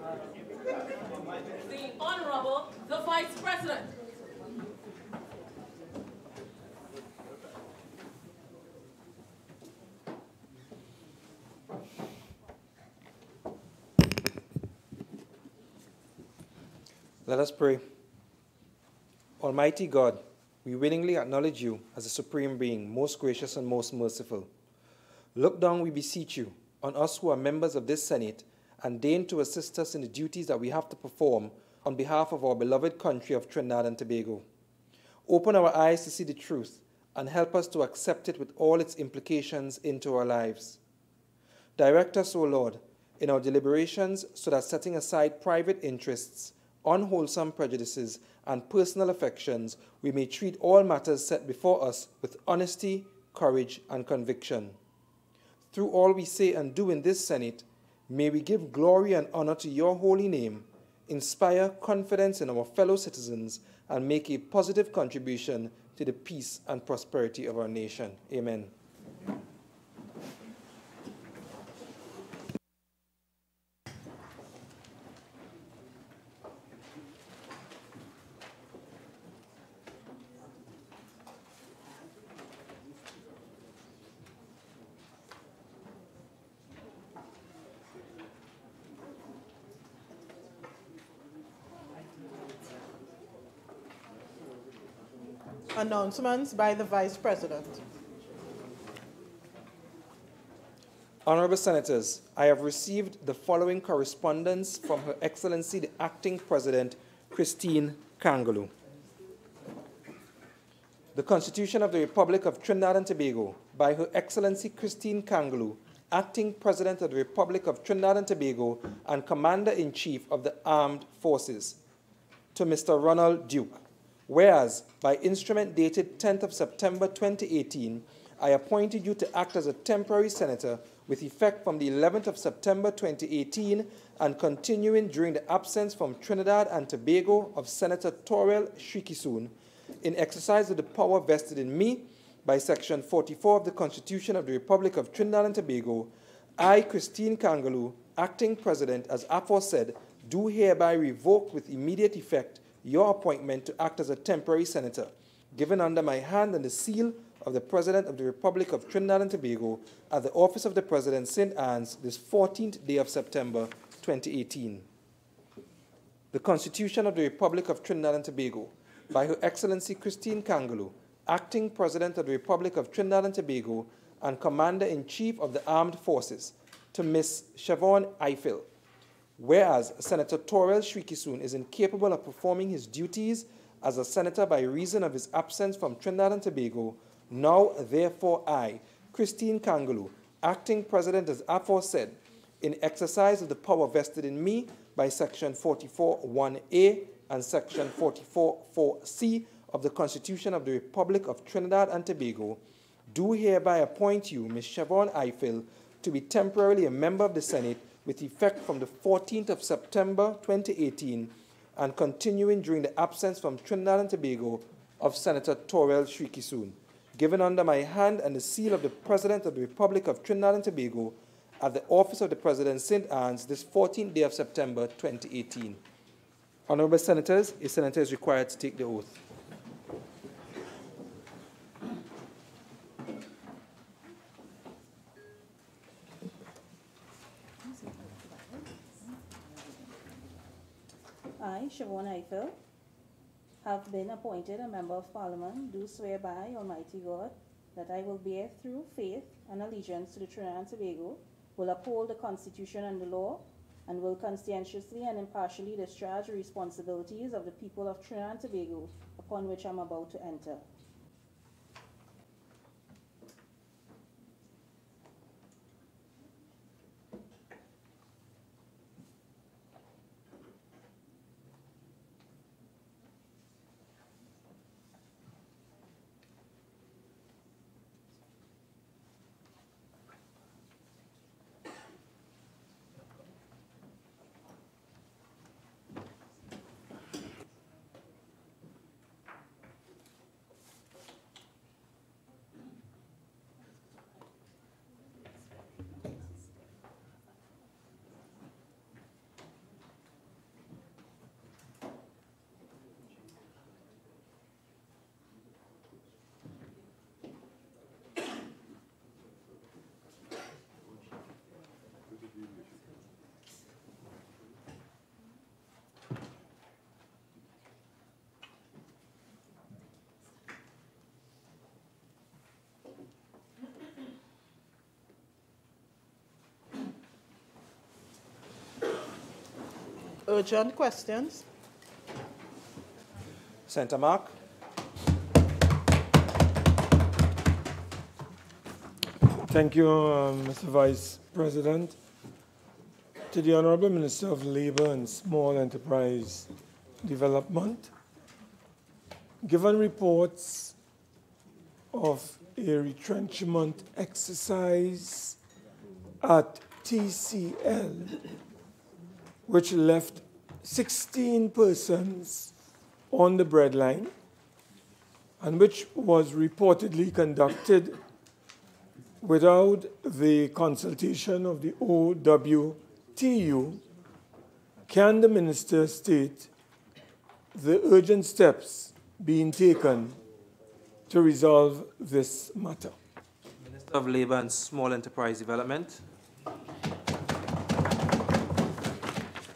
The Honorable, the Vice President. Let us pray. Almighty God, we willingly acknowledge you as the Supreme Being, most gracious and most merciful. Look down, we beseech you, on us who are members of this Senate, and deign to assist us in the duties that we have to perform on behalf of our beloved country of Trinidad and Tobago. Open our eyes to see the truth, and help us to accept it with all its implications into our lives. Direct us, O Lord, in our deliberations, so that setting aside private interests, unwholesome prejudices, and personal affections, we may treat all matters set before us with honesty, courage, and conviction. Through all we say and do in this Senate, may we give glory and honor to your holy name, inspire confidence in our fellow citizens, and make a positive contribution to the peace and prosperity of our nation. Amen. Announcements by the Vice President. Honorable Senators, I have received the following correspondence from Her Excellency the Acting President, Christine Kangaloo. The Constitution of the Republic of Trinidad and Tobago, by Her Excellency Christine Kangaloo, Acting President of the Republic of Trinidad and Tobago and Commander-in-Chief of the Armed Forces, to Mr. Ronald Duke. Whereas, by instrument dated 10th of September 2018, I appointed you to act as a temporary senator with effect from the 11th of September 2018 and continuing during the absence from Trinidad and Tobago of Senator Torel Shrikisoon, in exercise of the power vested in me by Section 44 of the Constitution of the Republic of Trinidad and Tobago, I, Christine Kangaloo, acting president as aforesaid, do hereby revoke with immediate effect your appointment to act as a temporary senator, given under my hand and the seal of the President of the Republic of Trinidad and Tobago at the office of the President, St. Anne's, this 14th day of September 2018. The Constitution of the Republic of Trinidad and Tobago, by Her Excellency Christine Kangaloo, Acting President of the Republic of Trinidad and Tobago and Commander-in-Chief of the Armed Forces, to Ms. Siobhan Eiffel. Whereas Senator Torel Shrikisoon is incapable of performing his duties as a senator by reason of his absence from Trinidad and Tobago, now therefore I, Christine Kangaloo, acting president as aforesaid, in exercise of the power vested in me by Section 44(1)(a) and Section 44(4)(c) of the Constitution of the Republic of Trinidad and Tobago, do hereby appoint you, Ms. Siobhan Eiffel, to be temporarily a member of the Senate with effect from the 14th of September 2018 and continuing during the absence from Trinidad and Tobago of Senator Torel Shrikisoon, given under my hand and the seal of the President of the Republic of Trinidad and Tobago at the office of the President, St. Anne's, this 14th day of September 2018. Honorable Senators, a senator is required to take the oath. I, Siobhan Eiffel, have been appointed a Member of Parliament, do swear by Almighty God that I will bear through faith and allegiance to the Trinidad and Tobago, will uphold the Constitution and the law, and will conscientiously and impartially discharge the responsibilities of the people of Trinidad and Tobago upon which I am about to enter. urgent questions. Senator Mark. Thank you, Mr. Vice President. To the Honorable Minister of Labour and Small Enterprise Development, given reports of a retrenchment exercise at TCL, which left 16 persons on the breadline, and which was reportedly conducted without the consultation of the OWTU, can the Minister state the urgent steps being taken to resolve this matter? Minister of Labour and Small Enterprise Development.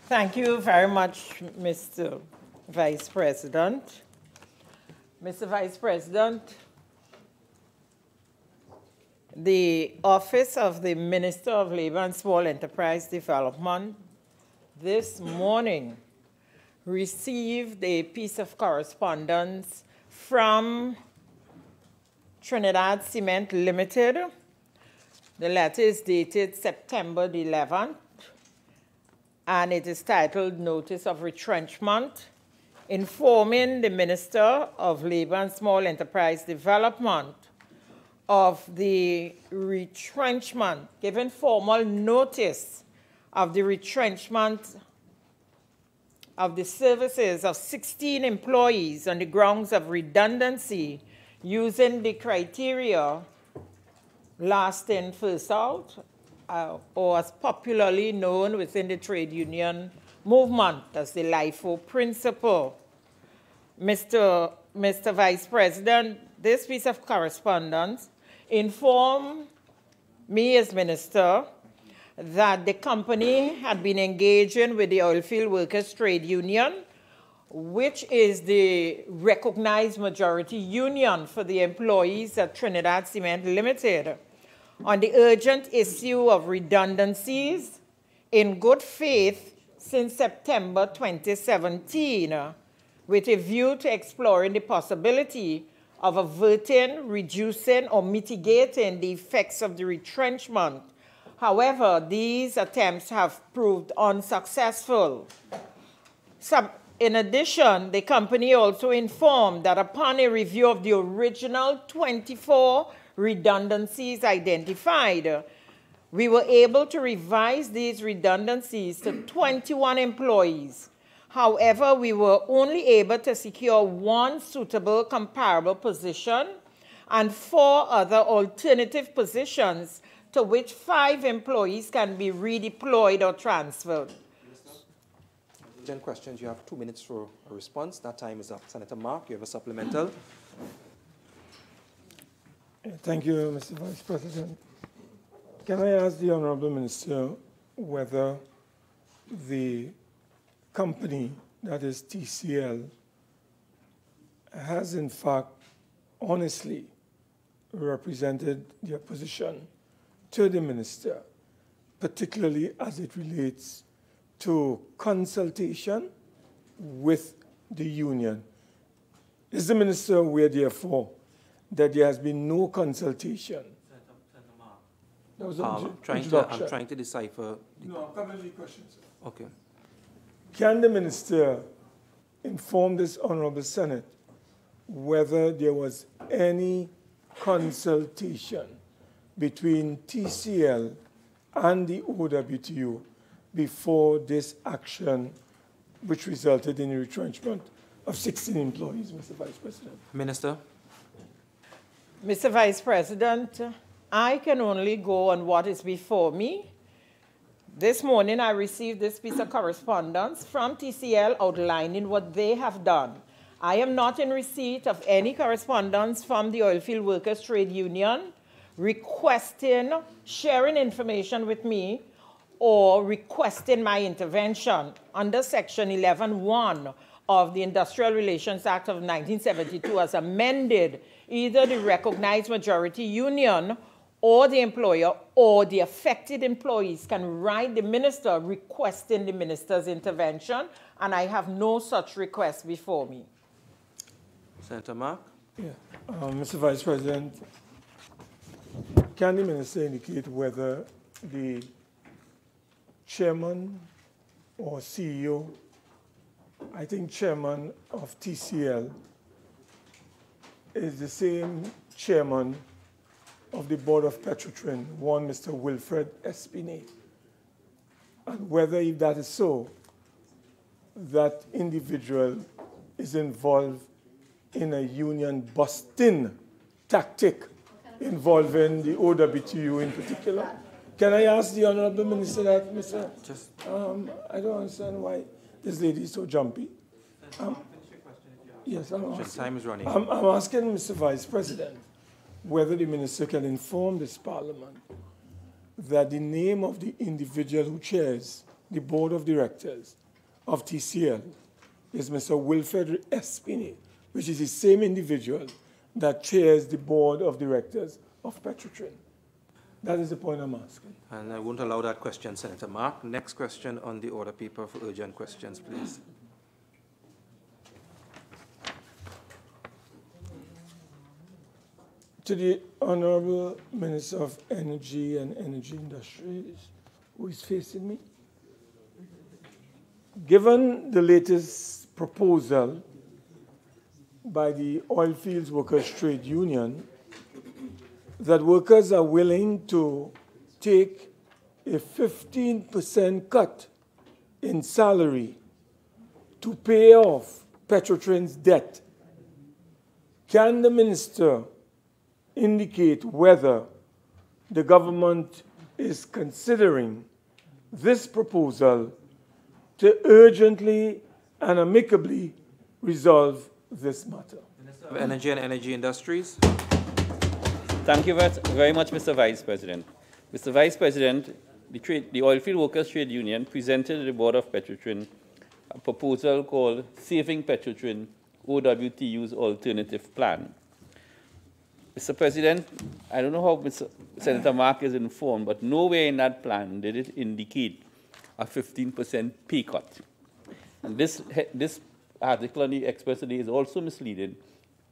Thank you very much, Mr. Vice President. Mr. Vice President, the Office of the Minister of Labour and Small Enterprise Development this morning received a piece of correspondence from Trinidad Cement Limited. The letter is dated September the 11th, and it is titled Notice of Retrenchment, informing the Minister of Labour and Small Enterprise Development of the retrenchment, giving formal notice of the retrenchment of the services of 16 employees on the grounds of redundancy using the criteria last in, first out, or as popularly known within the trade union movement as the LIFO principle. Mr. Vice President, this piece of correspondence informed me as Minister that the company had been engaging with the Oilfield Workers Trade Union, which is the recognized majority union for the employees at Trinidad Cement Limited, on the urgent issue of redundancies in good faith since September 2017, with a view to exploring the possibility of averting, reducing, or mitigating the effects of the retrenchment. However, these attempts have proved unsuccessful. In addition, the company also informed that upon a review of the original 24 redundancies identified, we were able to revise these redundancies to 21 employees. However, we were only able to secure one suitable comparable position and 4 other alternative positions to which 5 employees can be redeployed or transferred. Urgent questions, you have 2 minutes for a response. That time is up. Senator Mark, you have a supplemental. Thank you, Mr. Vice President. Can I ask the Honorable Minister whether the company, that is TCL, has in fact honestly represented their position to the Minister, particularly as it relates to consultation with the union? Is the Minister aware, therefore, that there has been no consultation? That was I'm trying to decipher. No, I'm coming to the question, sir. Okay. Can the Minister inform this Honorable Senate whether there was any consultation between TCL and the OWTU before this action, which resulted in the retrenchment of 16 employees, Mr. Vice President? Minister. Mr. Vice President, I can only go on what is before me. This morning, I received this piece of correspondence from TCL outlining what they have done. I am not in receipt of any correspondence from the Oilfield Workers Trade Union requesting, sharing information with me, or requesting my intervention under Section 11(1) of the Industrial Relations Act of 1972 as amended, either the recognized majority union or the employer or the affected employees can write the minister requesting the minister's intervention, and I have no such request before me. Senator Mark? Yeah. Mr. Vice President, can the minister indicate whether the chairman or CEO, I think chairman of TCL, is the same chairman of the board of Petrotrin, one Mr. Wilfred Espinay, and whether, if that is so, that individual is involved in a union busting tactic involving the OWTU in particular. Can I ask the Honorable Minister that, Mr. I don't understand why this lady is so jumpy. Yes, I'm asking. Time is running. I'm asking Mr. Vice President whether the minister can inform this Parliament that the name of the individual who chairs the board of directors of TCL is Mr. Wilfred Espinay, which is the same individual that chairs the board of directors of Petrotrin. That is the point I'm asking. And I won't allow that question, Senator Mark. Next question on the order paper for urgent questions, please. To the Honorable Minister of Energy and Energy Industries, who is facing me. Given the latest proposal by the Oilfields Workers Trade Union that workers are willing to take a 15% cut in salary to pay off Petrotrin's debt, can the minister indicate whether the government is considering this proposal to urgently and amicably resolve this matter? Minister of Energy and Energy Industries. Thank you very much, Mr. Vice President. Mr. Vice President, the Oilfield Workers Trade Union presented to the Board of Petrotrin a proposal called Saving Petrotrin, OWTU's Alternative Plan. Mr. President, I don't know how Senator Mark is informed, but nowhere in that plan did it indicate a 15% pay cut. And this article on the Express today is also misleading.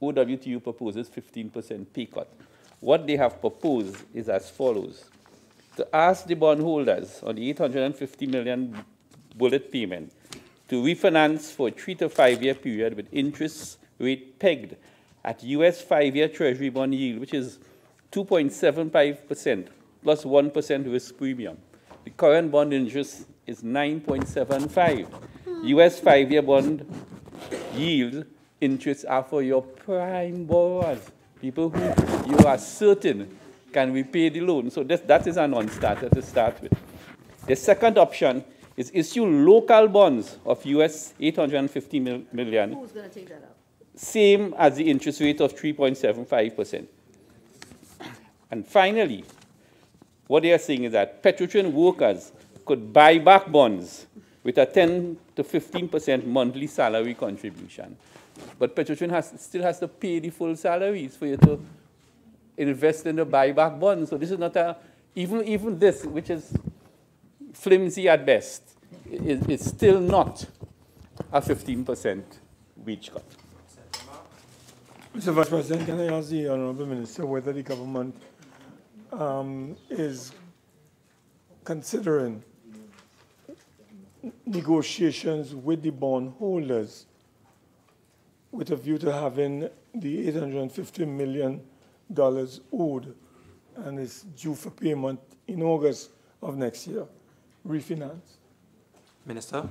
OWTU proposes 15% pay cut. What they have proposed is as follows: to ask the bondholders on the $850 million bullet payment to refinance for a 3 to 5 year period with interest rate pegged at US 5-year Treasury bond yield, which is 2.75% plus 1% risk premium. The current bond interest is 9.75. US 5-year bond yield interests are for your prime borrowers, people who you are certain can repay the loan. So that is a non-starter to start with. The second option is issue local bonds of US $850 million. Who's going to take that up? Same as the interest rate of 3.75%. And finally, what they are saying is that Petrotrin workers could buy back bonds with a 10 to 15% monthly salary contribution. But Petrotrin still has to pay the full salaries for you to invest in the buyback bonds. So this is not even this, which is flimsy at best, is still not a 15% wage cut. Mr. Vice President, can I ask the Honorable Minister whether the government is considering negotiations with the bondholders with a view to having the $850 million owed and is due for payment in August of next year refinanced? Minister.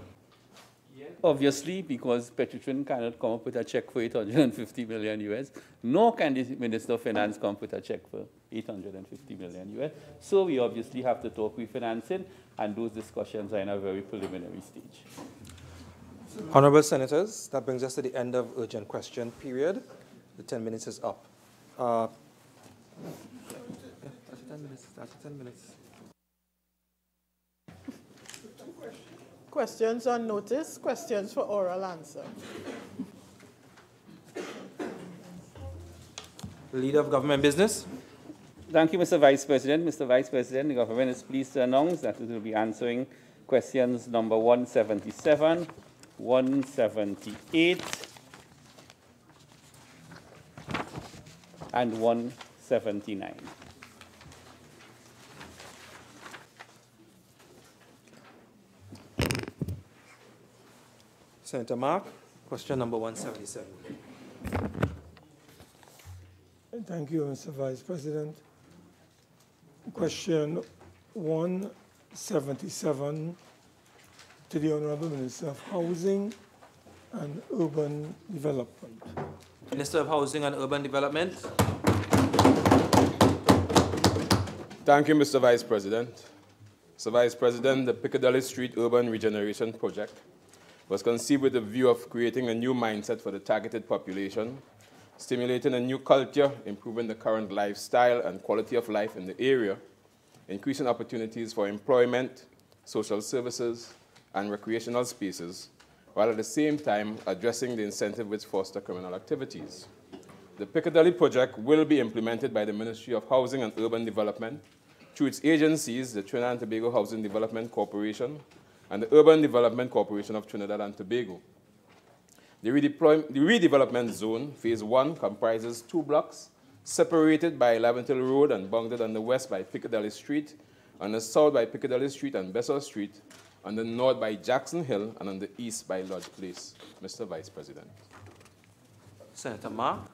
Obviously, because Petrotrin cannot come up with a check for $850 million US, nor can the Minister of Finance come up with a check for $850 million US. So we obviously have to talk refinancing, and those discussions are in a very preliminary stage. Honourable Senators, that brings us to the end of urgent question period. The 10 minutes is up. 10 minutes. That's 10 minutes. Questions on notice, questions for oral answer. Leader of Government Business. Thank you, Mr. Vice President. Mr. Vice President, the government is pleased to announce that it will be answering questions number 177, 178, and 179. Senator Mark, question number 177. Thank you, Mr. Vice President. Question 177 to the Honorable Minister of Housing and Urban Development. Minister of Housing and Urban Development. Thank you, Mr. Vice President. Mr. Vice President, the Piccadilly Street Urban Regeneration Project was conceived with the view of creating a new mindset for the targeted population, stimulating a new culture, improving the current lifestyle and quality of life in the area, increasing opportunities for employment, social services, and recreational spaces, while at the same time addressing the incentive which foster criminal activities. The Piccadilly project will be implemented by the Ministry of Housing and Urban Development through its agencies, the Trinidad and Tobago Housing Development Corporation and the Urban Development Corporation of Trinidad and Tobago. The redevelopment zone, phase 1, comprises 2 blocks separated by Laventille Road and bounded on the west by Piccadilly Street, on the south by Piccadilly Street and Bessel Street, on the north by Jackson Hill, and on the east by Lodge Place. Mr. Vice President. Senator Mark.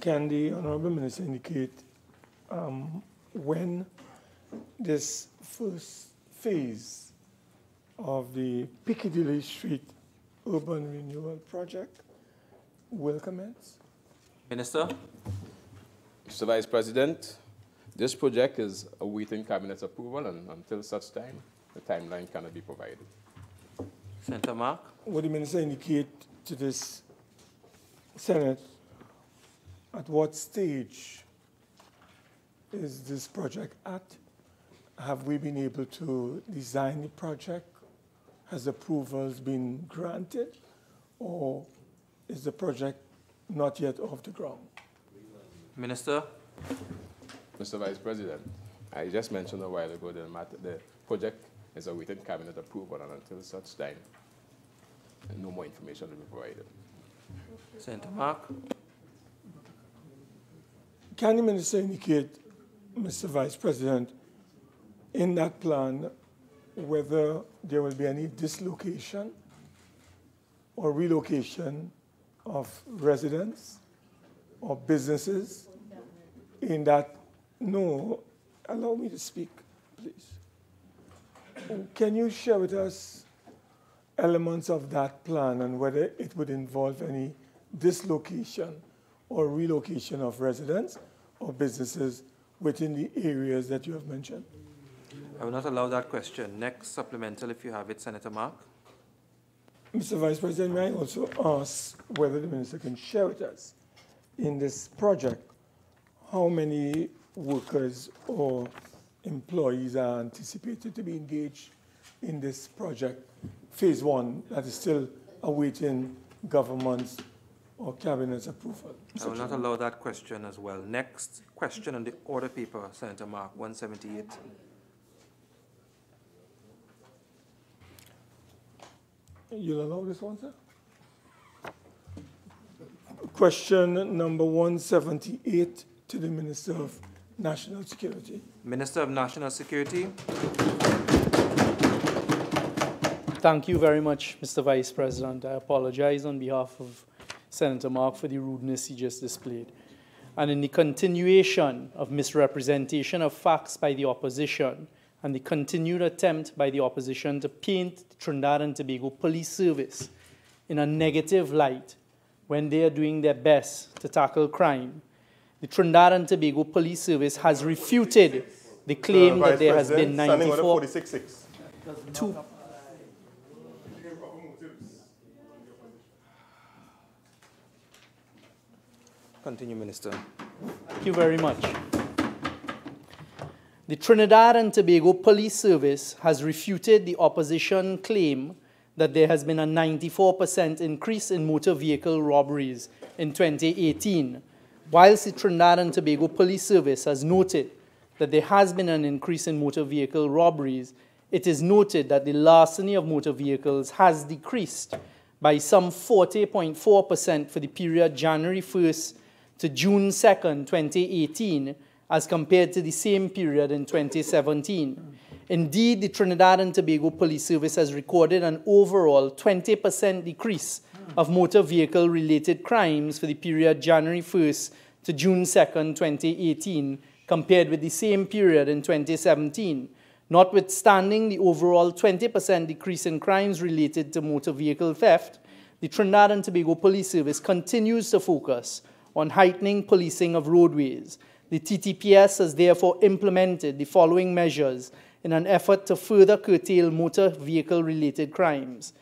Can the Honorable Minister indicate when this first phase of the Piccadilly Street Urban Renewal Project will commence? Minister. Mr. Vice President, this project is awaiting Cabinet's approval, and until such time, the timeline cannot be provided. Senator Mark. Would the Minister indicate to this Senate at what stage is this project at? Have we been able to design the project? Has approvals been granted? Or is the project not yet off the ground? Minister. Mr. Vice President, I just mentioned a while ago that the project is awaiting Cabinet approval, and until such time, no more information will be provided. Senator Mark. Can the Minister indicate, Mr. Vice President, in that plan, whether there will be any dislocation or relocation of residents or businesses in that? No, allow me to speak, please. Can you share with us elements of that plan and whether it would involve any dislocation or relocation of residents or businesses within the areas that you have mentioned? I will not allow that question. Next supplemental, if you have it, Senator Mark. Mr. Vice President, may I also ask whether the Minister can share with us in this project how many workers or employees are anticipated to be engaged in this project, phase 1, that is still awaiting government's or Cabinet's approval? I will not allow that question as well. Next question on the order paper, Senator Mark, 178. You'll allow this one, sir? Question number 178 to the Minister of National Security. Minister of National Security. Thank you very much, Mr. Vice President. I apologize on behalf of Senator Mark for the rudeness he just displayed. And in the continuation of misrepresentation of facts by the opposition and the continued attempt by the opposition to paint the Trinidad and Tobago Police Service in a negative light when they are doing their best to tackle crime, the Trinidad and Tobago Police Service has refuted the claim that there has been 94... Continue, Minister. Thank you very much. The Trinidad and Tobago Police Service has refuted the opposition claim that there has been a 94% increase in motor vehicle robberies in 2018, whilst the Trinidad and Tobago Police Service has noted that there has been an increase in motor vehicle robberies, it is noted that the larceny of motor vehicles has decreased by some 40.4% for the period January 1st to June 2nd, 2018, as compared to the same period in 2017. Indeed, the Trinidad and Tobago Police Service has recorded an overall 20% decrease of motor vehicle-related crimes for the period January 1st to June 2nd, 2018, compared with the same period in 2017. Notwithstanding the overall 20% decrease in crimes related to motor vehicle theft, the Trinidad and Tobago Police Service continues to focus on heightening policing of roadways. The TTPS has therefore implemented the following measures in an effort to further curtail motor vehicle-related crimes.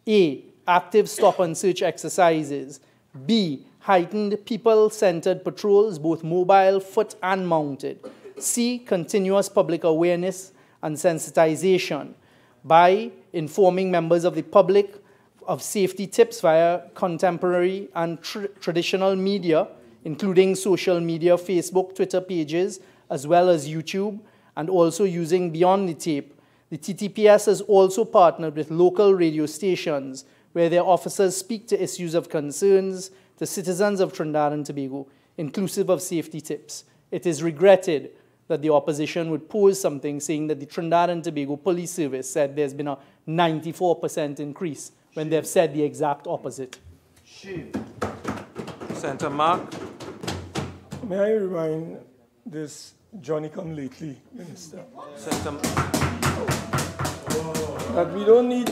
A. Active stop-and-search exercises. B. Heightened people-centered patrols, both mobile, foot, and mounted. C. Continuous public awareness and sensitization by informing members of the public of safety tips via contemporary and traditional media, including social media, Facebook, Twitter pages, as well as YouTube, and also using Beyond the Tape. The TTPS has also partnered with local radio stations where their officers speak to issues of concerns to citizens of Trinidad and Tobago, inclusive of safety tips. It is regretted that the opposition would pose something saying that the Trinidad and Tobago Police Service said there's been a 94% increase when they've said the exact opposite. Senator Mark. May I remind this Johnny-come-lately minister Senator that we don't need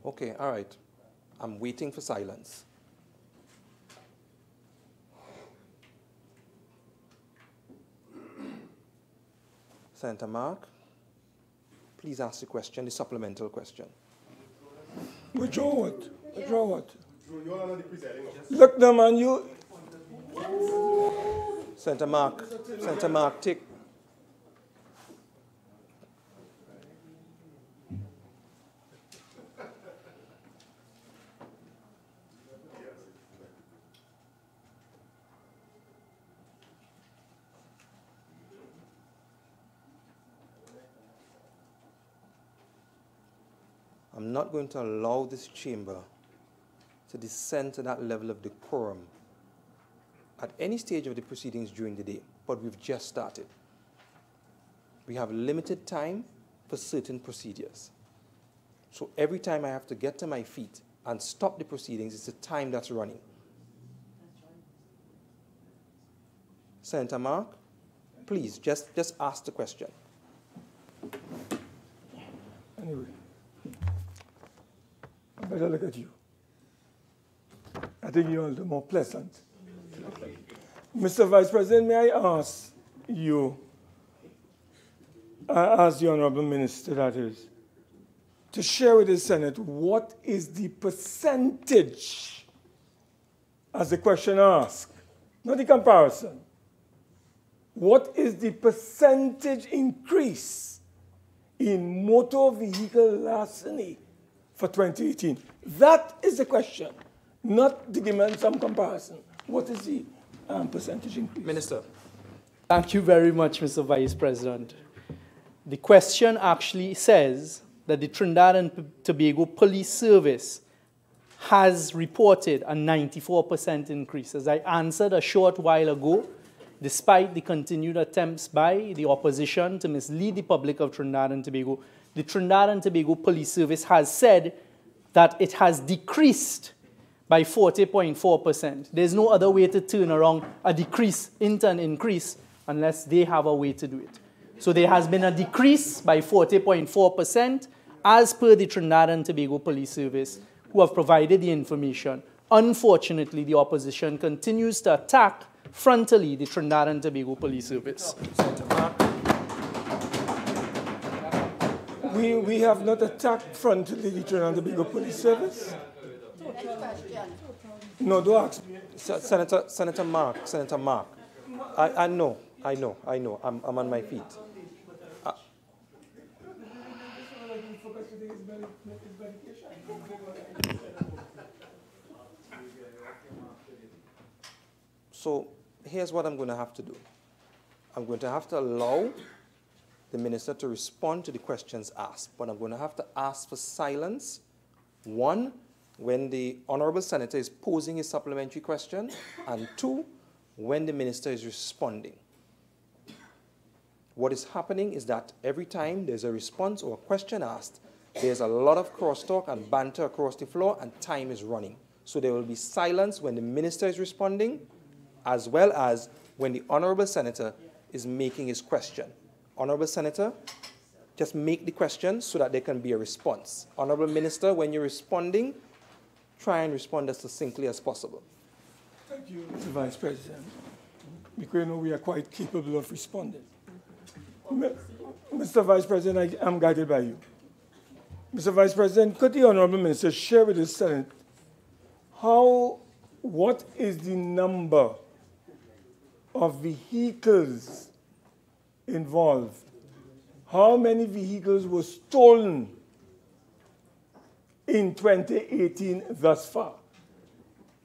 Okay, all right. I'm waiting for silence. Senator Mark, please ask the question, the supplemental question. Withdraw what? Withdraw what? Look, the man, you... Senator Mark, take... I'm not going to allow this chamber to descend to that level of decorum at any stage of the proceedings during the day, but we've just started. We have limited time for certain procedures. So every time I have to get to my feet and stop the proceedings, it's the time that's running. Senator Mark, please, just ask the question. Anyway, I better look at you. I think you're the more pleasant. Mr. Vice President, may I ask you, as the Honorable Minister, that is, to share with the Senate what is the percentage, as the question asks, not the comparison, what is the percentage increase in motor vehicle larceny for 2018? That is the question, not to demand some comparison. What is the percentage increase? Minister. Thank you very much, Mr. Vice President. The question actually says that the Trinidad and Tobago Police Service has reported a 94% increase. As I answered a short while ago, despite the continued attempts by the opposition to mislead the public of Trinidad and Tobago, the Trinidad and Tobago Police Service has said that it has decreased by 40.4%. There's no other way to turn around a decrease into an increase unless they have a way to do it. So there has been a decrease by 40.4% as per the Trinidad and Tobago Police Service, who have provided the information. Unfortunately, the opposition continues to attack frontally the Trinidad and Tobago Police Service. We have not attacked frontally the Trinidad and Tobago Police Service. No, don't ask me. Senator Mark, I know, I'm on my feet. So here's what I'm going to have to do. I'm going to have to allow the minister to respond to the questions asked, but I'm going to have to ask for silence, one, when the honorable senator is posing his supplementary question, and two, when the minister is responding. What is happening is that every time there's a response or a question asked, there's a lot of crosstalk and banter across the floor, and time is running. So there will be silence when the minister is responding, as well as when the honorable senator is making his question. Honorable senator, just make the question so that there can be a response. Honorable minister, when you're responding, try and respond as succinctly as possible. Thank you, Mr. Vice President. Because you know we are quite capable of responding. Mr. Vice President, I'm guided by you. Mr. Vice President, could the Honorable Minister share with the Senate what is the number of vehicles involved? How many vehicles were stolen in 2018 thus far?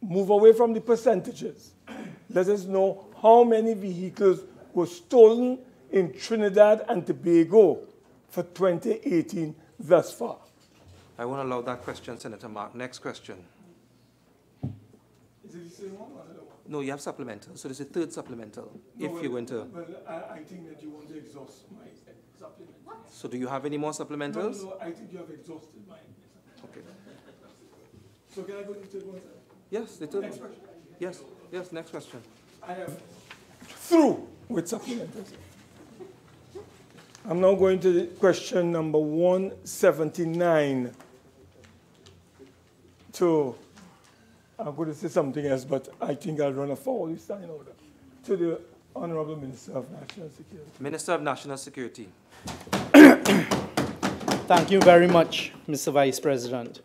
Move away from the percentages. Let us know how many vehicles were stolen in Trinidad and Tobago for 2018 thus far. I won't allow that question, Senator Mark. Next question. Is it the same one or another one? No, you have supplemental. So there's a third supplemental. No, if you're going to. Well, I think that you want to exhaust my supplemental. So do you have any more supplementals? No, I think you have exhausted mine. Okay. So can I go to the third one, sir? Yes, the third Next one. question. Yes, next question. I have through with supplementals. I'm now going to question number 179 I'm going to say something else, but I think I'll run afoul this time in order. To the Honorable Minister of National Security. Minister of National Security. Thank you very much, Mr. Vice President.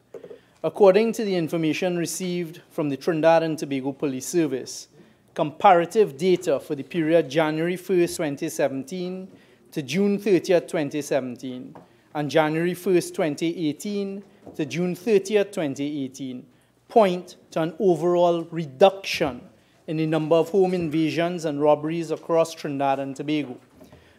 According to the information received from the Trinidad and Tobago Police Service, comparative data for the period January 1st, 2017 to June 30th, 2017, and January 1st, 2018 to June 30th, 2018, point to an overall reduction in the number of home invasions and robberies across Trinidad and Tobago.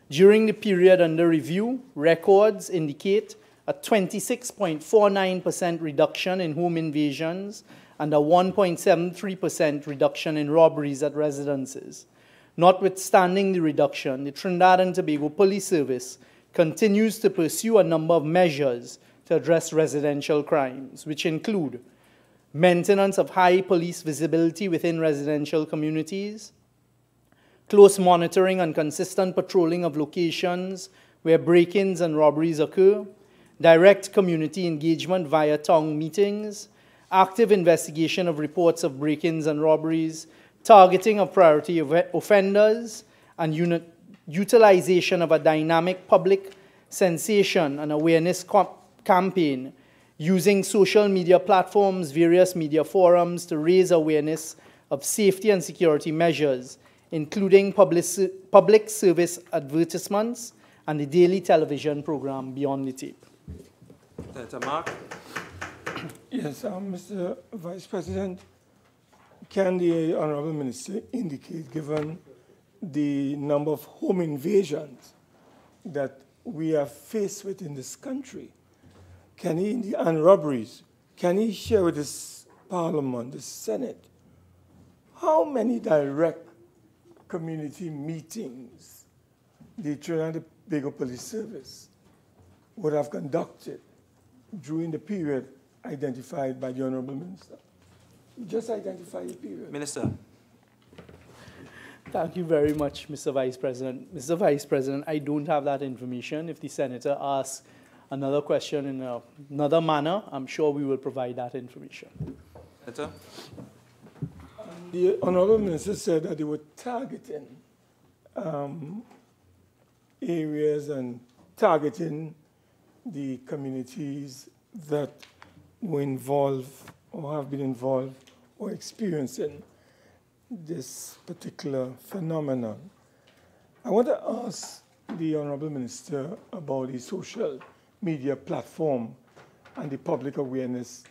During the period under review, records indicate a 26.49% reduction in home invasions and a 1.73% reduction in robberies at residences. Notwithstanding the reduction, the Trinidad and Tobago Police Service continues to pursue a number of measures to address residential crimes, which include maintenance of high police visibility within residential communities, close monitoring and consistent patrolling of locations where break-ins and robberies occur, direct community engagement via town meetings, active investigation of reports of break-ins and robberies, targeting of priority offenders, and utilization of a dynamic public sensation and awareness campaign using social media platforms, various media forums to raise awareness of safety and security measures, including public service advertisements and the daily television program Beyond the Tape. Senator Mark. Yes, Mr. Vice President, can the Honorable Minister indicate, given the number of home invasions that we are faced with in this country, and robberies, can he share with this Parliament, the Senate, how many direct community meetings the Trinidad and Tobago Police Service would have conducted during the period identified by the Honorable Minister? Just identify the period. Minister. Thank you very much, Mr. Vice President. Mr. Vice President, I don't have that information. If the Senator asks another question in another manner, I'm sure we will provide that information. Senator. The Honourable Minister said that they were targeting areas and targeting the communities that were involved or have been involved or experiencing this particular phenomenon. I want to ask the Honourable Minister about the social media platform and the public awareness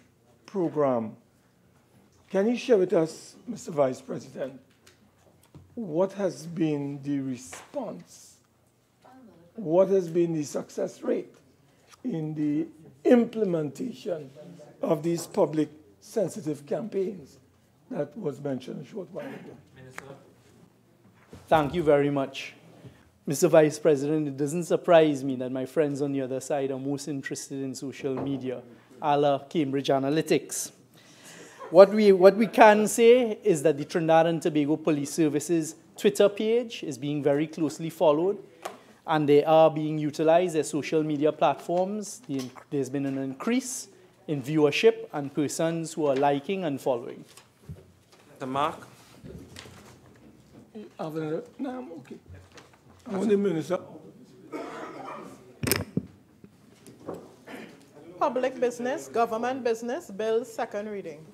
program. Can you share with us, Mr. Vice President, what has been the response? What has been the success rate in the implementation of these public sensitive campaigns that was mentioned a short while ago? Minister. Thank you very much. Mr. Vice President, it doesn't surprise me that my friends on the other side are most interested in social media, a la Cambridge Analytics. What we can say is that the Trinidad and Tobago Police Service's Twitter page is being very closely followed, and they are being utilized as social media platforms. There's been an increase in viewership and persons who are liking and following. The Mark. No, I'm okay. I want the Minister. Public business, government business, bill second reading.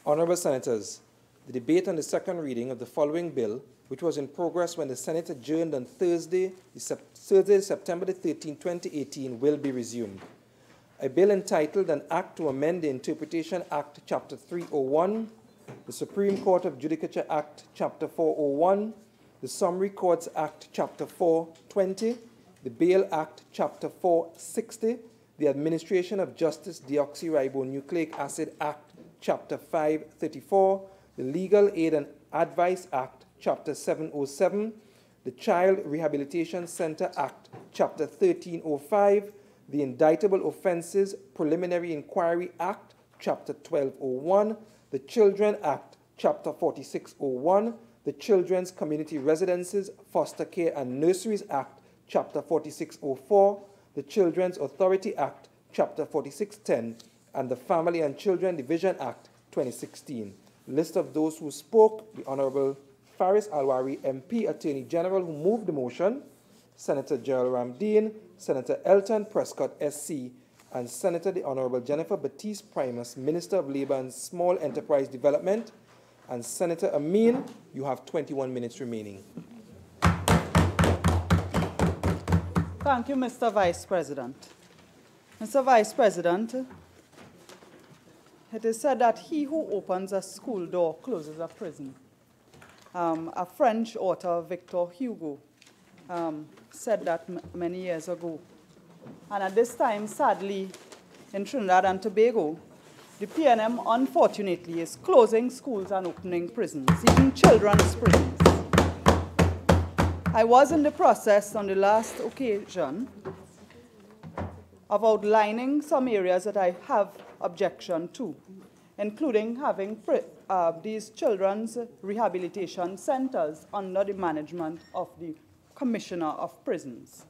Honourable Senators, the debate on the second reading of the following bill, which was in progress when the Senate adjourned on Thursday, September 13, 2018, will be resumed. A bill entitled An Act to Amend the Interpretation Act, Chapter 301, the Supreme Court of Judicature Act, Chapter 401, the Summary Courts Act, Chapter 420, the Bail Act, Chapter 460, the Administration of Justice Deoxyribonucleic Acid Act, Chapter 534, the Legal Aid and Advice Act, Chapter 707, the Child Rehabilitation Center Act, Chapter 1305, the Indictable Offences Preliminary Inquiry Act, Chapter 1201, the Children Act, Chapter 4601, the Children's Community Residences, Foster Care and Nurseries Act, Chapter 4604, the Children's Authority Act, Chapter 4610, and the Family and Children Division Act, 2016. List of those who spoke: the Honourable Faris Alwari, MP, Attorney General, who moved the motion, Senator Gerald Ramdeen, Senator Elton Prescott, SC, and Senator the Honourable Jennifer Batiste Primus, Minister of Labour and Small Enterprise Development, and Senator Amin. You have 21 minutes remaining. Thank you, Mr. Vice President. Mr. Vice President, it is said that he who opens a school door closes a prison. A French author, Victor Hugo, said that many years ago. And at this time, sadly, in Trinidad and Tobago, the PNM, unfortunately, is closing schools and opening prisons, even children's prisons. I was in the process on the last occasion of outlining some areas that I have objection to, including having these children's rehabilitation centers under the management of the Commissioner of Prisons.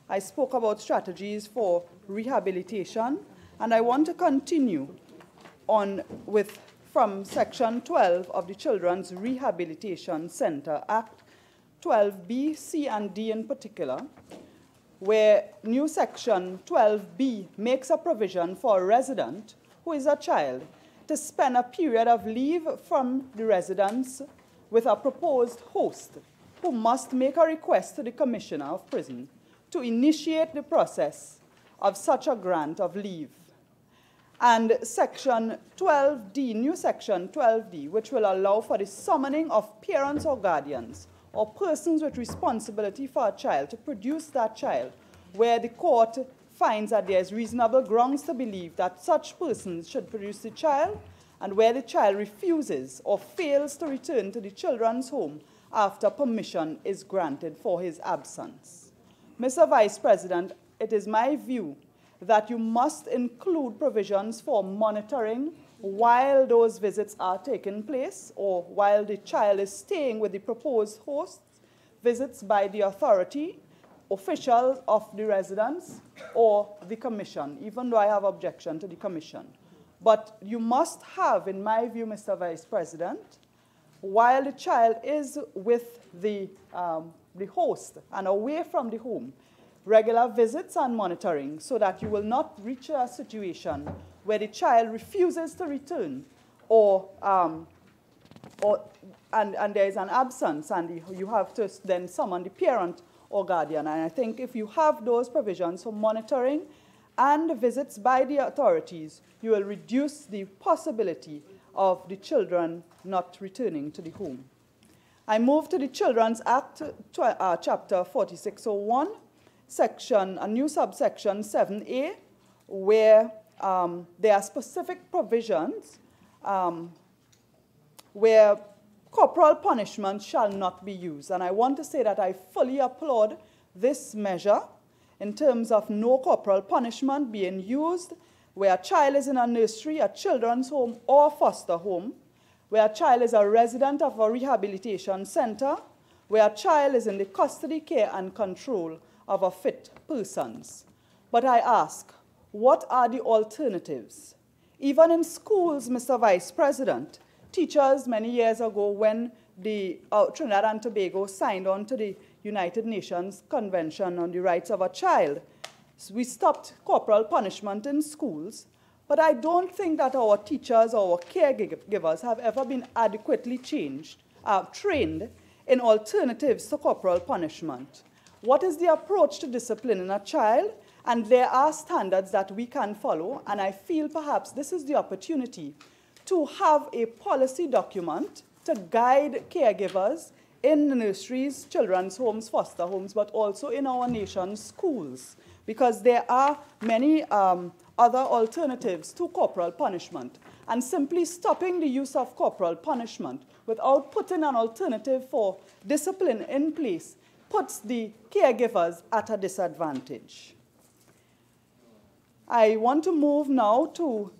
I spoke about strategies for rehabilitation, and I want to continue on from Section 12 of the Children's Rehabilitation Center Act, 12B, C, and D in particular, where new Section 12B makes a provision for a resident who is a child to spend a period of leave from the residence with a proposed host who must make a request to the Commissioner of Prison to initiate the process of such a grant of leave. And Section 12D, new Section 12D, which will allow for the summoning of parents or guardians or persons with responsibility for a child to produce that child, where the court finds that there is reasonable grounds to believe that such persons should produce the child, and where the child refuses or fails to return to the children's home after permission is granted for his absence. Mr. Vice President, it is my view that you must include provisions for monitoring while those visits are taking place or while the child is staying with the proposed host, visits by the authority officials of the residence or the commission, even though I have objection to the commission. But you must have, in my view, Mr. Vice President, while the child is with the host and away from the home, regular visits and monitoring so that you will not reach a situation where the child refuses to return and there is an absence and you have to then summon the parent or guardian. And I think if you have those provisions for monitoring and visits by the authorities, you will reduce the possibility of the children not returning to the home. I move to the Children's Act, Chapter 4601, a new subsection 7A, where there are specific provisions where corporal punishment shall not be used. And I want to say that I fully applaud this measure in terms of no corporal punishment being used where a child is in a nursery, a children's home, or foster home, where a child is a resident of a rehabilitation center, where a child is in the custody, care, and control of a fit persons. But I ask, what are the alternatives? Even in schools, Mr. Vice President, teachers many years ago when the Trinidad and Tobago signed on to the United Nations Convention on the Rights of a Child, we stopped corporal punishment in schools, but I don't think that our teachers or our caregivers have ever been adequately trained in alternatives to corporal punishment. What is the approach to disciplining a child? And there are standards that we can follow, and I feel perhaps this is the opportunity to have a policy document to guide caregivers in nurseries, children's homes, foster homes, but also in our nation's schools, because there are many other alternatives to corporal punishment. And simply stopping the use of corporal punishment without putting an alternative for discipline in place puts the caregivers at a disadvantage. I want to move now to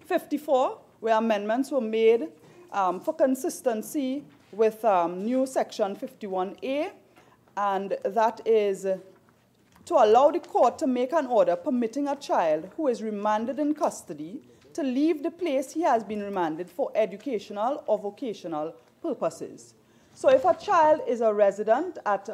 54, where amendments were made for consistency with new section 51A, and that is to allow the court to make an order permitting a child who is remanded in custody to leave the place he has been remanded for educational or vocational purposes. So if a child is a resident at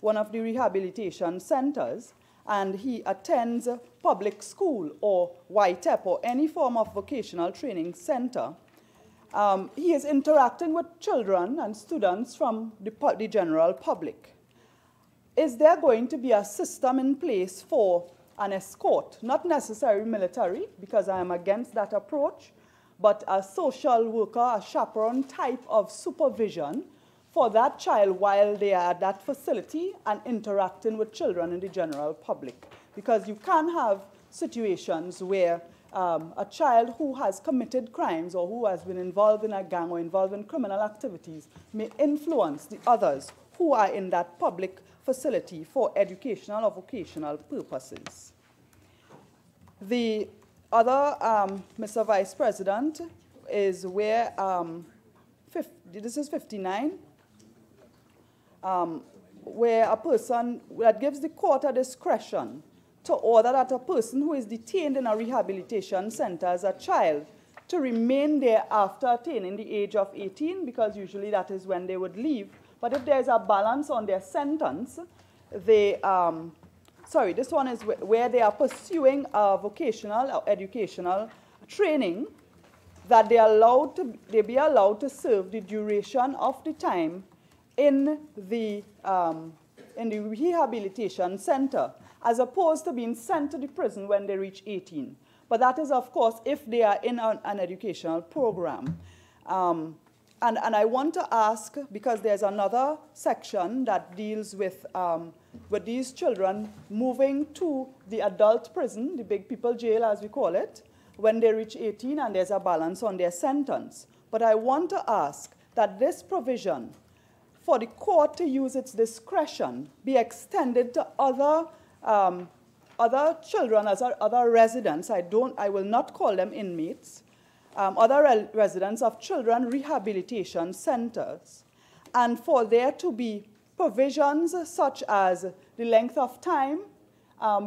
one of the rehabilitation centers and he attends a public school or YTEP or any form of vocational training center, he is interacting with children and students from the general public. Is there going to be a system in place for an escort, not necessarily military, because I am against that approach, but a social worker, a chaperone type of supervision for that child while they are at that facility and interacting with children in the general public? Because you can have situations where a child who has committed crimes or who has been involved in a gang or involved in criminal activities may influence the others who are in that public facility for educational or vocational purposes. The other, Mr. Vice President, is where, this is 59, where a person, that gives the court a discretion to order that a person who is detained in a rehabilitation center as a child to remain there after attaining the age of 18, because usually that is when they would leave. But if there's a balance on their sentence, they, this one is where they are pursuing a vocational or educational training, that they be allowed to serve the duration of the time in the rehabilitation center, as opposed to being sent to the prison when they reach 18. But that is, of course, if they are in an educational program. And I want to ask, because there's another section that deals with these children moving to the adult prison, the big people jail as we call it, when they reach 18 and there's a balance on their sentence. But I want to ask that this provision for the court to use its discretion be extended to other children, as other residents. I will not call them inmates. Other residents of children rehabilitation centers, and for there to be provisions such as the length of time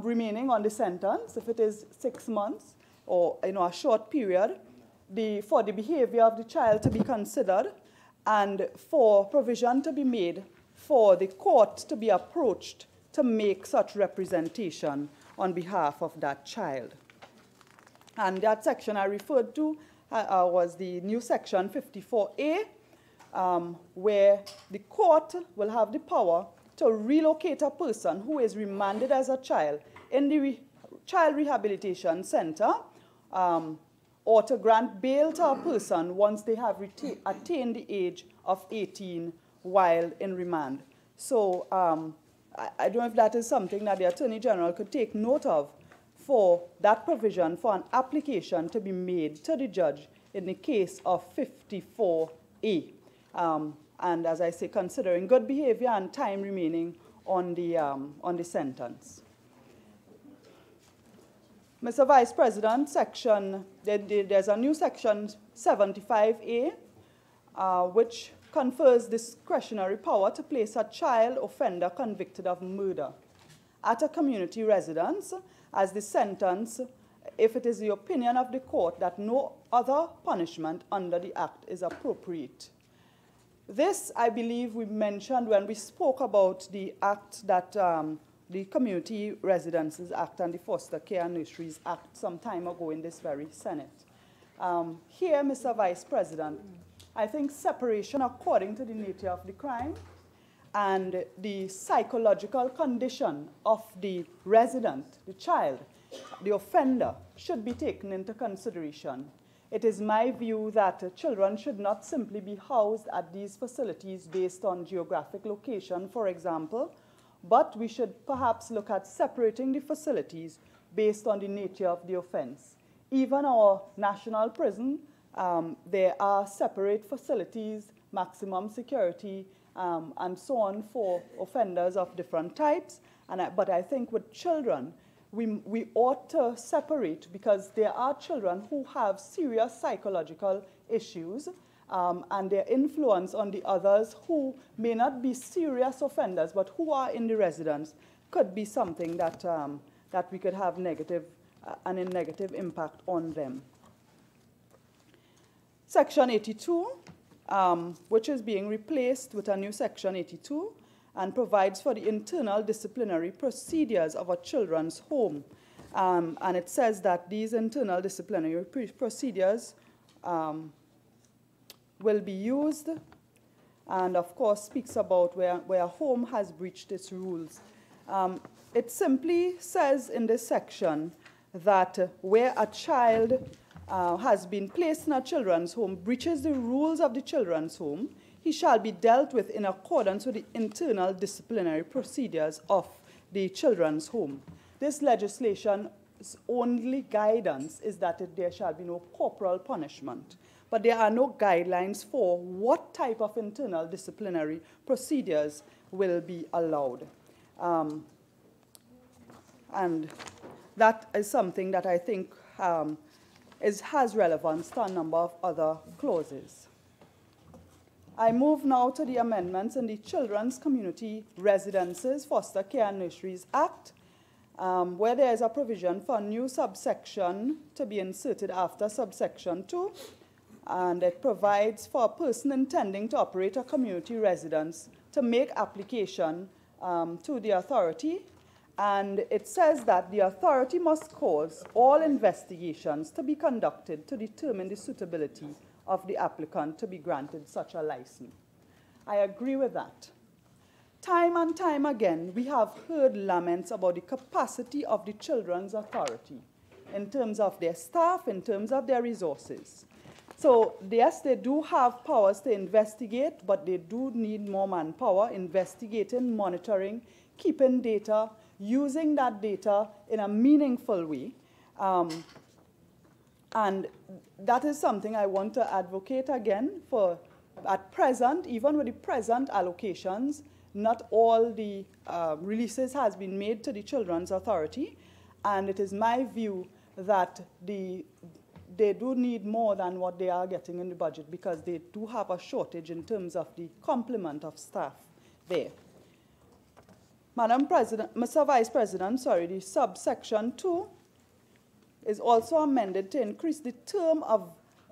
remaining on the sentence, if it is 6 months or a short period, for the behavior of the child to be considered, and for provision to be made for the court to be approached to make such representation on behalf of that child. And that section I referred to was the new section 54A, where the court will have the power to relocate a person who is remanded as a child in the child rehabilitation center, or to grant bail to a person once they have attained the age of 18 while in remand. So I don't know if that is something that the Attorney General could take note of, for that provision for an application to be made to the judge in the case of 54A. And as I say, considering good behavior and time remaining on the sentence. Mr. Vice President, there's a new section 75A, which confers discretionary power to place a child offender convicted of murder at a community residence as the sentence, if it is the opinion of the court that no other punishment under the Act is appropriate. This, I believe, we mentioned when we spoke about the Act that the Community Residences Act and the Foster Care Nurseries Act some time ago in this very Senate. Here, Mr. Vice President, I think separation according to the nature of the crime and the psychological condition of the resident, the child, the offender, should be taken into consideration. It is my view that children should not simply be housed at these facilities based on geographic location, for example, but we should perhaps look at separating the facilities based on the nature of the offense. Even our national prison, there are separate facilities, maximum security, and so on for offenders of different types. But I think with children, we ought to separate, because there are children who have serious psychological issues, and their influence on the others who may not be serious offenders, but who are in the residence, could be something that, that we could have a negative impact on them. Section 82, which is being replaced with a new section 82, and provides for the internal disciplinary procedures of a children's home. And it says that these internal disciplinary procedures will be used, and of course speaks about where a home has breached its rules. It simply says in this section that where a child has been placed in a children's home, breaches the rules of the children's home, he shall be dealt with in accordance with the internal disciplinary procedures of the children's home. This legislation's only guidance is that there shall be no corporal punishment, but there are no guidelines for what type of internal disciplinary procedures will be allowed. And that is something that I think has relevance to a number of other clauses. I move now to the amendments in the Children's Community Residences, Foster Care and Nurseries Act, where there is a provision for a new subsection to be inserted after subsection 2, and it provides for a person intending to operate a community residence to make application to the authority. And it says that the authority must cause all investigations to be conducted to determine the suitability of the applicant to be granted such a license. I agree with that. Time and time again, we have heard laments about the capacity of the Children's Authority in terms of their staff, in terms of their resources. So yes, they do have powers to investigate, but they do need more manpower, investigating, monitoring, keeping data, using that data in a meaningful way. And that is something I want to advocate again for. At present, even with the present allocations, not all the releases has been made to the Children's Authority, and it is my view that they do need more than what they are getting in the budget, because they do have a shortage in terms of the complement of staff there. Madam President, Mr. Vice President, sorry, the subsection 2 is also amended to increase the term of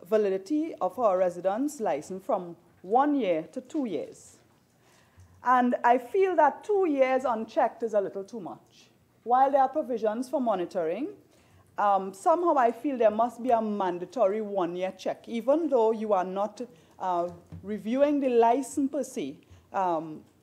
validity of our residence license from 1 year to 2 years. And I feel that 2 years unchecked is a little too much. While there are provisions for monitoring, somehow I feel there must be a mandatory 1 year check, even though you are not reviewing the license per se.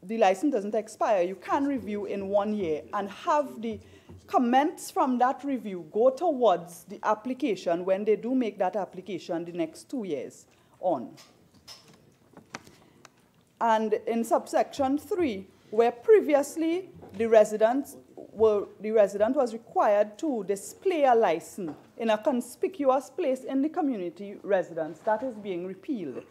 The license doesn't expire. You can review in 1 year and have the comments from that review go towards the application when they do make that application the next 2 years on. And in subsection 3, where previously the resident was required to display a license in a conspicuous place in the community residence, that is being repealed.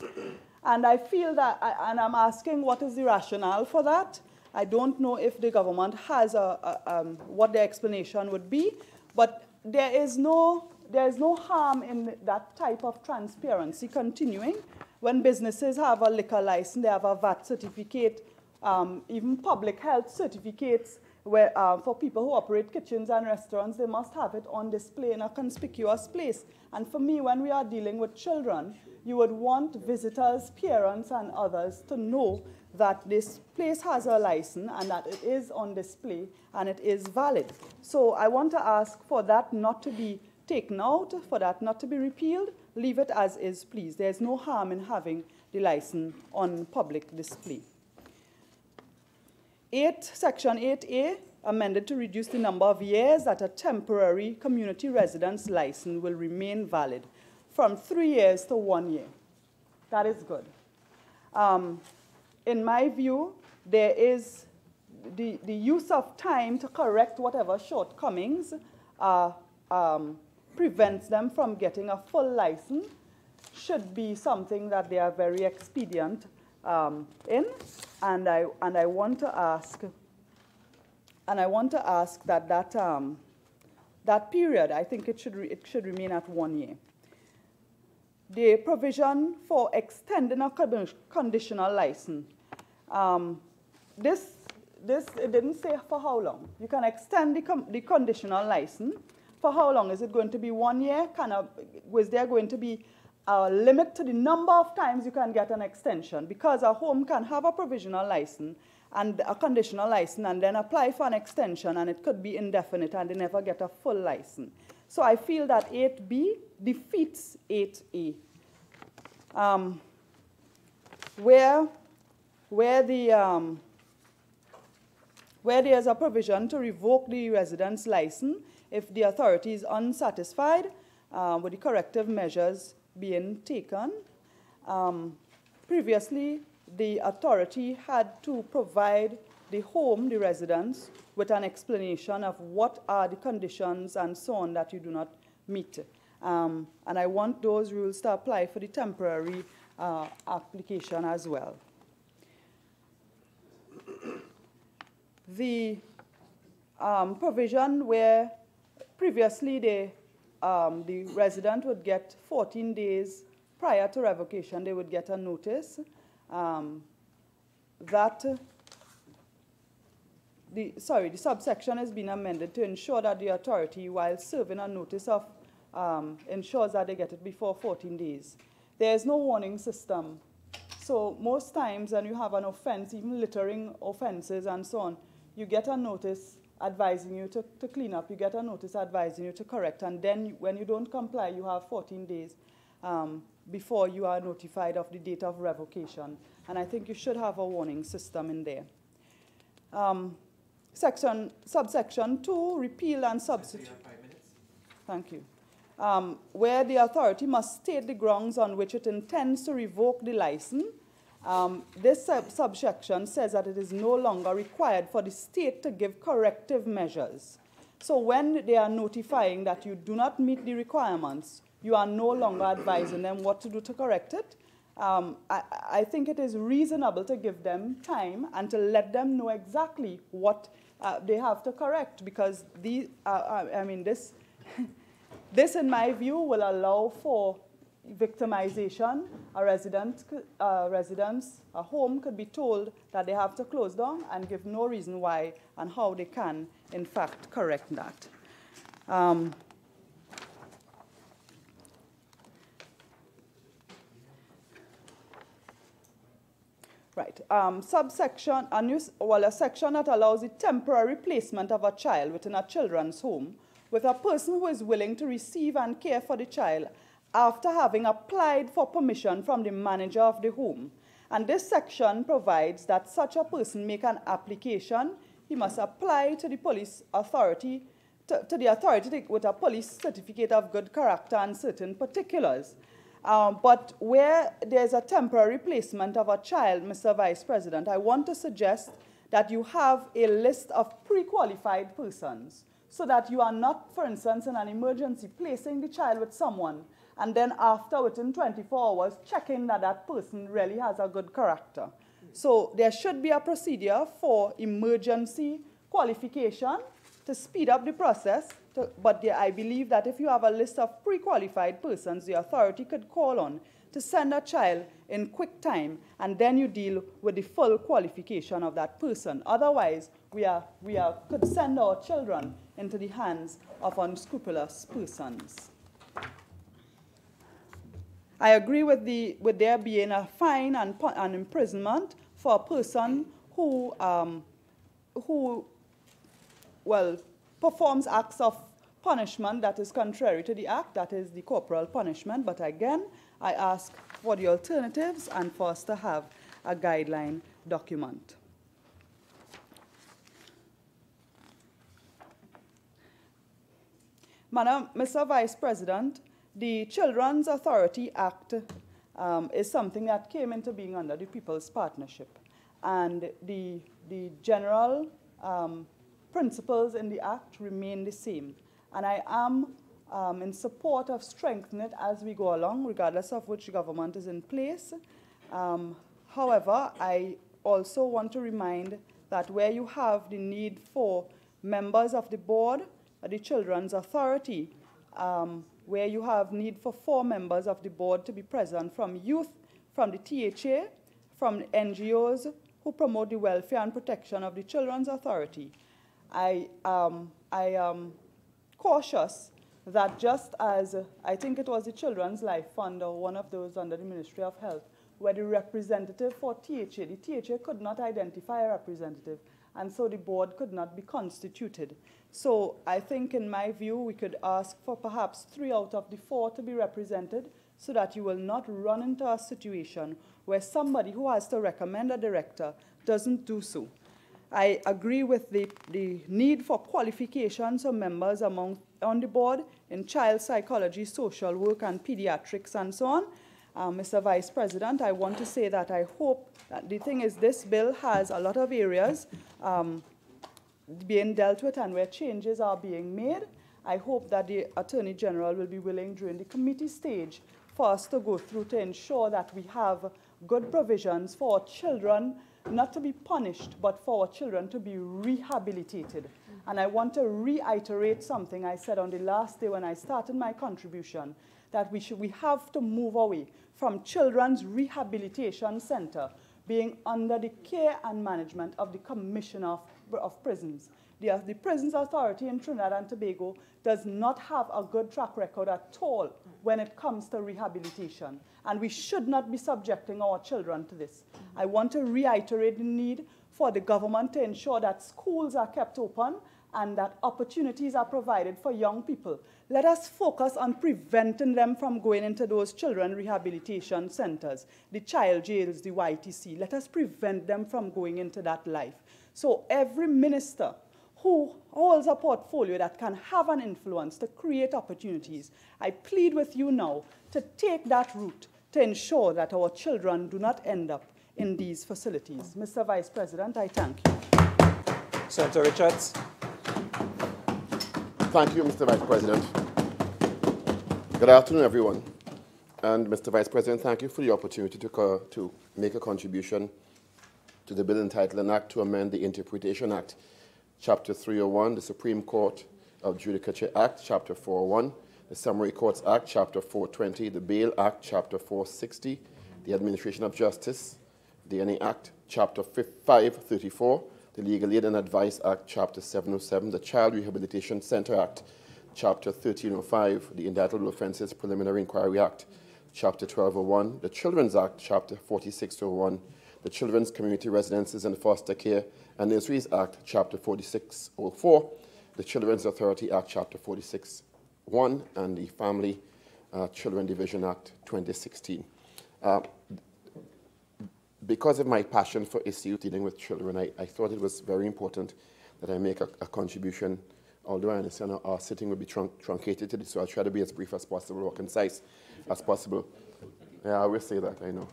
And I feel that, and I'm asking what is the rationale for that. I don't know if the government has what the explanation would be, but there is no harm in that type of transparency continuing. When businesses have a liquor license, they have a VAT certificate, even public health certificates, where for people who operate kitchens and restaurants, they must have it on display in a conspicuous place. And for me, when we are dealing with children, you would want visitors, parents, and others to know that this place has a license and that it is on display and it is valid. So I want to ask for that not to be taken out, for that not to be repealed. Leave it as is, please. There's no harm in having the license on public display. Section 8A, amended to reduce the number of years that a temporary community residence license will remain valid from 3 years to 1 year. That is good. In my view, there is the use of time to correct whatever shortcomings prevents them from getting a full license should be something that they are very expedient in, and I want to ask that period, I think it should remain at 1 year. The provision for extending a conditional license, it didn't say for how long. You can extend the conditional license. For how long? Is it going to be 1 year? Was there going to be a limit to the number of times you can get an extension? Because a home can have a provisional license and a conditional license and then apply for an extension, and it could be indefinite and they never get a full license. So I feel that 8B defeats 8A. Where there's a provision to revoke the residence license if the authority is unsatisfied with the corrective measures being taken. Previously, the authority had to provide the home, the residents, with an explanation of what are the conditions and so on that you do not meet. And I want those rules to apply for the temporary application as well. The provision where previously the resident would get 14 days prior to revocation, they would get a notice the subsection has been amended to ensure that the authority, while serving a notice of, ensures that they get it before 14 days. There is no warning system. So most times when you have an offense, even littering offenses and so on, you get a notice advising you to clean up, you get a notice advising you to correct, and then when you don't comply, you have 14 days before you are notified of the date of revocation. And I think you should have a warning system in there. Subsection 2, repeal and substitute. Thank you. Where the authority must state the grounds on which it intends to revoke the license. This subsection says that it is no longer required for the state to give corrective measures. So when they are notifying that you do not meet the requirements, you are no longer advising them what to do to correct it. I think it is reasonable to give them time and to let them know exactly what they have to correct, because this, in my view, will allow for victimization, a home could be told that they have to close down and give no reason why and how they can, in fact, correct that. Right. Subsection, a section that allows the temporary placement of a child within a children's home with a person who is willing to receive and care for the child after having applied for permission from the manager of the home. And this section provides that such a person make an application. He must apply to the police authority, to the authority with a police certificate of good character and certain particulars. But where there's a temporary placement of a child, Mr. Vice President, I want to suggest that you have a list of pre-qualified persons so that you are not, for instance, in an emergency, placing the child with someone and then after, within 24 hours, checking that that person really has a good character. So there should be a procedure for emergency qualification to speed up the process. But I believe that if you have a list of pre-qualified persons, the authority could call on to send a child in quick time, and then you deal with the full qualification of that person. Otherwise, we could send our children into the hands of unscrupulous persons. I agree with there being a fine and imprisonment for a person who performs acts of punishment that is contrary to the act, that is the corporal punishment. But again, I ask for the alternatives and for us to have a guideline document. Mr. Vice President, the Children's Authority Act is something that came into being under the People's Partnership. And the general principles in the Act remain the same. And I am in support of strengthening it as we go along, regardless of which government is in place. However, I also want to remind that where you have the need for members of the board, the Children's Authority, where you have need for 4 members of the board to be present from youth, from the THA, from NGOs who promote the welfare and protection of the Children's Authority. I am cautious that just as I think it was the Children's Life Fund or one of those under the Ministry of Health, where the representative for THA, the THA could not identify a representative, and so the board could not be constituted. So I think, in my view, we could ask for perhaps 3 out of the 4 to be represented so that you will not run into a situation where somebody who has to recommend a director doesn't do so. I agree with the need for qualifications of members on the board in child psychology, social work, and pediatrics, and so on. Mr. Vice President, I want to say that I hope that the thing is this bill has a lot of areas being dealt with and where changes are being made. I hope that the Attorney General will be willing during the committee stage for us to go through to ensure that we have good provisions for our children not to be punished, but for our children to be rehabilitated. And I want to reiterate something I said on the last day when I started my contribution, that we have to move away from Children's Rehabilitation Center being under the care and management of the Commissioner of Prisons. The Prisons Authority in Trinidad and Tobago does not have a good track record at all when it comes to rehabilitation. And we should not be subjecting our children to this. I want to reiterate the need for the government to ensure that schools are kept open and that opportunities are provided for young people. Let us focus on preventing them from going into those children rehabilitation centers, the child jails, the YTC. Let us prevent them from going into that life. So every minister who holds a portfolio that can have an influence to create opportunities, I plead with you now to take that route to ensure that our children do not end up in these facilities. Mr. Vice President, I thank you. Senator Richards. Thank you, Mr. Vice President. Good afternoon, everyone. And Mr. Vice President, thank you for the opportunity to make a contribution to the bill entitled An Act to Amend the Interpretation Act, Chapter 301, the Supreme Court of Judicature Act, Chapter 401, the Summary Courts Act, Chapter 420, the Bail Act, Chapter 460, the Administration of Justice, the DNA Act, Chapter 534, the Legal Aid and Advice Act, Chapter 707, the Child Rehabilitation Center Act, Chapter 1305, the Indictable Offences Preliminary Inquiry Act, Chapter 1201, the Children's Act, Chapter 4601, the Children's Community Residences and Foster Care and Nurseries Act, Chapter 4604, the Children's Authority Act, Chapter 4601, and the Family Children Division Act, 2016. Because of my passion for issues dealing with children, I thought it was very important that I make a contribution, although I understand our sitting will be truncated today, so I'll try to be as brief as possible or concise as possible. Yeah, I will say that, I know.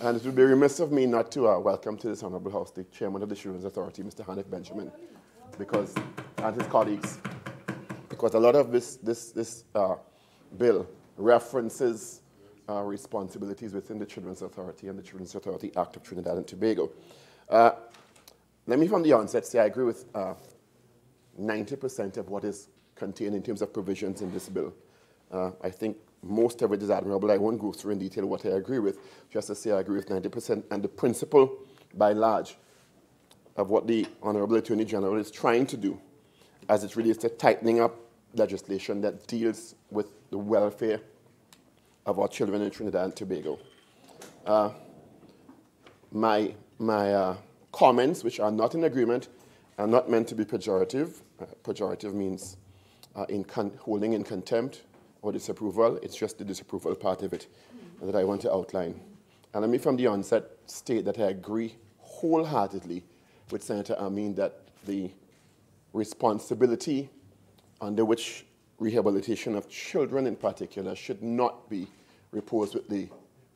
And it would be remiss of me not to welcome to this Honourable House the Chairman of the Children's Authority, Mr. Hanif Benjamin, and his colleagues, because a lot of this bill references responsibilities within the Children's Authority and the Children's Authority Act of Trinidad and Tobago. Let me from the onset say I agree with 90% of what is contained in terms of provisions in this bill. I think most of it is admirable. I won't go through in detail what I agree with, just to say I agree with 90%. And the principle, by large, of what the Honourable Attorney General is trying to do as it relates to tightening up legislation that deals with the welfare of our children in Trinidad and Tobago. My comments, which are not in agreement, are not meant to be pejorative. Pejorative means holding in contempt or disapproval. It's just the disapproval part of it that I want to outline. And let me from the onset state that I agree wholeheartedly with Senator Amin that the responsibility under which rehabilitation of children in particular should not be reposed with the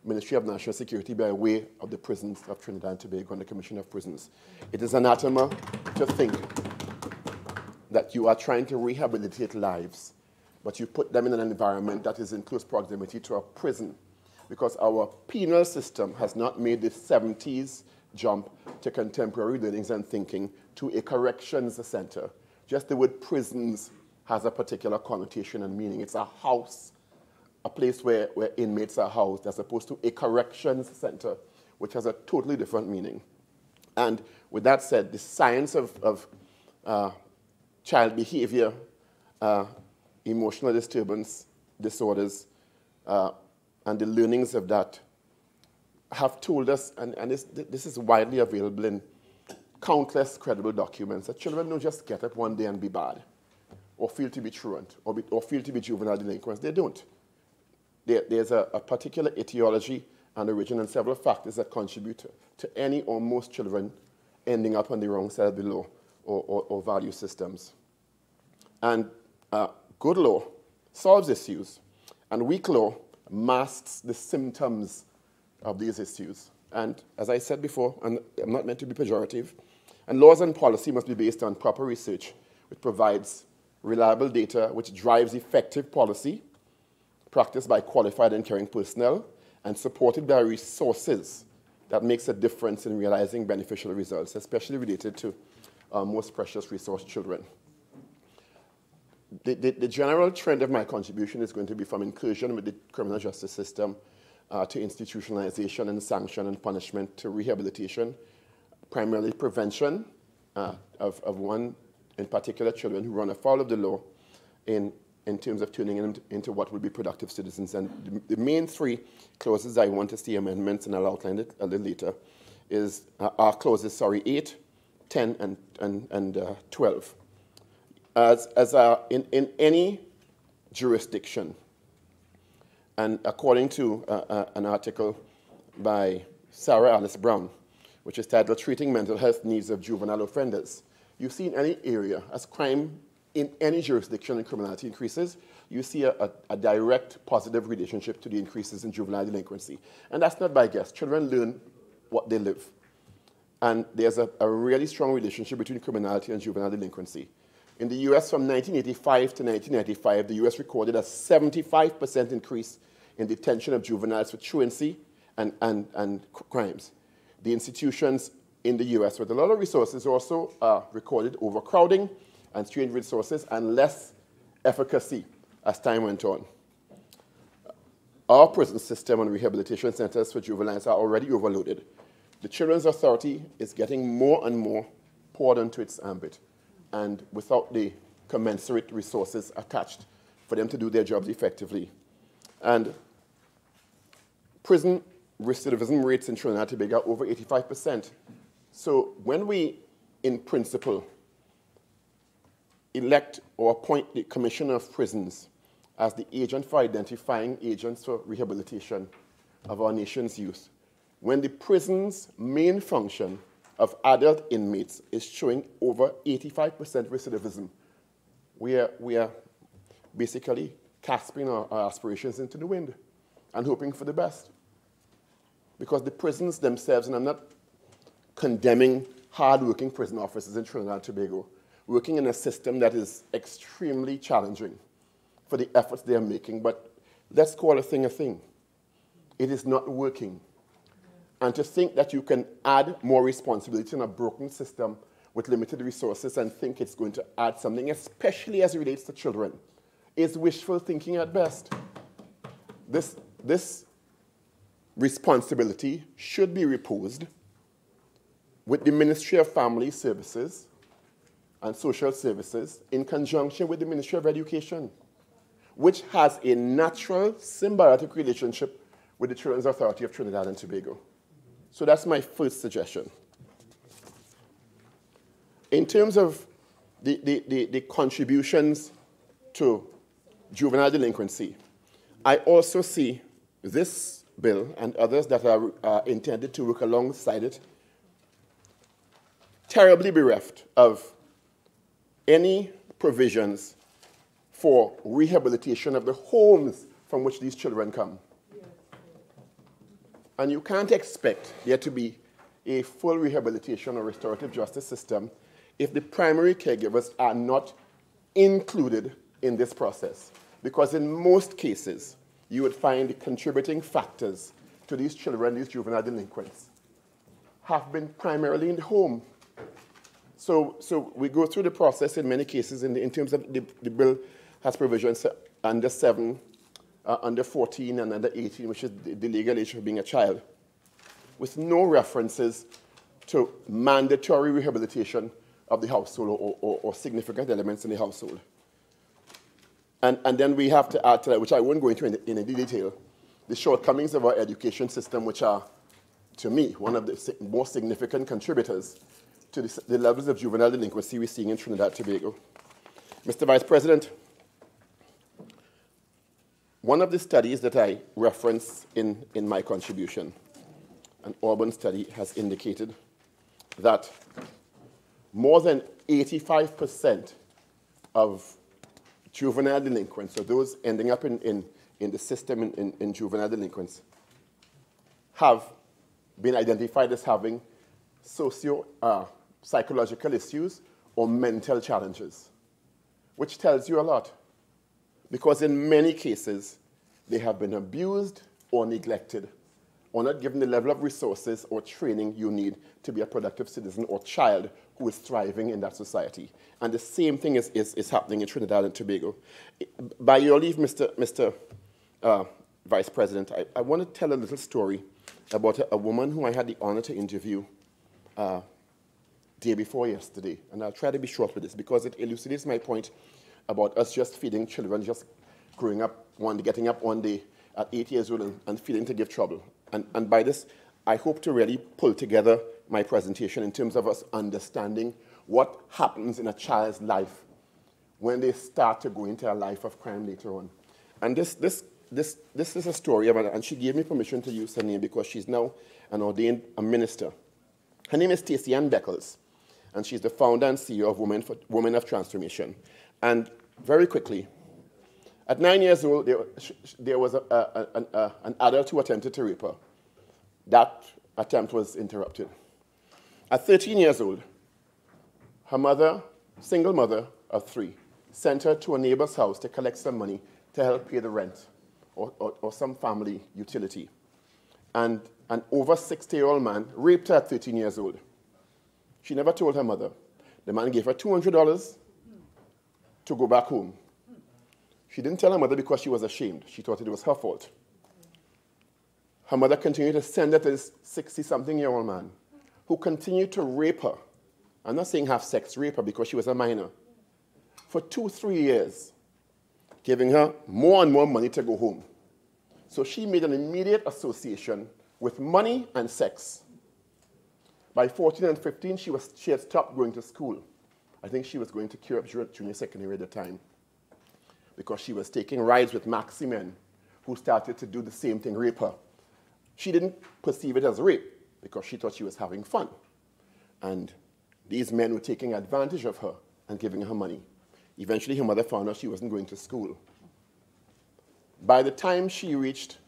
Ministry of National Security by way of the prisons of Trinidad and Tobago and the Commission of Prisons. It is anathema to think that you are trying to rehabilitate lives, but you put them in an environment that is in close proximity to a prison, because our penal system has not made the 70s jump to contemporary learnings and thinking to a corrections center. Just the word prisons has a particular connotation and meaning. It's a house, a place where inmates are housed, as opposed to a corrections center, which has a totally different meaning. And with that said, the science of child behavior, emotional disturbance disorders, and the learnings of that have told us, and this is widely available in countless credible documents, that children don't just get up one day and be bad, or feel to be truant, or feel to be juvenile delinquents. They don't. There's a particular etiology and origin and several factors that contribute to any or most children ending up on the wrong side of the law or value systems. And good law solves issues, and weak law masks the symptoms of these issues. And as I said before, and I'm not meant to be pejorative, and laws and policy must be based on proper research, which provides reliable data, which drives effective policy, practiced by qualified and caring personnel, and supported by resources that makes a difference in realizing beneficial results, especially related to our most precious resource, children. The general trend of my contribution is going to be from inclusion with the criminal justice system to institutionalization and sanction and punishment to rehabilitation, primarily prevention of one, in particular, children who run afoul of the law in terms of turning them into what will be productive citizens. And the main three clauses I want to see amendments, and I'll outline it a little later, are clauses 8, 10, and 12. In any jurisdiction, and according to an article by Sarah Alice Brown, which is titled Treating Mental Health Needs of Juvenile Offenders, you see in any area, as crime in any jurisdiction and criminality increases, you see a direct positive relationship to the increases in juvenile delinquency. And that's not by guess. Children learn what they live. And there's a really strong relationship between criminality and juvenile delinquency. In the US from 1985 to 1995, the US recorded a 75% increase in detention of juveniles for truancy and crimes. The institutions in the US with a lot of resources also recorded overcrowding and strained resources and less efficacy as time went on. Our prison system and rehabilitation centers for juveniles are already overloaded. The Children's Authority is getting more and more poured into its ambit, and without the commensurate resources attached for them to do their jobs effectively. And prison recidivism rates in Trinidad and Tobago are over 85%. So when we, in principle, elect or appoint the Commissioner of Prisons as the agent for identifying agents for rehabilitation of our nation's youth, when the prison's main function of adult inmates is showing over 85% recidivism, we are basically casting our aspirations into the wind and hoping for the best. Because the prisons themselves, and I'm not condemning hard-working prison officers in Trinidad and Tobago, working in a system that is extremely challenging for the efforts they are making, but let's call a thing a thing. It is not working. And to think that you can add more responsibility in a broken system with limited resources and think it's going to add something, especially as it relates to children, is wishful thinking at best. This responsibility should be reposed with the Ministry of Family Services and Social Services in conjunction with the Ministry of Education, which has a natural symbiotic relationship with the Children's Authority of Trinidad and Tobago. So that's my first suggestion. In terms of the contributions to juvenile delinquency, I also see this bill and others that are intended to work alongside it terribly bereft of any provisions for rehabilitation of the homes from which these children come. And you can't expect there to be a full rehabilitation or restorative justice system if the primary caregivers are not included in this process. Because in most cases, you would find the contributing factors to these children, these juvenile delinquents, have been primarily in the home. So we go through the process in many cases in terms of the bill has provisions under 7, under 14, and under 18, which is the legal age for being a child, with no references to mandatory rehabilitation of the household or significant elements in the household. And then we have to add to that, which I won't go into in any detail, the shortcomings of our education system, which are, to me, one of the most significant contributors to the levels of juvenile delinquency we're seeing in Trinidad and Tobago. Mr. Vice President, one of the studies that I reference in my contribution, an urban study, has indicated that more than 85% of juvenile delinquents, or those ending up in the system in juvenile delinquents, have been identified as having psychological issues or mental challenges, which tells you a lot. Because in many cases, they have been abused or neglected, or not given the level of resources or training you need to be a productive citizen or child who is thriving in that society. And the same thing is happening in Trinidad and Tobago. By your leave, Mr. Vice President, I want to tell a little story about a woman who I had the honor to interview day before yesterday. And I'll try to be short with this because it elucidates my point about us just feeding children, just growing up getting up one day at 8 years old and feeling to give trouble. And by this, I hope to really pull together my presentation in terms of us understanding what happens in a child's life when they start to go into a life of crime later on. And this is a story about, and she gave me permission to use her name because she's now an ordained minister. Her name is Stacey Ann Beckles, and she's the founder and CEO of Women of Transformation. And very quickly, at 9 years old, there was an adult who attempted to rape her. That attempt was interrupted. At 13 years old, her mother, single mother of 3, sent her to a neighbor's house to collect some money to help pay the rent or some family utility. And an over 60-year-old man raped her at 13 years old. She never told her mother. The man gave her $200 to go back home. She didn't tell her mother because she was ashamed. She thought it was her fault. Her mother continued to send her to this 60-something-year-old man who continued to rape her. I'm not saying have sex, rape her because she was a minor. For 2-3 years, giving her more and more money to go home. So she made an immediate association with money and sex. By 14 and 15, she had stopped going to school. I think she was going to Curepe Junior Secondary at the time because she was taking rides with maxi men who started to do the same thing, rape her. She didn't perceive it as rape because she thought she was having fun. And these men were taking advantage of her and giving her money. Eventually, her mother found out she wasn't going to school. By the time she reached,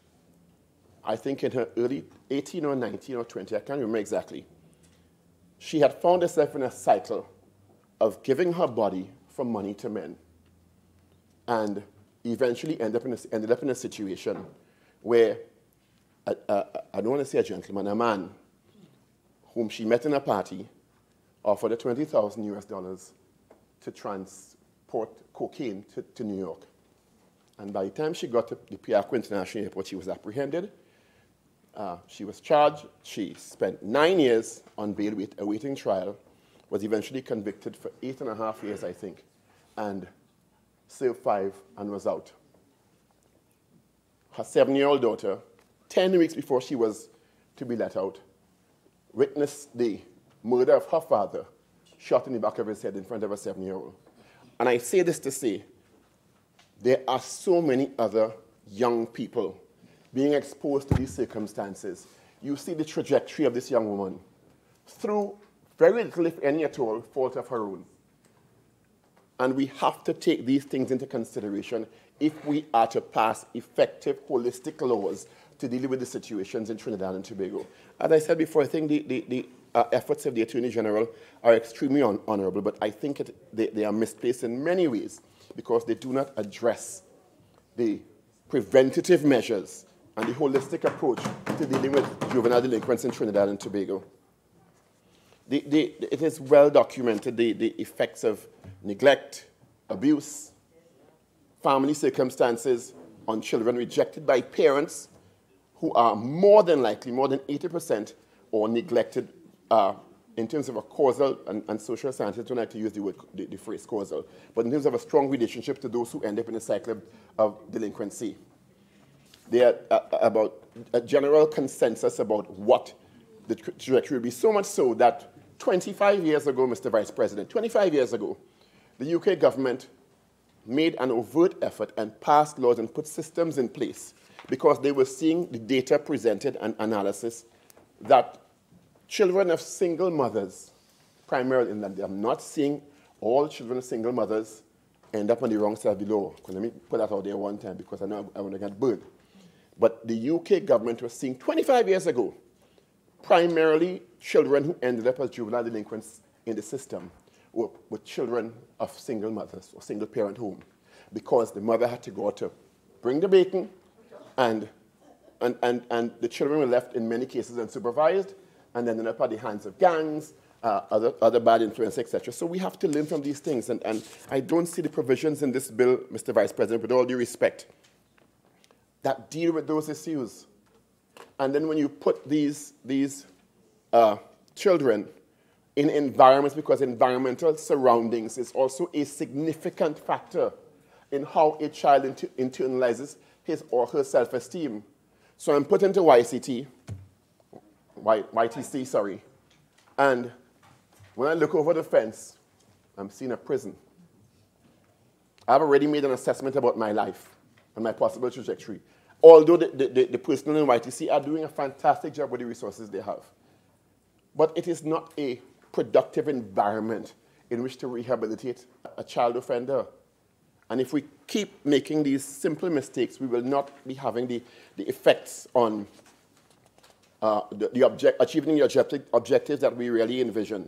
I think in her early 18 or 19 or 20, I can't remember exactly, she had found herself in a cycle of giving her body for money to men and eventually ended up in a situation where, I don't want to say a gentleman, a man whom she met in a party offered her $20,000 to transport cocaine to New York. And by the time she got to the Piarco International Airport, she was apprehended. She was charged. She spent 9 years on bail awaiting trial, was eventually convicted for 8.5 years, I think, and served 5 and was out. Her 7-year-old daughter, 10 weeks before she was to be let out, witnessed the murder of her father, shot in the back of his head in front of a 7-year-old. And I say this to say, there are so many other young people being exposed to these circumstances. You see the trajectory of this young woman through very little, if any at all, fault of her own. And we have to take these things into consideration if we are to pass effective, holistic laws to deal with the situations in Trinidad and Tobago. As I said before, I think the efforts of the Attorney General are extremely honorable, but I think they are misplaced in many ways because they do not address the preventative measures and the holistic approach to dealing with juvenile delinquents in Trinidad and Tobago. It is well documented, the effects of neglect, abuse, family circumstances on children rejected by parents who are more than likely, more than 80%, or neglected in terms of a causal, and social scientists don't like to use the phrase causal, but in terms of a strong relationship to those who end up in a cycle of delinquency. There are about a general consensus about what the trajectory will be, so much so that 25 years ago, Mr. Vice President, 25 years ago, the UK government made an overt effort and passed laws and put systems in place because they were seeing the data presented and analysis that children of single mothers, primarily in London, I'm not seeing all children of single mothers end up on the wrong side of the law. Let me put that out there one time because I know I want to get burned. But the UK government was seeing 25 years ago, primarily children who ended up as juvenile delinquents in the system were children of single mothers or single parent home because the mother had to go out to bring the bacon and the children were left in many cases unsupervised and ended up at the hands of gangs, other bad influence, etc. So we have to learn from these things. And I don't see the provisions in this bill, Mr. Vice President, with all due respect, that deal with those issues. And then when you put these children in environments, because environmental surroundings is also a significant factor in how a child internalizes his or her self-esteem. So I'm put into YTC, sorry, and when I look over the fence, I'm seeing a prison. I've already made an assessment about my life and my possible trajectory. Although the personnel in YTC are doing a fantastic job with the resources they have. But it is not a productive environment in which to rehabilitate a child offender. And if we keep making these simple mistakes, we will not be having the effects on achieving the objectives that we really envision.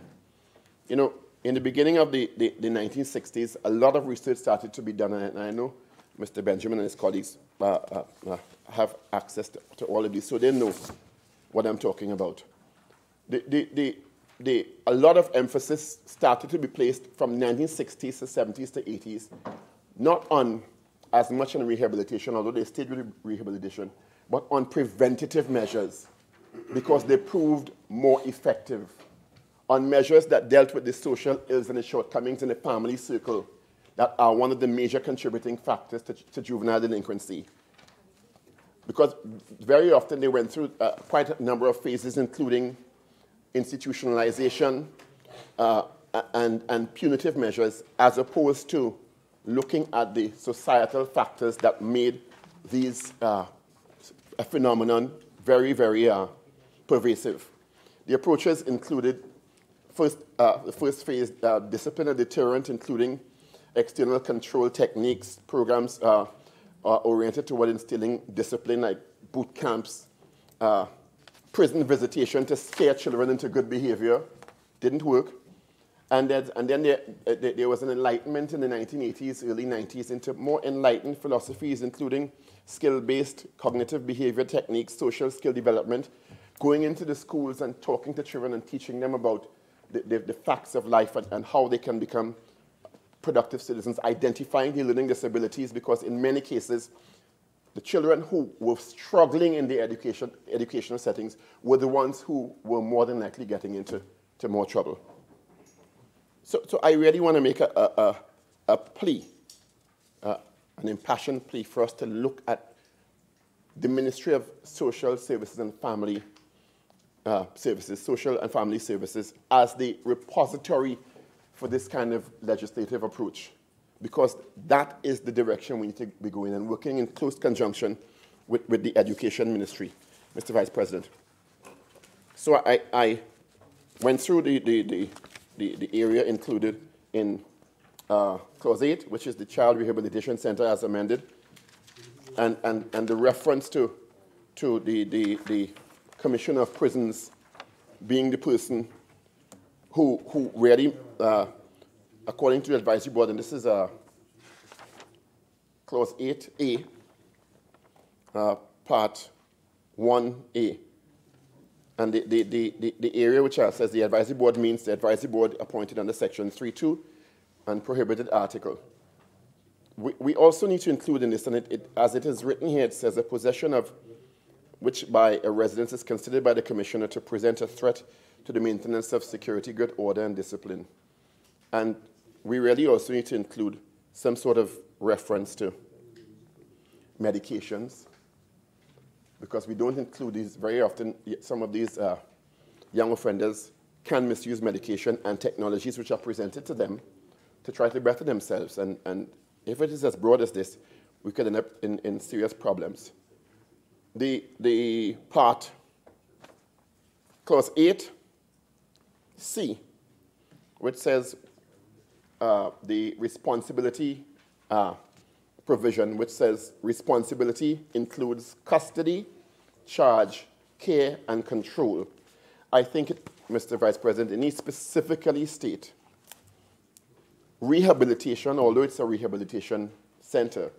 You know, in the beginning of the 1960s, a lot of research started to be done, and I know Mr. Benjamin and his colleagues have access to all of these, so they know what I'm talking about. A lot of emphasis started to be placed from 1960s to 70s to 80s, not on as much on rehabilitation, although they stayed with rehabilitation, but on preventative measures, because they proved more effective, on measures that dealt with the social ills and the shortcomings in the family circle that are one of the major contributing factors to juvenile delinquency. Because very often they went through quite a number of phases, including institutionalization and punitive measures, as opposed to looking at the societal factors that made these a phenomenon very, very pervasive. The approaches included the first phase, discipline and deterrent, including external control techniques, programs oriented toward instilling discipline, like boot camps, prison visitation to scare children into good behavior. Didn't work. And then there was an enlightenment in the 1980s, early 90s, into more enlightened philosophies, including skill-based cognitive behavior techniques, social skill development, going into the schools and talking to children and teaching them about the facts of life and how they can become productive citizens, identifying their learning disabilities, because in many cases, the children who were struggling in the educational settings were the ones who were more than likely getting into more trouble. So I really want to make a plea, an impassioned plea for us to look at the Ministry of Social Services and Family Services, Social and Family Services, as the repository for this kind of legislative approach, because that is the direction we need to be going and working in close conjunction with the Education Ministry, Mr. Vice President. So I went through the area included in Clause 8, which is the Child Rehabilitation Center as amended, and the reference to the Commissioner of Prisons being the person who really, according to the advisory board, and this is Clause 8A, Part 1A, and the area which says the advisory board means the advisory board appointed under Section 3.2 and prohibited article. We also need to include in this, and as it is written here, it says a possession of which by a residence is considered by the Commissioner to present a threat to the maintenance of security, good order, and discipline. And we really also need to include some sort of reference to medications, because we don't include these very often. Some of these young offenders can misuse medication and technologies which are presented to them to try to better themselves. And if it is as broad as this, we could end up in serious problems. The part, Clause 8C, which says the responsibility provision, which says responsibility includes custody, charge, care, and control. I think, Mr. Vice President, it needs specifically state rehabilitation, although it's a rehabilitation center.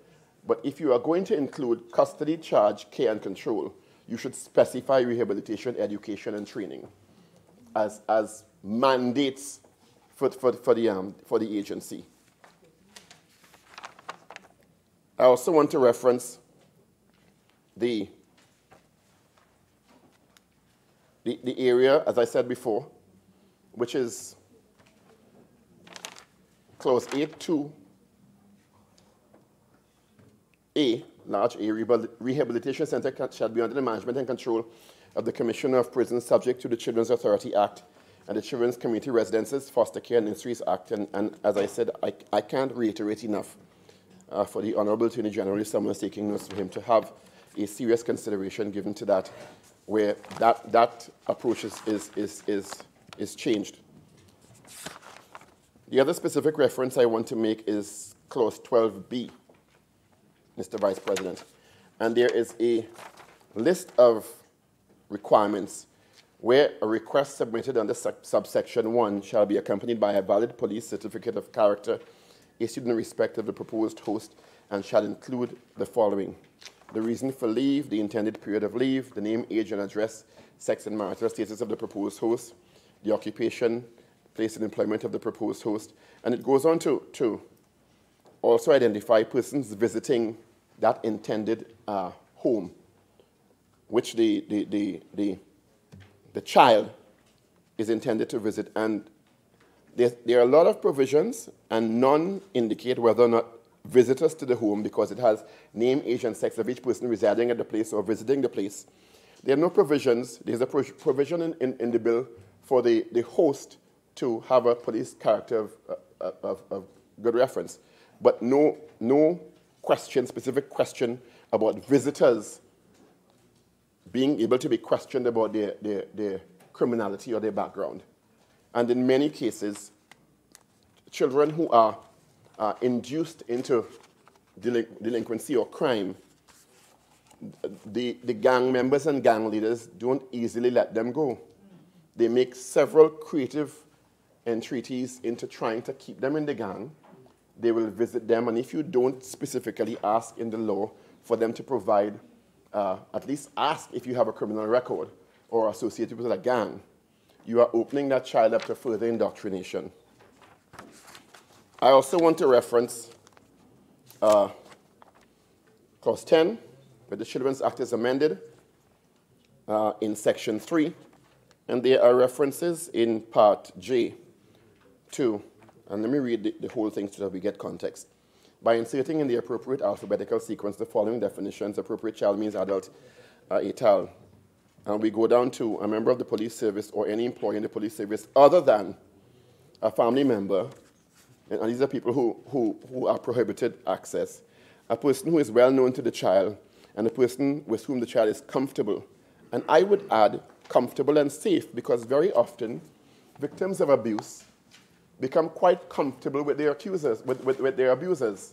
But if you are going to include custody, charge, care, and control, you should specify rehabilitation, education, and training as mandates for the agency. I also want to reference the area, as I said before, which is Clause 8.2A, large A, rehabilitation center shall be under the management and control of the Commissioner of Prisons, subject to the Children's Authority Act and the Children's Community Residences, Foster Care and Nurseries Act. And as I said, I can't reiterate enough for the Honorable Attorney General, if someone is taking notes, for him to have a serious consideration given to that, where that approach is changed. The other specific reference I want to make is Clause 12B, Mr. Vice President. And there is a list of requirements where a request submitted under subsection 1 shall be accompanied by a valid police certificate of character issued in respect of the proposed host, and shall include the following: the reason for leave, the intended period of leave, the name, age, and address, sex, and marital status of the proposed host, the occupation, place and employment of the proposed host. And it goes on to also identify persons visiting that intended home, which the child is intended to visit. And there are a lot of provisions, and none indicate whether or not visitors to the home, because it has name, age, and sex of each person residing at the place or visiting the place. There are no provisions. There's a provision in the bill for the host to have a police character of good reference, but no question, specific question about visitors being able to be questioned about their criminality or their background. And in many cases, children who are induced into delinquency or crime, the gang members and gang leaders don't easily let them go. They make several creative entreaties into trying to keep them in the gang. They will visit them, and if you don't specifically ask in the law for them to provide, at least ask if you have a criminal record or associated with a gang, you are opening that child up to further indoctrination. I also want to reference Clause 10, where the Children's Act is amended in Section 3, and there are references in Part J too. And let me read the whole thing so that we get context. By inserting in the appropriate alphabetical sequence the following definitions: appropriate child means adult, et al. And we go down to a member of the police service or any employee in the police service other than a family member, and these are people who are prohibited access, a person who is well known to the child, and a person with whom the child is comfortable. And I would add comfortable and safe, because very often victims of abuse become quite comfortable with their accusers, with their abusers.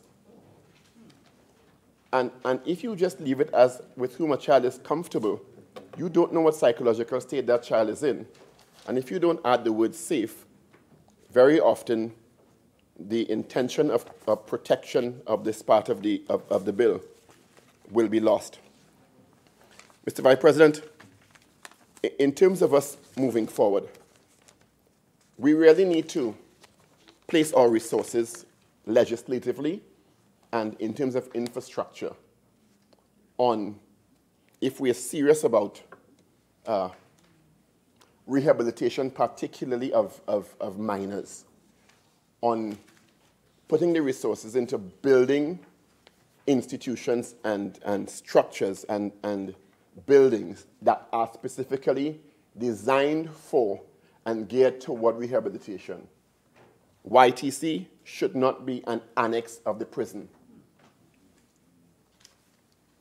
And if you just leave it as with whom a child is comfortable, you don't know what psychological state that child is in. And if you don't add the word safe, very often the intention of protection of this part of the bill will be lost. Mr. Vice President, in terms of us moving forward, we really need to place our resources legislatively and in terms of infrastructure on, if we are serious about rehabilitation, particularly of minors, on putting the resources into building institutions and structures and buildings that are specifically designed for and geared toward rehabilitation. YTC should not be an annex of the prison.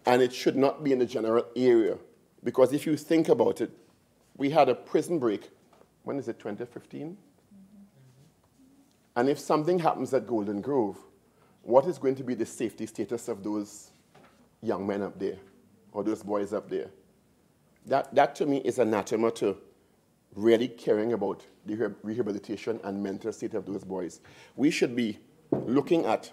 And it should not be in the general area. Because if you think about it, we had a prison break, when is it, 2015? And if something happens at Golden Grove, what is going to be the safety status of those young men up there, or those boys up there? That to me is anathema to really caring about the rehabilitation and mental state of those boys. We should be looking at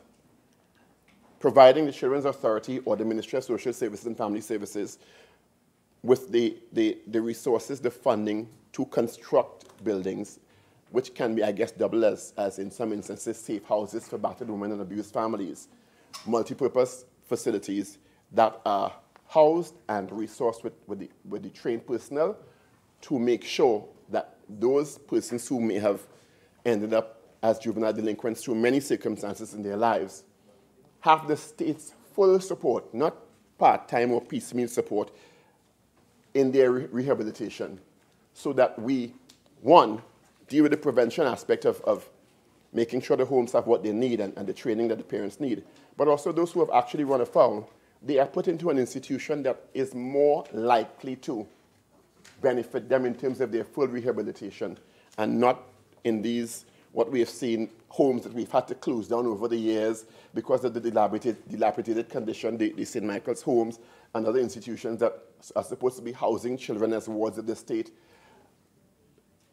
providing the Children's Authority or the Ministry of Social Services and Family Services with the resources, the funding to construct buildings, which can be, I guess, double as in some instances, safe houses for battered women and abused families, multi-purpose facilities that are housed and resourced with the trained personnel to make sure that those persons who may have ended up as juvenile delinquents through many circumstances in their lives have the state's full support, not part-time or piecemeal support, in their rehabilitation, so that we, one, deal with the prevention aspect of making sure the homes have what they need and the training that the parents need, but also those who have actually run afoul, they are put into an institution that is more likely to benefit them in terms of their full rehabilitation, and not in these, what we have seen, homes that we've had to close down over the years because of the dilapidated condition, the St. Michael's homes and other institutions that are supposed to be housing children as wards of the state.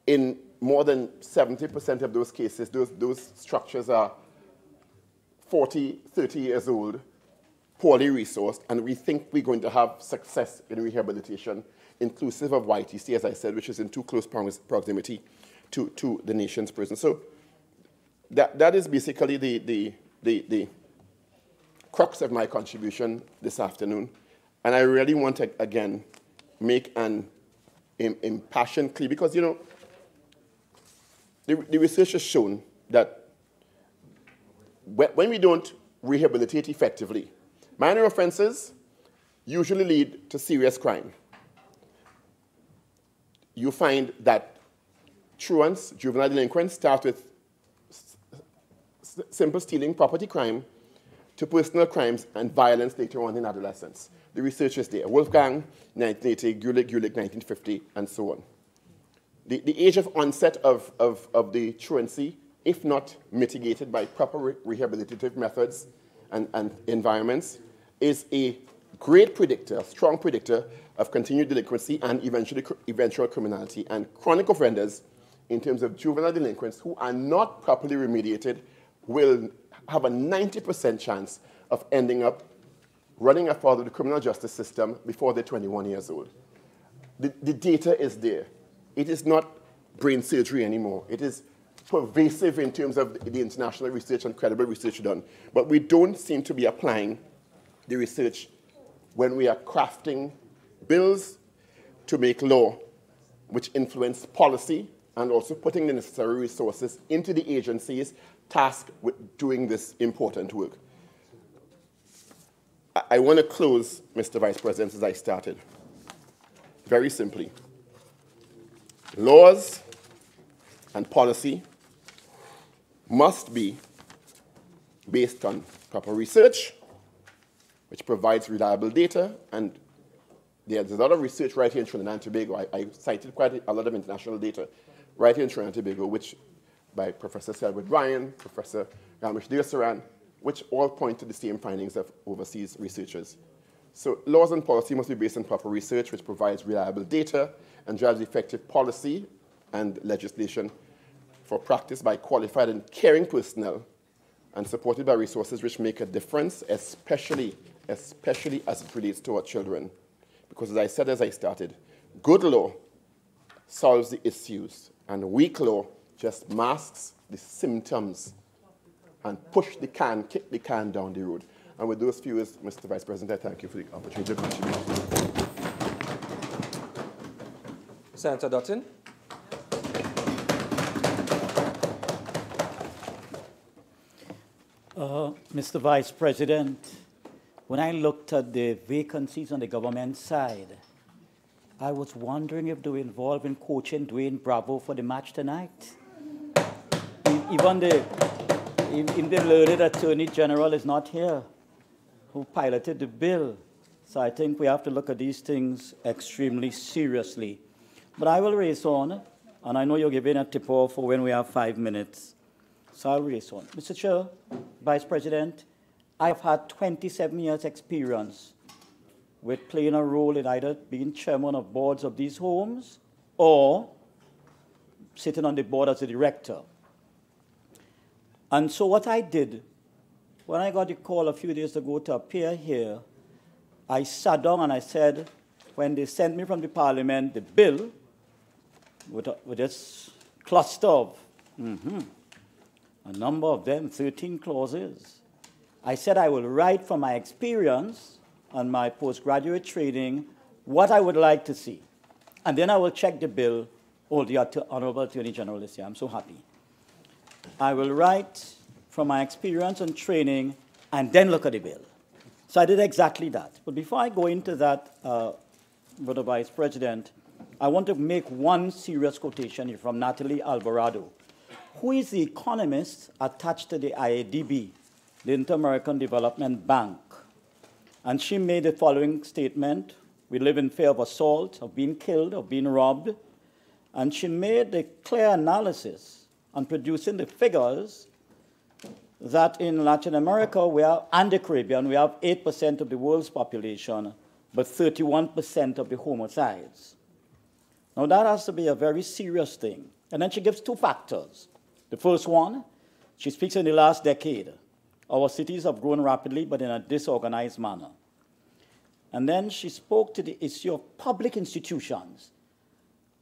In more than 70% of those cases, those structures are 40, 30 years old, poorly resourced, and we think we're going to have success in rehabilitation, inclusive of YTC, as I said, which is in too close proximity to the nation's prison. So that is basically the crux of my contribution this afternoon. And I really want to, again, make an impassioned plea because, you know, the research has shown that when we don't rehabilitate effectively, minor offenses usually lead to serious crime. You find that truants, juvenile delinquents, start with simple stealing, property crime, to personal crimes and violence later on in adolescence. The research is there. Wolfgang, 1980, Gulick, 1950, and so on. The age of onset of the truancy, if not mitigated by proper rehabilitative methods and environments, is a great predictor, a strong predictor of continued delinquency and eventual criminality. And chronic offenders, in terms of juvenile delinquents who are not properly remediated, will have a 90% chance of ending up running afoul of the criminal justice system before they're 21 years old. The data is there. It is not brain surgery anymore. It is pervasive in terms of the international research and credible research done. But we don't seem to be applying the research when we are crafting bills to make law which influence policy and also putting the necessary resources into the agencies tasked with doing this important work. I want to close, Mr. Vice President, as I started. Very simply. Laws and policy must be based on proper research, which provides reliable data, and there's a lot of research right here in Trinidad and Tobago. I cited quite a lot of international data right here in Trinidad and Tobago, which by Professor Selwood Ryan, Professor Ramesh Deosaran, which all point to the same findings of overseas researchers. So laws and policy must be based on proper research, which provides reliable data and drives effective policy and legislation for practice by qualified and caring personnel and supported by resources which make a difference, especially as it relates to our children. Because as I said as I started, good law solves the issues and weak law just masks the symptoms and kick the can down the road. And with those few words, Mr. Vice President, I thank you for the opportunity to contribute. Senator Dutton. Mr. Vice President, when I looked at the vacancies on the government side, I was wondering if they were involved in coaching Dwayne Bravo for the match tonight. Even the learned Attorney General is not here, who piloted the bill. So I think we have to look at these things extremely seriously. But I will race on, and I know you're giving a tip-off for when we have 5 minutes. So I'll race on. Mr. Chair, Vice President, I have had 27 years' experience with playing a role in either being chairman of boards of these homes or sitting on the board as a director. And so what I did, when I got the call a few days ago to appear here, I sat down and I said, when they sent me from the Parliament the bill with this cluster of, a number of them, 13 clauses, I said I will write from my experience and my postgraduate training what I would like to see. And then I will check the bill. Oh, the Honorable Attorney General is here. I'm so happy. I will write from my experience and training and then look at the bill. So I did exactly that. But before I go into that, Brother Vice President, I want to make one serious quotation here from Natalie Alvarado, who is the economist attached to the IADB, the Inter-American Development Bank. And she made the following statement: we live in fear of assault, of being killed, of being robbed. And she made a clear analysis on producing the figures that in Latin America and the Caribbean, we have 8% of the world's population, but 31% of the homicides. Now that has to be a very serious thing. And then she gives two factors. The first one, she speaks in the last decade. Our cities have grown rapidly, but in a disorganized manner. And then she spoke to the issue of public institutions.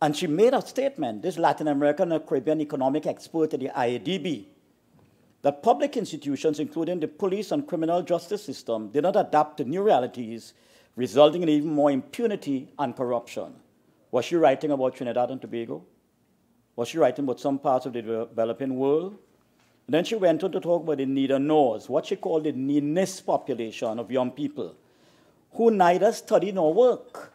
And she made a statement, this Latin American and Caribbean economic expert at the IADB, that public institutions, including the police and criminal justice system, did not adapt to new realities, resulting in even more impunity and corruption. Was she writing about Trinidad and Tobago? Was she writing about some parts of the developing world? And then she went on to talk about the neither-nors, what she called the needness population of young people, who neither study nor work.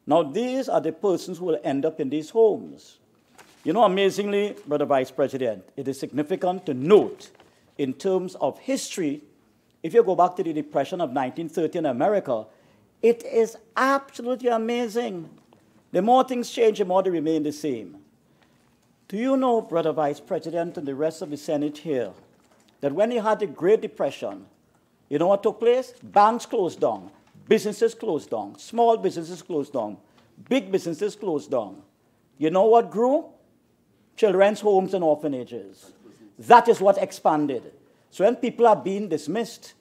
Now, these are the persons who will end up in these homes. You know, amazingly, Brother Vice President, it is significant to note in terms of history, if you go back to the Depression of 1930 in America, it is absolutely amazing. The more things change, the more they remain the same. Do you know, Brother Vice President and the rest of the Senate here, that when you had the Great Depression, you know what took place? Banks closed down, businesses closed down, small businesses closed down, big businesses closed down. You know what grew? Children's homes and orphanages. That is what expanded. So when people are being dismissed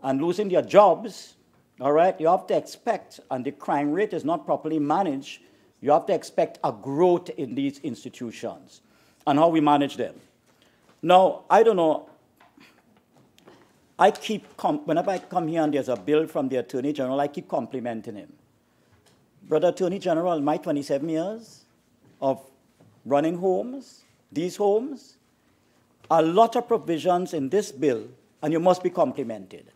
and losing their jobs, all right, you have to expect, and the crime rate is not properly managed, you have to expect a growth in these institutions and how we manage them. Now, I don't know, whenever I come here and there's a bill from the Attorney General, I keep complimenting him. Brother Attorney General, my 27 years of running homes, these homes, a lot of provisions in this bill, and you must be complimented.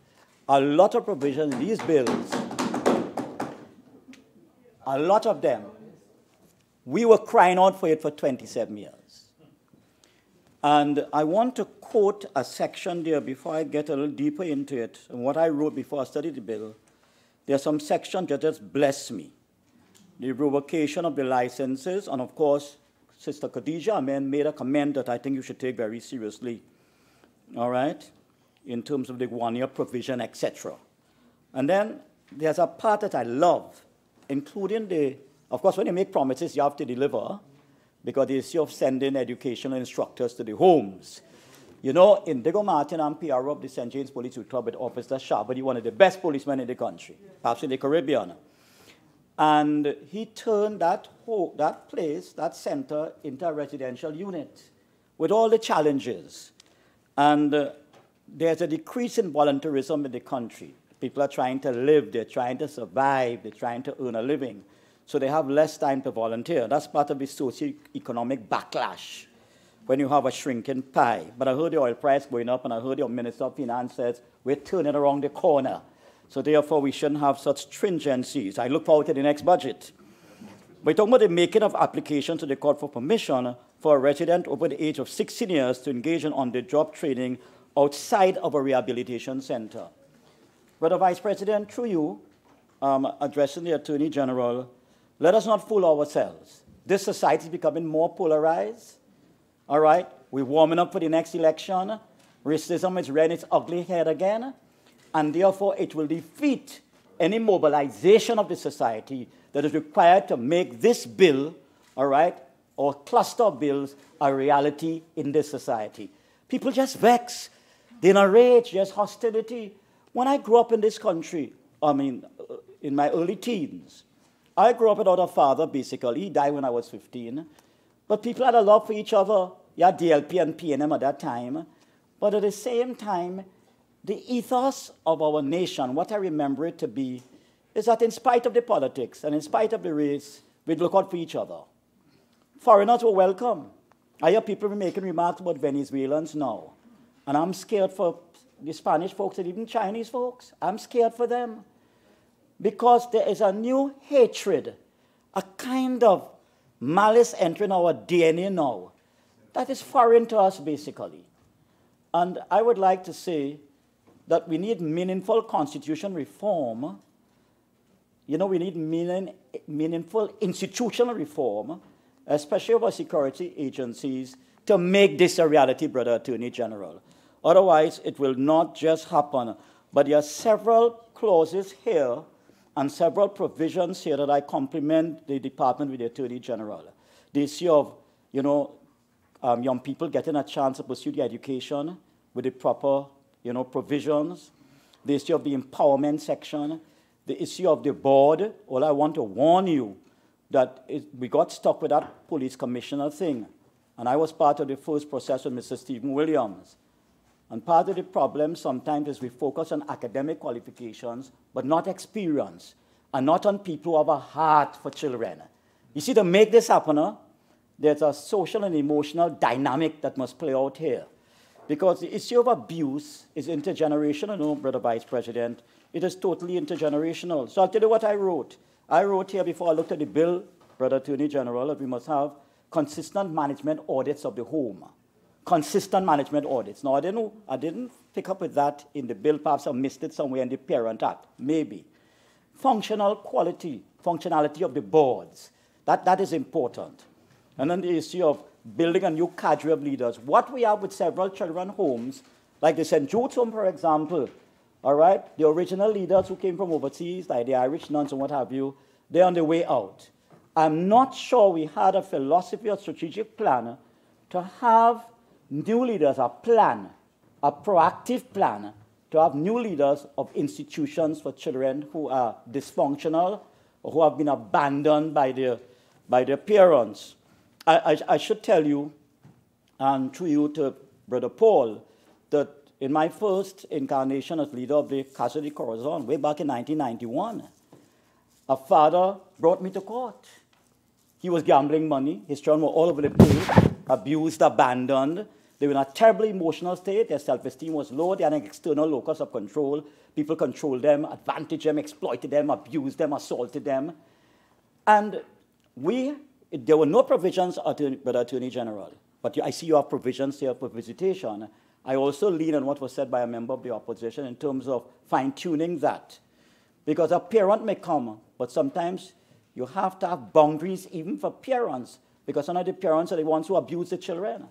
A lot of provisions in these bills, a lot of them, we were crying out for it for 27 years. And I want to quote a section there before I get a little deeper into it, and what I wrote before I studied the bill. There are some sections that just bless me. The revocation of the licenses, and of course, Sister Khadija Amen made a comment that I think you should take very seriously, all right, in terms of the one-year provision, etc. And then there's a part that I love, including the, of course, when you make promises, you have to deliver, because the issue of sending educational instructors to the homes. You know, Indigo Martin, I'm PRO of the St. James Police Club with Officer Shabadi, one of the best policemen in the country, perhaps in the Caribbean. And he turned that place, that center, into a residential unit with all the challenges. And there's a decrease in volunteerism in the country. People are trying to live, they're trying to survive, they're trying to earn a living. So they have less time to volunteer. That's part of the socio-economic backlash when you have a shrinking pie. But I heard the oil price going up, and I heard your Minister of Finance says we're turning around the corner. So therefore, we shouldn't have such stringencies. I look forward to the next budget. We're talking about the making of application to the court for permission for a resident over the age of 16 years to engage in on-the-job training outside of a rehabilitation center. Brother Vice President, through you, addressing the Attorney General, let us not fool ourselves. This society is becoming more polarized. All right? We're warming up for the next election. Racism is rearing its ugly head again. And therefore, it will defeat any mobilization of the society that is required to make this bill, all right, or cluster of bills, a reality in this society. People just vex. They're in a rage. There's hostility. When I grew up in this country, I mean, in my early teens, I grew up without a father, basically. He died when I was 15. But people had a love for each other. You had DLP and PNM at that time. But at the same time, the ethos of our nation, what I remember it to be, is that in spite of the politics and in spite of the race, we'd look out for each other. Foreigners were welcome. I hear people making remarks about Venezuelans now. And I'm scared for the Spanish folks and even Chinese folks. I'm scared for them. Because there is a new hatred, a kind of malice entering our DNA now that is foreign to us, basically. And I would like to say that we need meaningful constitution reform. You know, we need meaningful institutional reform, especially of our security agencies, to make this a reality, Brother Attorney General. Otherwise, it will not just happen. But there are several clauses here and several provisions here that I compliment the department with the Attorney General. The issue of, you know, young people getting a chance to pursue their education with the proper, you know, provisions, the issue of the empowerment section, the issue of the board. Well, I want to warn you that we got stuck with that police commissioner thing, and I was part of the first process with Mr. Stephen Williams. And part of the problem sometimes is we focus on academic qualifications, but not experience, and not on people who have a heart for children. You see, to make this happen, there's a social and emotional dynamic that must play out here. Because the issue of abuse is intergenerational, no, Brother Vice President. It is totally intergenerational. So I'll tell you what I wrote. I wrote here before I looked at the bill, Brother Attorney General, that we must have consistent management audits of the home. Consistent management audits. Now, I didn't pick up with that in the bill. Perhaps I missed it somewhere in the Parent Act, maybe. Functionality of the boards. That is important. And then the issue of building a new cadre of leaders. What we have with several children homes, like the St. Jude's home, for example, all right, the original leaders who came from overseas, like the Irish nuns and what have you, they're on the way out. I'm not sure we had a philosophy or strategic plan to have new leaders, a plan, a proactive plan to have new leaders of institutions for children who are dysfunctional or who have been abandoned by their parents. I should tell you, and through you to Brother Paul, that in my first incarnation as leader of the Casa de Corazon, way back in 1991, a father brought me to court. He was gambling money. His children were all over the place, abused, abandoned. They were in a terribly emotional state. Their self-esteem was low. They had an external locus of control. People controlled them, advantaged them, exploited them, abused them, assaulted them. And there were no provisions, Brother Attorney General. But I see you have provisions here for visitation. I also lean on what was said by a member of the opposition in terms of fine-tuning that. Because a parent may come, but sometimes you have to have boundaries even for parents, because some of the parents are the ones who abuse the children.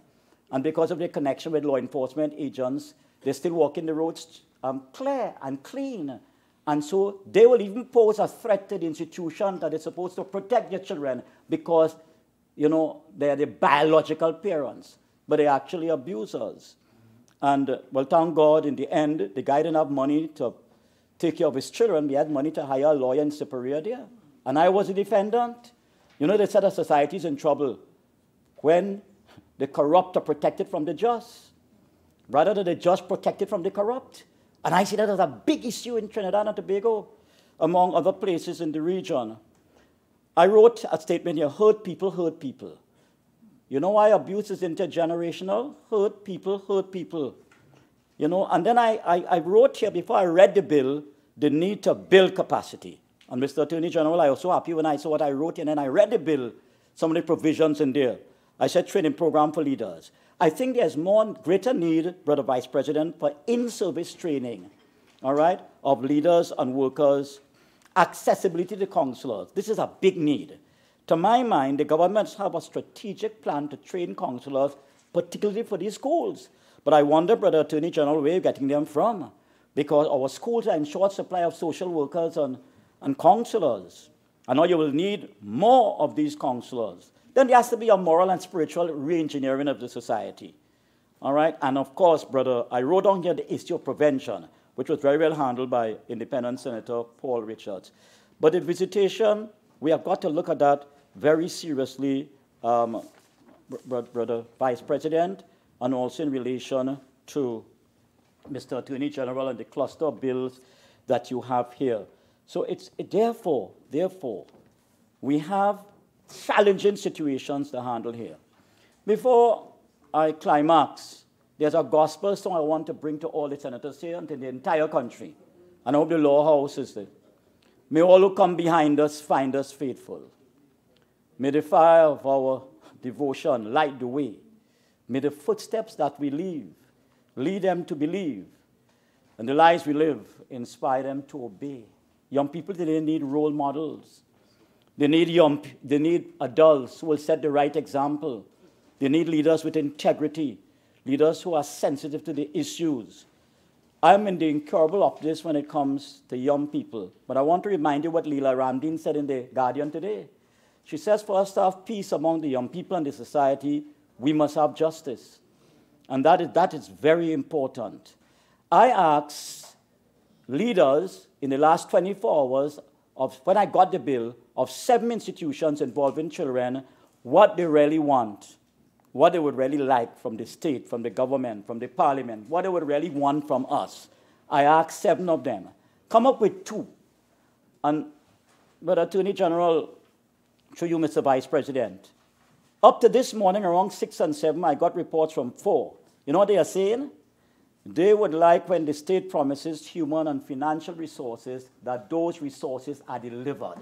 And because of their connection with law enforcement agents, they're still walking the roads clear and clean. And so they will even pose a threat to the institution that is supposed to protect their children because, you know, they're the biological parents, but they're actually abusers. And, well, thank God, in the end, the guy didn't have money to take care of his children. He had money to hire a lawyer in Superior there. And I was a defendant. You know, they said a society is in trouble when the corrupt are protected from the just, rather than the just protected from the corrupt. And I see that as a big issue in Trinidad and Tobago, among other places in the region. I wrote a statement here, hurt people, hurt people. You know why abuse is intergenerational? Hurt people, hurt people. You know, and then I wrote here, before I read the bill, the need to build capacity. And Mr. Attorney General, I was so happy when I saw what I wrote, and then I read the bill, some of the provisions in there. I said training program for leaders. I think there's greater need, Brother Vice President, for in-service training, all right, of leaders and workers, accessibility to counselors. This is a big need. To my mind, the government must have a strategic plan to train counselors, particularly for these schools. But I wonder, Brother Attorney General, where you're getting them from, because our schools are in short supply of social workers and counselors. I know you will need more of these counselors. Then there has to be a moral and spiritual re-engineering of the society. All right? And of course, brother, I wrote down here the issue of prevention, which was very well handled by Independent Senator Paul Richards. But the visitation, we have got to look at that very seriously, Brother Vice President, and also in relation to Mr. Attorney General and the cluster of bills that you have here. So therefore, we have challenging situations to handle here. Before I climax, there's a gospel song I want to bring to all the senators here and to the entire country. And I hope the law house is there. May all who come behind us find us faithful. May the fire of our devotion light the way. May the footsteps that we leave lead them to believe. And the lives we live inspire them to obey. Young people today need role models. They need adults who will set the right example. They need leaders with integrity, leaders who are sensitive to the issues. I'm in the incurable optimist when it comes to young people. But I want to remind you what Leela Ramdeen said in The Guardian today. She says for us to have peace among the young people and the society, we must have justice. And that is very important. I asked leaders in the last 24 hours, when I got the bill, of 7 institutions involving children, what they really want. what they would really like from the state, from the government, from the parliament, what they would really want from us. I asked 7 of them. Come up with 2. And, but Attorney General, through you, Mr. Vice President, up to this morning, around 6 and 7, I got reports from 4. You know what they are saying? They would like, when the state promises human and financial resources, that those resources are delivered.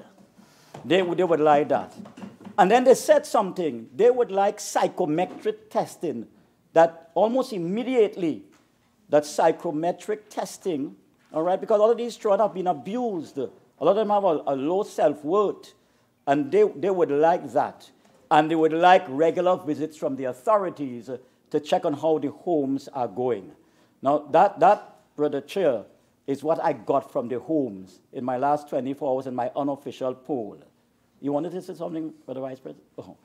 They would like that. And then they said something. They would like psychometric testing, that almost immediately, that psychometric testing, all right, because all of these children have been abused. A lot of them have a low self-worth, and they would like that. And they would like regular visits from the authorities to check on how the homes are going. Now, that, Brother Chair, is what I got from the homes in my last 24 hours in my unofficial poll. You wanted to say something, Brother Vice President? Oh.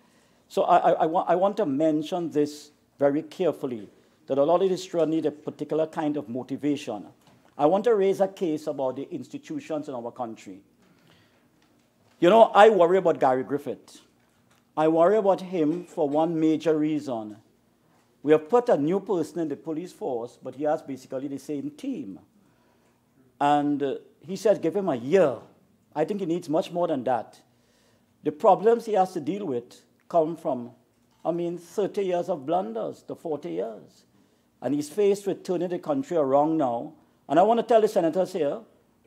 So I want to mention this very carefully, that a lot of these children need a particular kind of motivation. I want to raise a case about the institutions in our country. You know, I worry about Gary Griffith. I worry about him for one major reason. We have put a new person in the police force, but he has basically the same team. And he said, give him a year. I think he needs much more than that. The problems he has to deal with come from, 30 years of blunders to 40 years. And he's faced with turning the country around now. And I want to tell the senators here,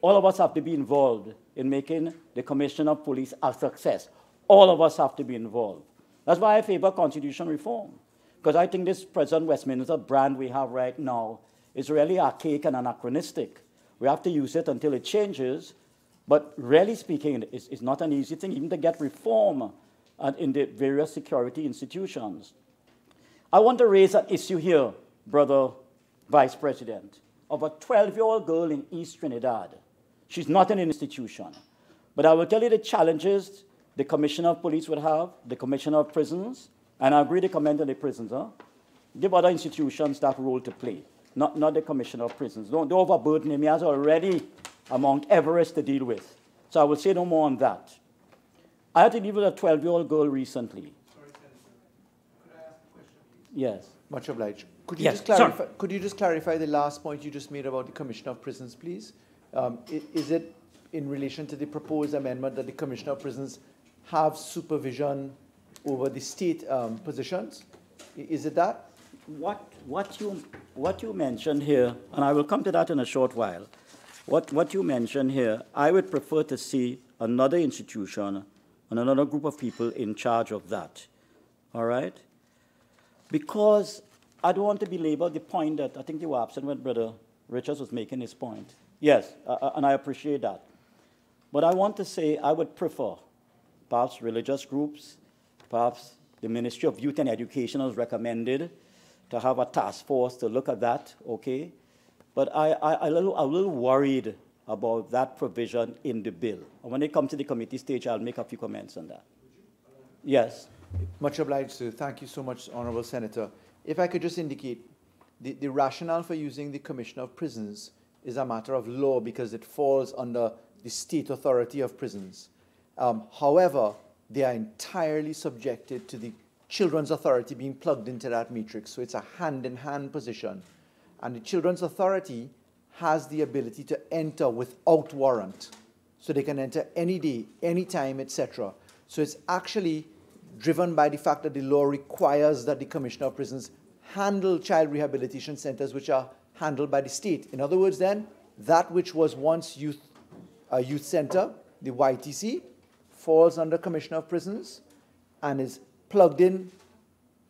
all of us have to be involved in making the Commissioner of Police a success. All of us have to be involved. That's why I favor constitutional reform. Because I think this present Westminster brand we have right now is really archaic and anachronistic. We have to use it until it changes. But really speaking, it's not an easy thing, even to get reform in the various security institutions. I want to raise an issue here, Brother Vice President, of a 12-year-old girl in East Trinidad. She's not in an institution. But I will tell you the challenges the Commissioner of Police would have, the Commissioner of Prisons, and I agree to comment on the prisons. Give other institutions that role to play, not the Commissioner of Prisons. Don't overburden him. He has already a Mount Everest to deal with. So I will say no more on that. I had to deal with a 12-year-old girl recently. Sorry, Senator. Could I ask a question, please? Yes. Much obliged. Could you just clarify the last point you just made about the Commissioner of Prisons, please? Is it in relation to the proposed amendment that the Commissioner of Prisons have supervision over the state positions? Is it that? What you mentioned here, and I will come to that in a short while, what you mentioned here, I would prefer to see another institution and another group of people in charge of that, all right? Because I don't want to belabor the point that I think you were absent when Brother Richards was making his point. Yes, and I appreciate that. But I want to say I would prefer perhaps religious groups, perhaps the Ministry of Youth and Education has recommended to have a task force to look at that, okay? But I'm a little worried about that provision in the bill. And when it comes to the committee stage, I'll make a few comments on that. Yes. Much obliged, sir. Thank you so much, Honourable Senator. If I could just indicate, the rationale for using the Commissioner of Prisons is a matter of law because it falls under the state authority of prisons. However, they are entirely subjected to the Children's Authority being plugged into that matrix. So it's a hand-in-hand position. And the Children's Authority has the ability to enter without warrant. So they can enter any day, any time, etc. So it's actually driven by the fact that the law requires that the Commissioner of Prisons handle child rehabilitation centers which are handled by the state. In other words, then, that which was once a youth center, the YTC, falls under Commissioner of Prisons and is plugged in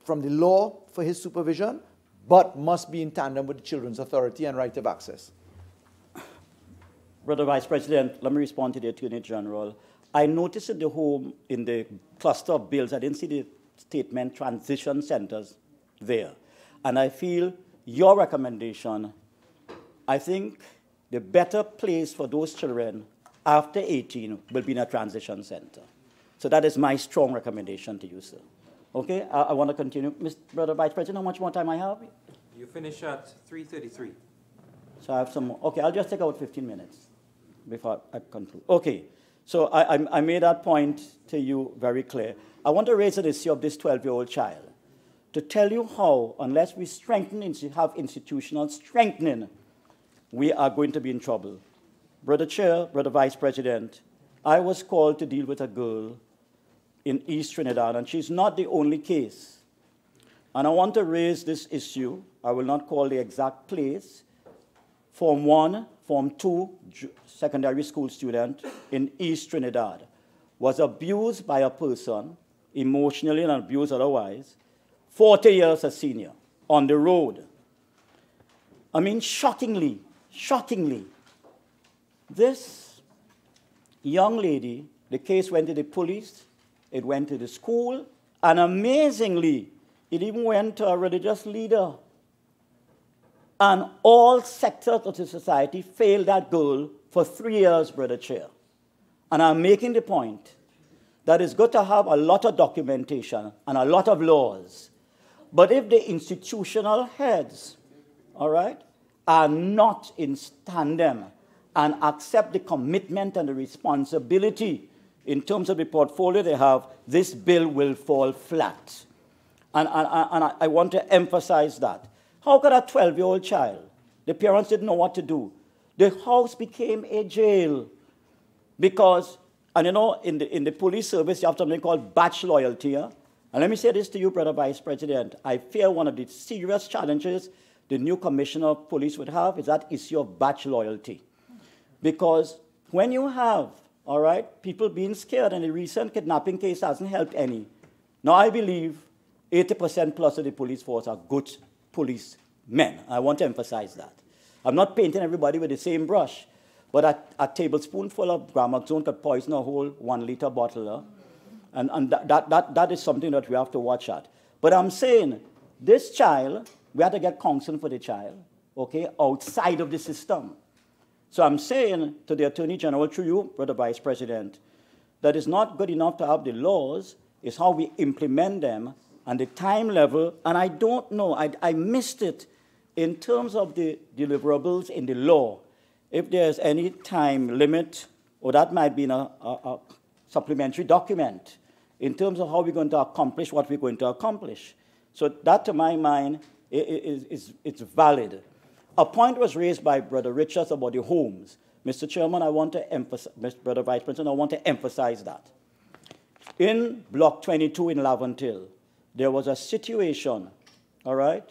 from the law for his supervision, but must be in tandem with the Children's Authority and right of access. Brother Vice President, let me respond to the Attorney General. I noticed in the cluster of bills, I didn't see the statement transition centers there. And I feel your recommendation, I think the better place for those children after 18 will be in a transition center. So that is my strong recommendation to you, sir. Okay, I want to continue. Brother Vice President, how much more time I have? You finish at 3:33. So I have some more. Okay, I'll just take out 15 minutes before I conclude. Okay, so I made that point to you very clear. I want to raise the issue of this 12-year-old child. to tell you how, unless we have institutional strengthening, we are going to be in trouble. Brother Chair, Brother Vice President, I was called to deal with a girl in East Trinidad, and she's not the only case. And I want to raise this issue. I will not call the exact place. Form 1, Form 2 secondary school student in East Trinidad was abused by a person, emotionally and abused otherwise, 40 years a senior, on the road. I mean, shockingly, this young lady, the case went to the police, it went to the school, and amazingly, it even went to a religious leader. And all sectors of the society failed that girl for 3 years, Brother Chair. And I'm making the point that it's good to have a lot of documentation and a lot of laws. But if the institutional heads, all right, are not in tandem and accept the commitment and the responsibility in terms of the portfolio they have, this bill will fall flat. And I want to emphasize that. How could a 12-year-old child, the parents didn't know what to do? The house became a jail because, and you know, in the police service, you have something called batch loyalty. And let me say this to you, Brother Vice President. I fear one of the serious challenges the new commissioner of police would have is that issue of batch loyalty. Because when you have, all right, people being scared, and the recent kidnapping case hasn't helped any. Now, I believe 80% plus of the police force are good policemen. I want to emphasize that. I'm not painting everybody with the same brush, but a tablespoonful of Gramoxone could poison a whole 1-liter bottle. And that is something that we have to watch at. But I'm saying, this child, we have to get counseling for the child, okay, outside of the system. So I'm saying to the Attorney General, through you, Brother Vice President, that it's not good enough to have the laws, it's how we implement them and the time level. And I don't know, I missed it in terms of the deliverables in the law. If there's any time limit, or that might be in a supplementary document in terms of how we're going to accomplish what we're going to accomplish. So that, to my mind, it's valid. A point was raised by Brother Richards about the homes. Mr. Chairman, I want to emphasize, Brother Vice President, I want to emphasize that. In Block 22 in Laventille, there was a situation, all right,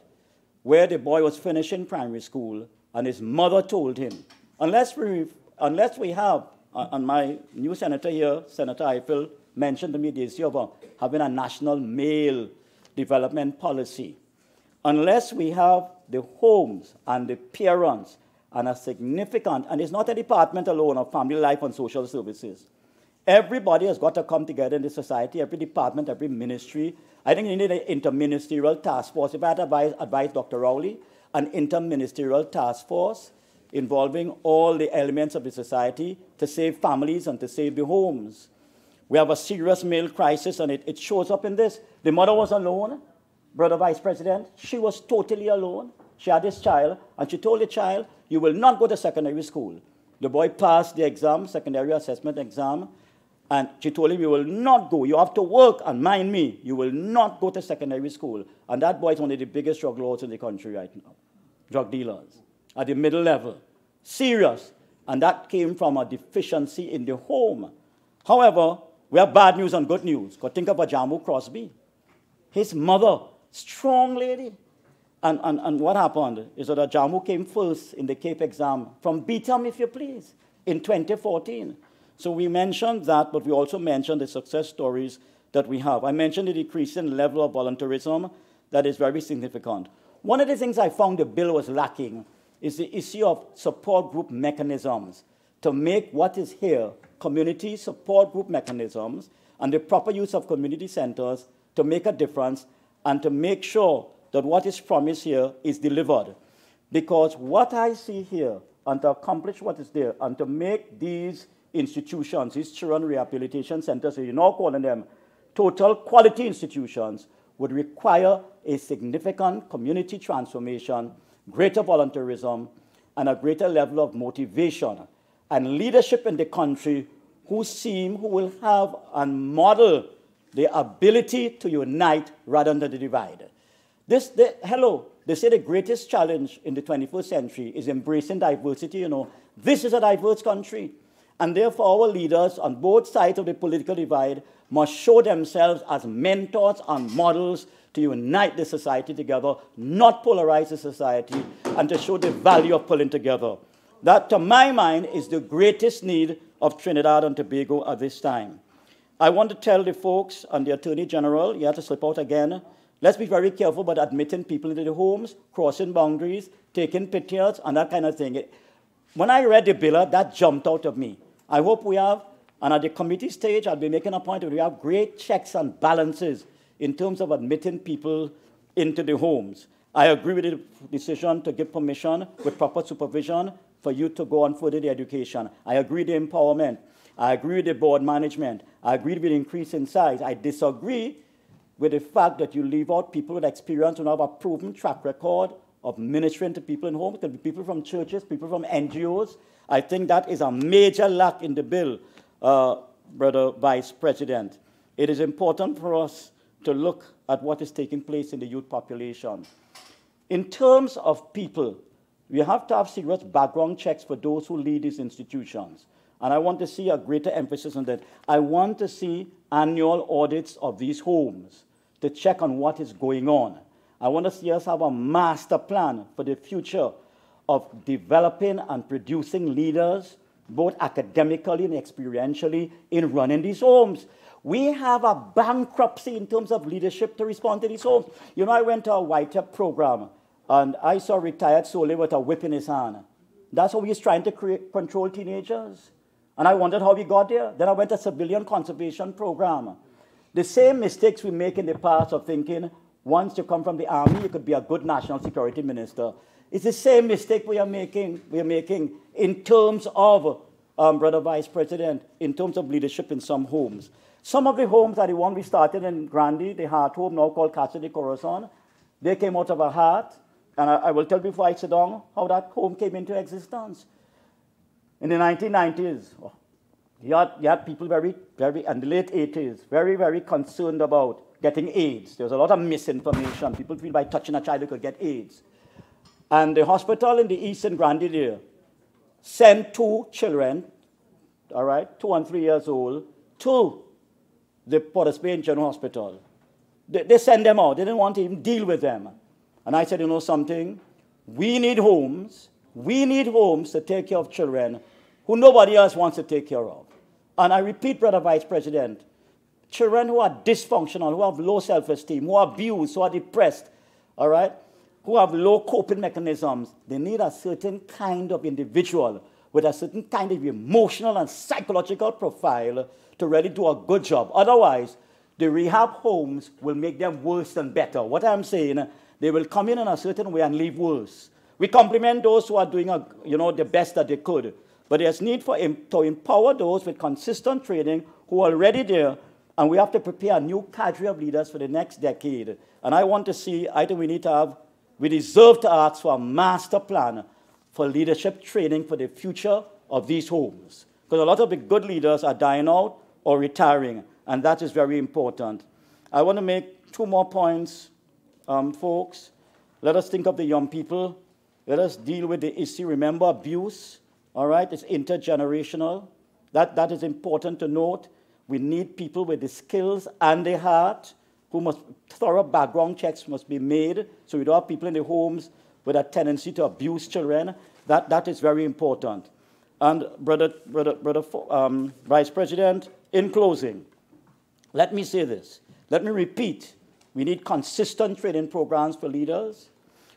where the boy was finishing primary school, and his mother told him, unless we have, and my new senator here, Senator Eiffel, mentioned to me the issue of having a national male development policy. Unless we have the homes and the parents and a significant, and it's not a department alone of family life and social services. Everybody has got to come together in the society, every department, every ministry. I think you need an interministerial task force. If I had advise Dr. Rowley, an interministerial task force involving all the elements of the society to save families and to save the homes. We have a serious male crisis, and it shows up in this. The mother was alone, Brother Vice President. She was totally alone. She had this child, and she told the child, you will not go to secondary school. The boy passed the exam, secondary assessment exam, and she told him, you will not go. You have to work, and mind me, you will not go to secondary school. And that boy is one of the biggest drug lords in the country right now. Drug dealers at the middle level. Serious. And that came from a deficiency in the home. However, we have bad news and good news. Because think of Ajamu Crosby. His mother, strong lady. And what happened is that Ajamu came first in the CAPE exam from BTAM, if you please, in 2014. So we mentioned that, but we also mentioned the success stories that we have. I mentioned the decreasing level of voluntarism that is very significant. One of the things I found the bill was lacking is the issue of support group mechanisms to make what is here community support group mechanisms and the proper use of community centers to make a difference and to make sure that what is promised here is delivered. Because what I see here, and to accomplish what is there, and to make these institutions, these children rehabilitation centers, so you're now calling them total quality institutions, would require a significant community transformation, greater volunteerism, and a greater level of motivation and leadership in the country who will have and model the ability to unite rather than to divide. Hello, they say the greatest challenge in the 21st century is embracing diversity, you know. This is a diverse country. And therefore, our leaders on both sides of the political divide must show themselves as mentors and models to unite the society together, not polarize the society, and to show the value of pulling together. That, to my mind, is the greatest need of Trinidad and Tobago at this time. I want to tell the folks and the Attorney General, you have to slip out again, let's be very careful about admitting people into the homes, crossing boundaries, taking pictures, and that kind of thing. When I read the bill, that jumped out of me. I hope we have, and at the committee stage, I'll be making a point that we have great checks and balances in terms of admitting people into the homes. I agree with the decision to give permission with proper supervision for you to go on further the education. I agree with the empowerment. I agree with the board management. I agree with the increase in size. I disagree with the fact that you leave out people with experience who have a proven track record of ministering to people in homes. It can be people from churches, people from NGOs. I think that is a major lack in the bill, Brother Vice President. It is important for us to look at what is taking place in the youth population. In terms of people, we have to have serious background checks for those who lead these institutions. And I want to see a greater emphasis on that. I want to see annual audits of these homes to check on what is going on. I want to see us have a master plan for the future of developing and producing leaders, both academically and experientially, in running these homes. We have a bankruptcy in terms of leadership to respond to these homes. You know, I went to a YTEP program, and I saw a retired soldier with a whip in his hand. That's how he's trying to control teenagers. And I wondered how we got there. Then I went to a civilian conservation program. The same mistakes we make in the past of thinking, once you come from the army, you could be a good national security minister. It's the same mistake we are making in terms of, Brother Vice President, in terms of leadership in some homes. Some of the homes are the one we started in Grandy, the Heart Home, now called Casa de Corazon. They came out of a heart. And I will tell you before I sit down how that home came into existence. In the 1990s, you had people in the late 80s, very concerned about getting AIDS. There was a lot of misinformation. People feel by touching a child they could get AIDS. And the hospital in the east in Grandy there sent 2 children, all right, 2 and 3 years old, to the Port of Spain General Hospital. They sent them out. They didn't want to even deal with them. And I said, you know something? We need homes. We need homes to take care of children who nobody else wants to take care of. And I repeat, Brother Vice President, children who are dysfunctional, who have low self-esteem, who are abused, who are depressed, all right, who have low coping mechanisms, they need a certain kind of individual with a certain kind of emotional and psychological profile to really do a good job. Otherwise, the rehab homes will make them worse than better. What I'm saying, they will come in a certain way and leave worse. We compliment those who are doing the best that they could. But there's need to empower those with consistent training who are already there, and we have to prepare a new cadre of leaders for the next decade. And I want to see, I think we deserve to ask for a master plan for leadership training for the future of these homes. Because a lot of the good leaders are dying out or retiring, and that is very important. I want to make 2 more points, folks. Let us think of the young people. Let us deal with the issue. Remember, abuse, all right, it's intergenerational. That is important to note. We need people with the skills and the heart thorough background checks must be made, so we don't have people in the homes with a tendency to abuse children. That is very important. And Brother Vice President, in closing, let me say this. Let me repeat. We need consistent training programs for leaders.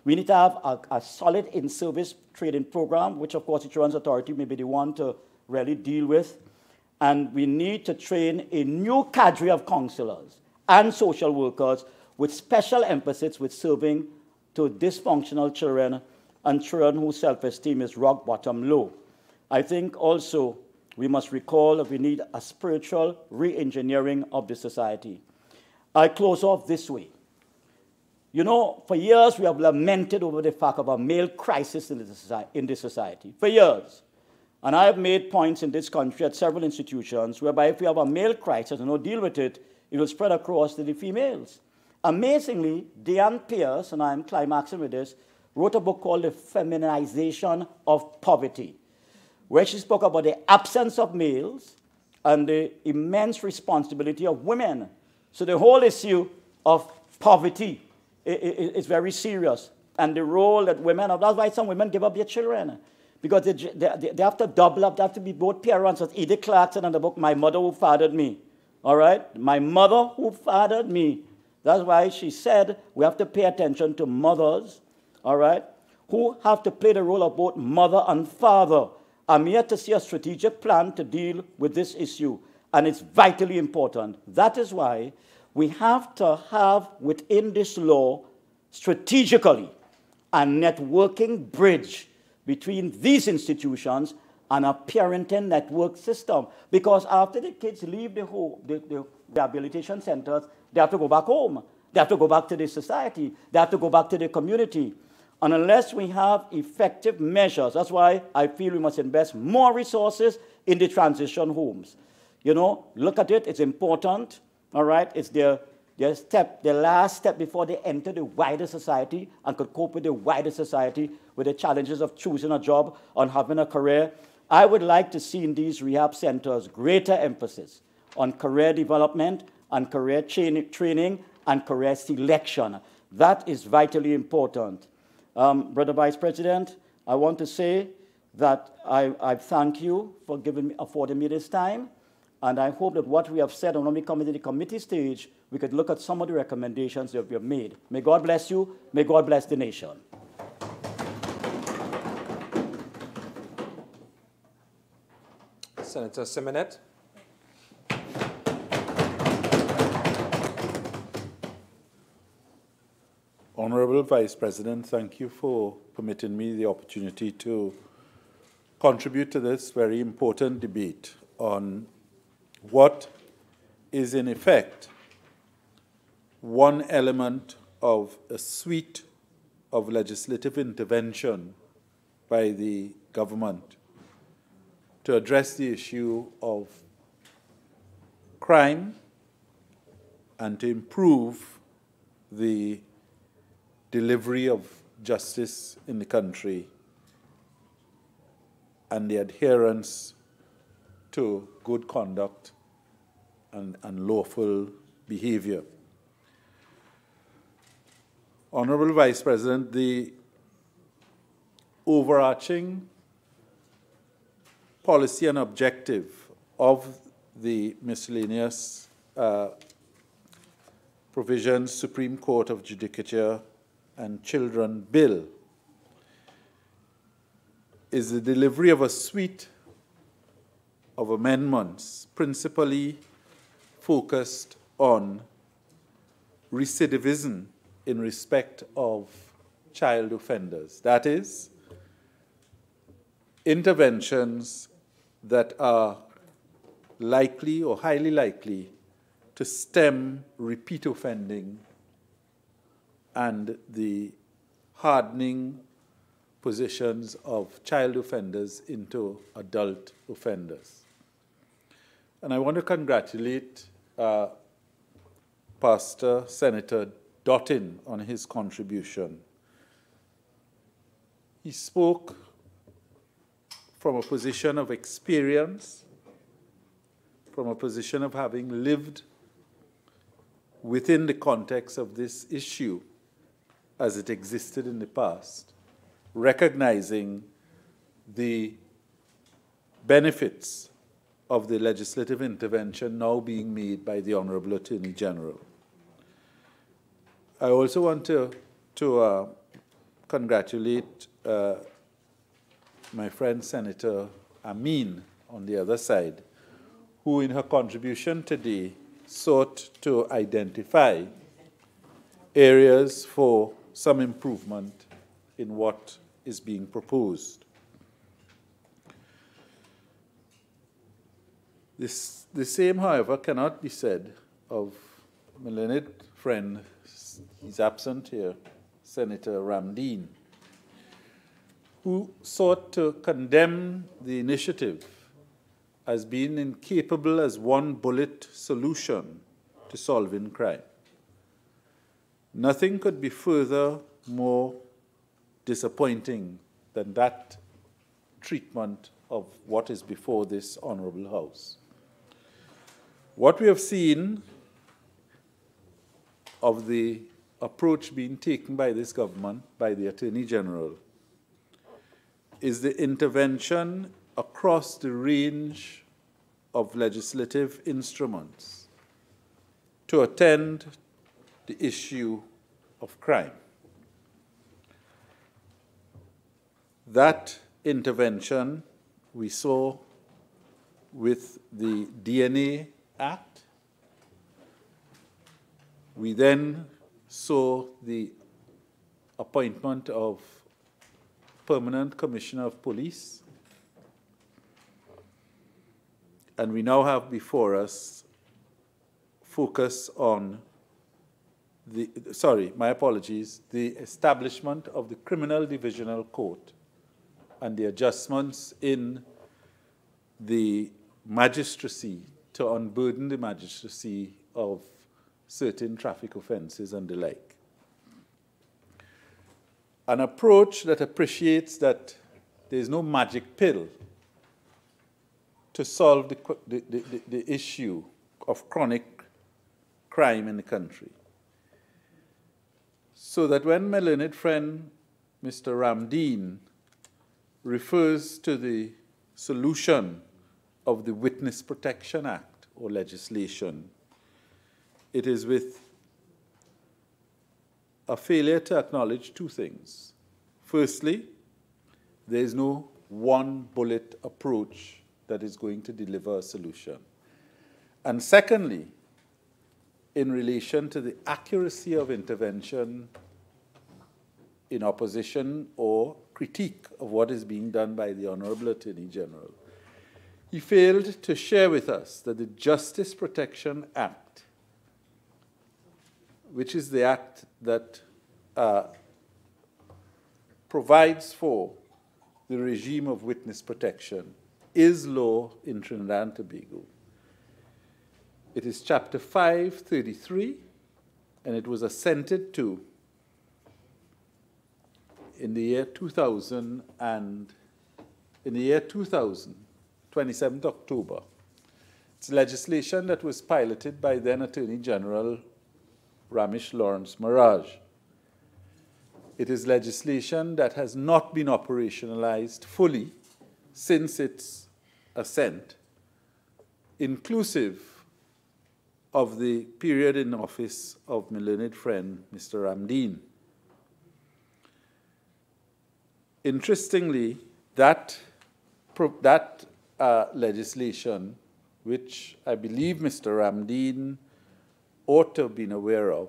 We need to have a solid in-service training program, which, of course, the Insurance Authority may be the one to really deal with. And we need to train a new cadre of counselors and social workers with special emphasis with serving to dysfunctional children and children whose self-esteem is rock bottom low. I think also we must recall that we need a spiritual re-engineering of the society. I close off this way. You know, for years we have lamented over the fact of a male crisis in this society. For years. And I have made points in this country at several institutions whereby if we have a male crisis and don't deal with it, it will spread across to the females. Amazingly, Diane Pierce, and I'm climaxing with this, wrote a book called The Feminization of Poverty, where she spoke about the absence of males and the immense responsibility of women. So the whole issue of poverty is very serious. And the role that women have, that's why some women give up their children. Because they have to double up, they have to be both parents, as Edith Clarkson in the book, My Mother Who Fathered Me. All right? My mother who fathered me. That's why she said we have to pay attention to mothers, all right, who have to play the role of both mother and father. I'm here to see a strategic plan to deal with this issue, and it's vitally important. That is why we have to have within this law strategically a networking bridge between these institutions and a parenting network system. Because after the kids leave the home, the rehabilitation centers, they have to go back home. They have to go back to the society. They have to go back to the community. And unless we have effective measures, that's why I feel we must invest more resources in the transition homes. You know, look at it, it's important, all right? It's their last step before they enter the wider society and could cope with the wider society with the challenges of choosing a job and having a career. I would like to see in these rehab centers greater emphasis on career development and career training and career selection. That is vitally important. Brother Vice President, I want to say that I thank you for affording me this time, and I hope that what we have said, and when we come into the committee stage, we could look at some of the recommendations that we have made. May God bless you. May God bless the nation. Senator Simonet. Honorable Vice President, thank you for permitting me the opportunity to contribute to this very important debate on what is in effect one element of a suite of legislative intervention by the government to address the issue of crime and to improve the delivery of justice in the country and the adherence to good conduct and lawful behavior. Honorable Vice President, the overarching policy and objective of the miscellaneous provisions, Supreme Court of Judicature and Children Bill is the delivery of a suite of amendments principally focused on recidivism in respect of child offenders. That is, interventions that are likely or highly likely to stem repeat offending and the hardening positions of child offenders into adult offenders. And I want to congratulate Pastor Senator Dottin on his contribution. He spoke from a position of experience, from a position of having lived within the context of this issue as it existed in the past, recognizing the benefits of the legislative intervention now being made by the Honorable Attorney General. I also want to congratulate my friend Senator Amin on the other side, who in her contribution today sought to identify areas for some improvement in what is being proposed. The same, however, cannot be said of my learned friend, he's absent here, Senator Ramdeen, who sought to condemn the initiative as being incapable as one bullet solution to solving crime. Nothing could be further more disappointing than that treatment of what is before this Honourable House. What we have seen of the approach being taken by this government, by the Attorney General, is the intervention across the range of legislative instruments to attend the issue of crime. That intervention we saw with the DNA Act. We then saw the appointment of Permanent Commissioner of Police. And we now have before us focus on the establishment of the Criminal Divisional Court and the adjustments in the magistracy to unburden the magistracy of certain traffic offences and the like. An approach that appreciates that there is no magic pill to solve the issue of chronic crime in the country. So that when my learned friend, Mr. Ramdeen, refers to the solution of the Witness Protection Act or legislation, it is with a failure to acknowledge two things. Firstly, there is no one bullet approach that is going to deliver a solution. And secondly, in relation to the accuracy of intervention in opposition or critique of what is being done by the Honourable Attorney General, he failed to share with us that the Justice Protection Act, which is the act that provides for the regime of witness protection, is law in Trinidad and Tobago. It is Chapter 533, and it was assented to in the year 2000, 27th October. It's legislation that was piloted by then Attorney General Ramesh Lawrence Maharaj. It is legislation that has not been operationalized fully since its assent, inclusive of the period in office of my learned friend, Mr. Ramdeen. Interestingly, that legislation, which I believe Mr. Ramdeen ought to have been aware of,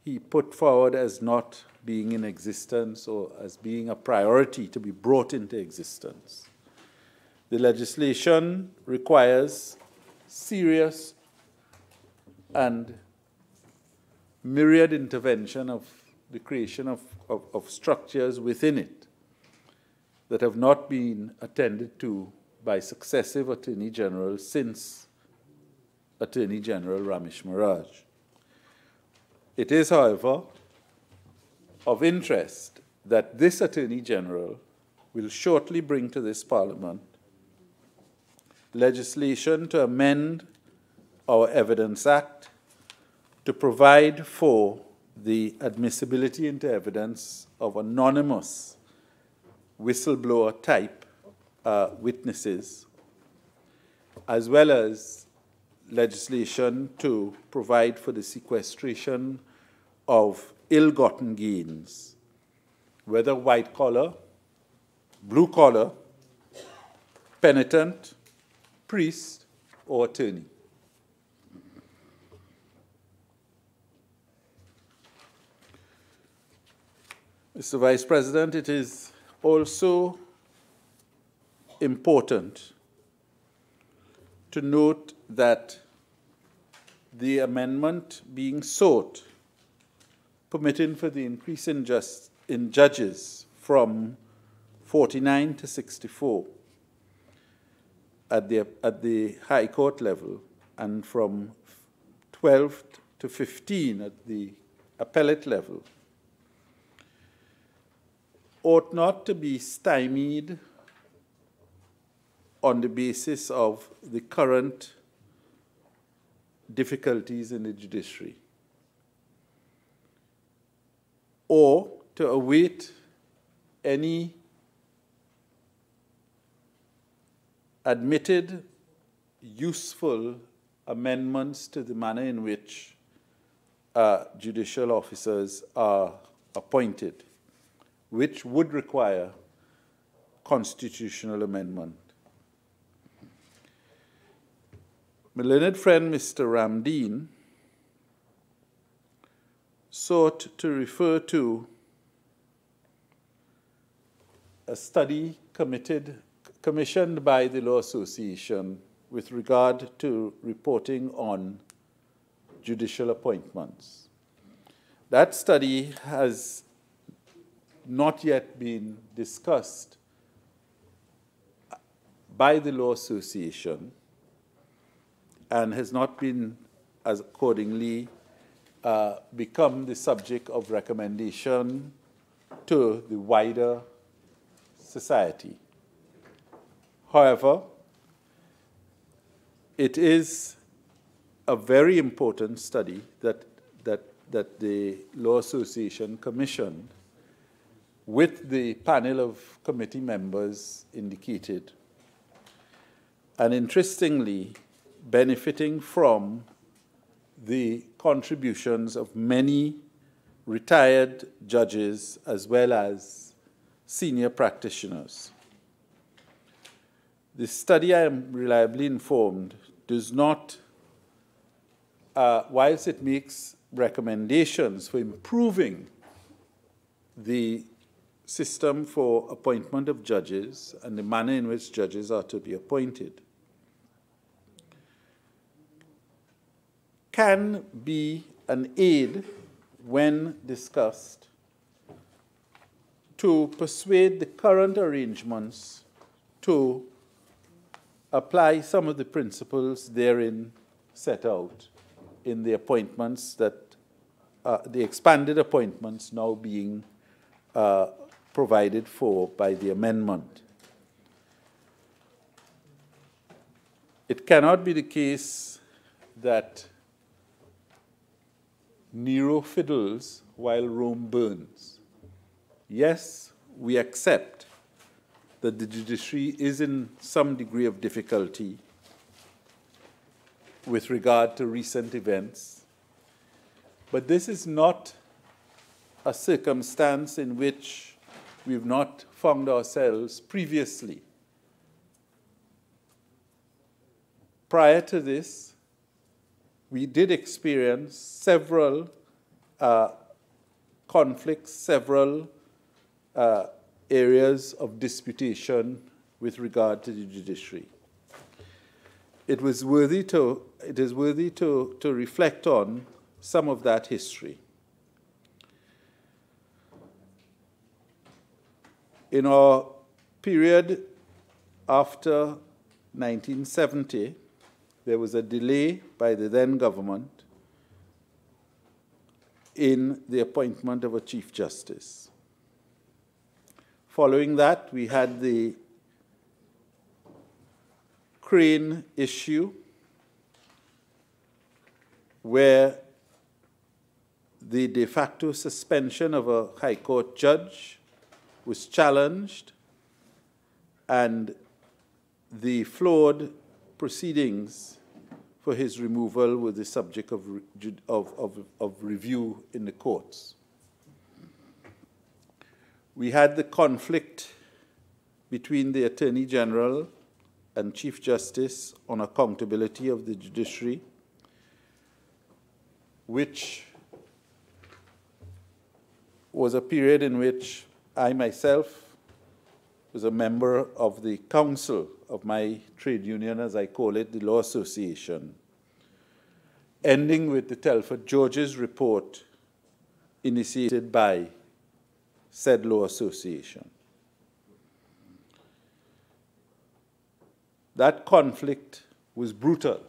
he put forward as not being in existence or as being a priority to be brought into existence. The legislation requires serious and myriad intervention of the creation of structures within it that have not been attended to by successive Attorney Generals since Attorney General Ramesh Maharaj. It is, however, of interest that this Attorney General will shortly bring to this Parliament legislation to amend our Evidence Act to provide for the admissibility into evidence of anonymous whistleblower-type witnesses, as well as legislation to provide for the sequestration of ill-gotten gains, whether white-collar, blue-collar, penitent, priest, or attorney. Mr. Vice President, it is also important to note that the amendment being sought, permitting for the increase in judges from 49 to 64 at the High Court level and from 12 to 15 at the appellate level ought not to be stymied on the basis of the current difficulties in the judiciary, or to await any admitted useful amendments to the manner in which judicial officers are appointed, which would require constitutional amendment. My learned friend, Mr. Ramdeen, sought to refer to a study commissioned by the Law Association with regard to reporting on judicial appointments. That study has not yet been discussed by the Law Association and has not been, as accordingly, become the subject of recommendation to the wider society. However, it is a very important study that the Law Association commissioned with the panel of committee members indicated, and interestingly, benefiting from the contributions of many retired judges as well as senior practitioners. The study, I am reliably informed, does not, whilst it makes recommendations for improving the system for appointment of judges and the manner in which judges are to be appointed, can be an aid when discussed to persuade the current arrangements to apply some of the principles therein set out in the appointments that, the expanded appointments now being provided for by the amendment. It cannot be the case that Nero fiddles while Rome burns. Yes, we accept that the judiciary is in some degree of difficulty with regard to recent events, but this is not a circumstance in which we've not found ourselves previously. Prior to this, we did experience several conflicts, several areas of disputation with regard to the judiciary. It is worthy to reflect on some of that history. In our period after 1970, there was a delay by the then government in the appointment of a Chief Justice. Following that, we had the Crane issue, where the de facto suspension of a High Court judge was challenged, and the flawed proceedings for his removal were the subject of review in the courts. We had the conflict between the Attorney General and Chief Justice on accountability of the judiciary, which was a period in which I myself was a member of the council of my trade union, as I call it, the Law Association, ending with the Telford Georges report initiated by said Law Association. That conflict was brutal.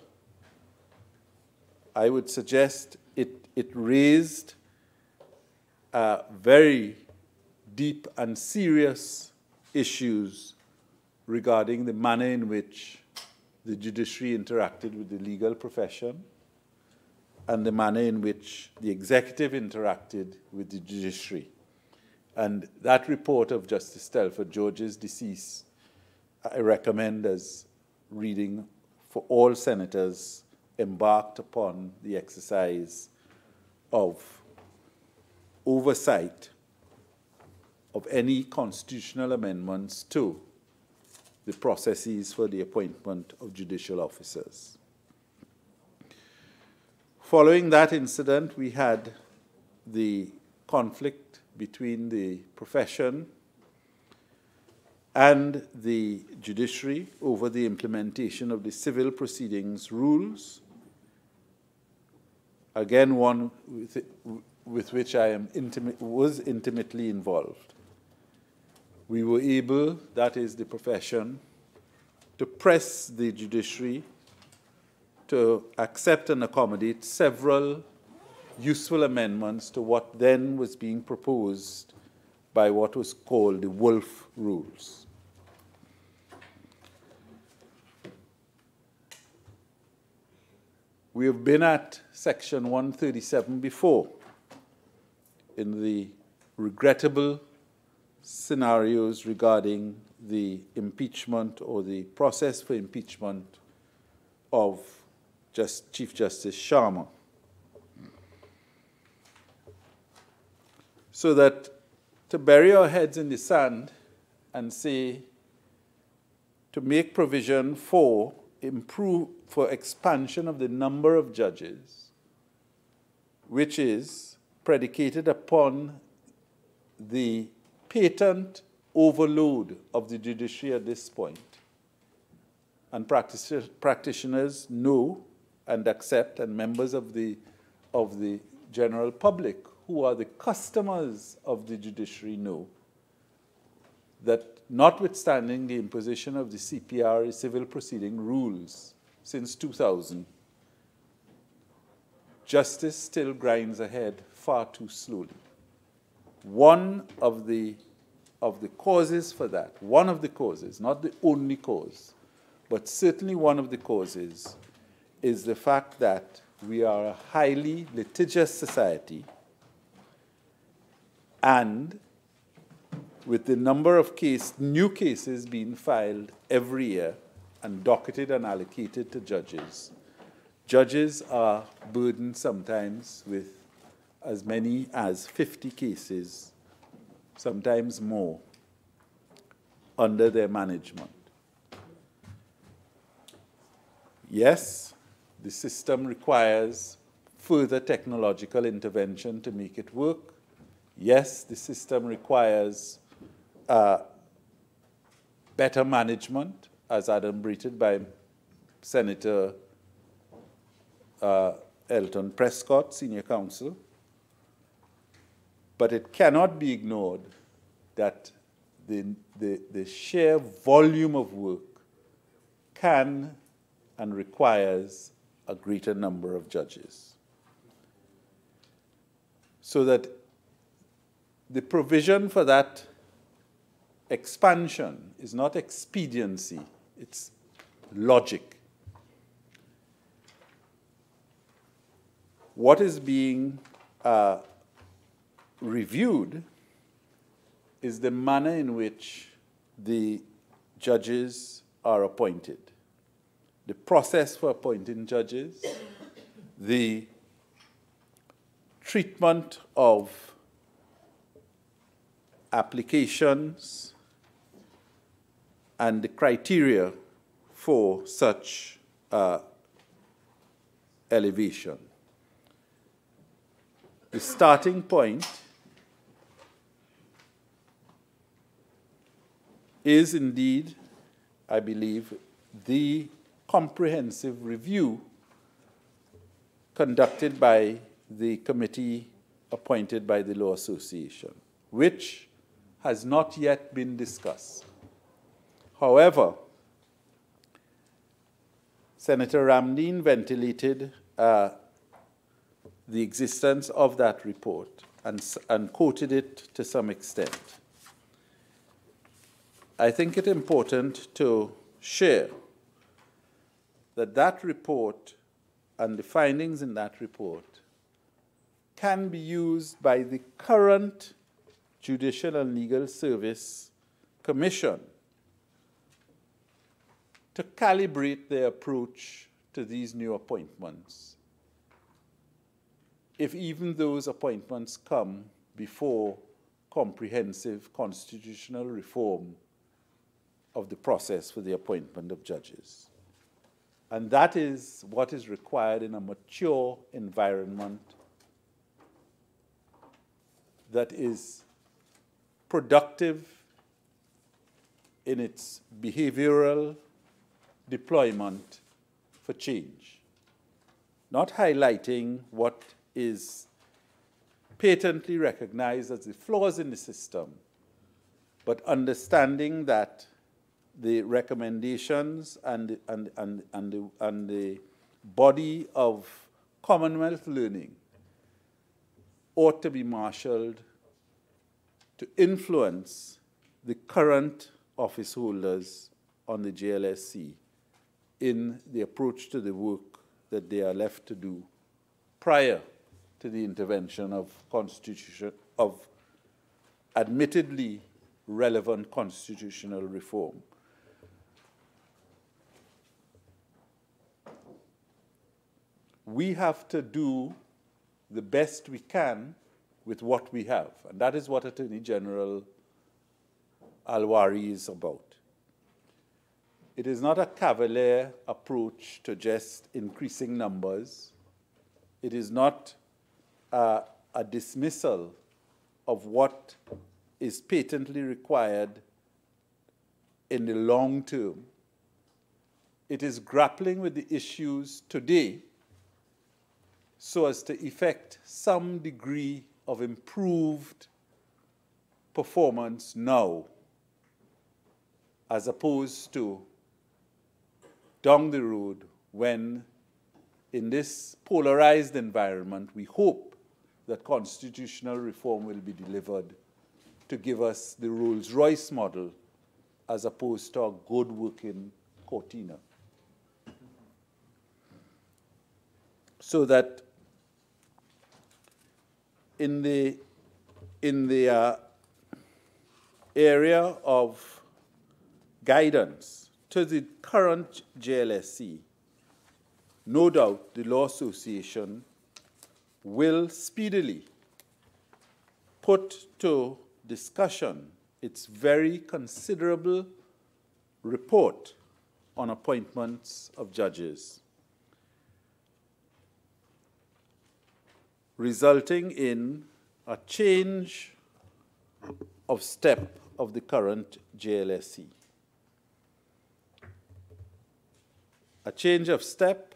I would suggest it raised very deep and serious issues regarding the manner in which the judiciary interacted with the legal profession and the manner in which the executive interacted with the judiciary. And that report of Justice Telford George's decease, I recommend as reading for all senators embarked upon the exercise of oversight of any constitutional amendments to the processes for the appointment of judicial officers. Following that incident, we had the conflict between the profession and the judiciary over the implementation of the civil proceedings rules. Again, one with which I was intimately involved. We were able, that is the profession, to press the judiciary to accept and accommodate several useful amendments to what then was being proposed by what was called the Wolf Rules. We have been at Section 137 before in the regrettable scenarios regarding the impeachment or the process for impeachment of Chief Justice Sharma. So that to bury our heads in the sand and say, to make provision for expansion of the number of judges, which is predicated upon the patent overload of the judiciary at this point. And practitioners know and accept, and members of the general public who are the customers of the judiciary know, that notwithstanding the imposition of the CPR, civil proceeding rules, since 2000, justice still grinds ahead far too slowly. One of the causes for that, one of the causes, not the only cause, but certainly one of the causes, is the fact that we are a highly litigious society, and with the number of new cases being filed every year and docketed and allocated to judges, judges are burdened sometimes with as many as 50 cases, sometimes more, under their management. Yes, the system requires further technological intervention to make it work. Yes, the system requires better management, as adumbrated by Senator Elton Prescott, Senior Counsel. But it cannot be ignored that the sheer volume of work can and requires a greater number of judges. So that the provision for that expansion is not expediency, it's logic. What is being reviewed is the manner in which the judges are appointed, the process for appointing judges, the treatment of applications, and the criteria for such elevation. The starting point is indeed, I believe, the comprehensive review conducted by the committee appointed by the Law Association, which has not yet been discussed. However, Senator Ramdeen ventilated the existence of that report and quoted it to some extent. I think it important to share that that report and the findings in that report can be used by the current Judicial and Legal Service Commission to calibrate their approach to these new appointments, if even those appointments come before comprehensive constitutional reform of the process for the appointment of judges. And that is what is required in a mature environment that is productive in its behavioral deployment for change, not highlighting what is patently recognized as the flaws in the system, but understanding that the recommendations and the body of Commonwealth learning ought to be marshaled to influence the current office holders on the JLSC in the approach to the work that they are left to do prior to the intervention of admittedly relevant constitutional reform. We have to do the best we can with what we have, and that is what Attorney General Alwari is about. It is not a cavalier approach to just increasing numbers. It is not a dismissal of what is patently required in the long term. It is grappling with the issues today so as to effect some degree of improved performance now, as opposed to down the road when, in this polarized environment, we hope that constitutional reform will be delivered to give us the Rolls-Royce model as opposed to a good working Cortina. So that in the area of guidance to the current JLSC, no doubt the Law Association will speedily put to discussion its very considerable report on appointments of judges, resulting in a change of step of the current JLSC. A change of step,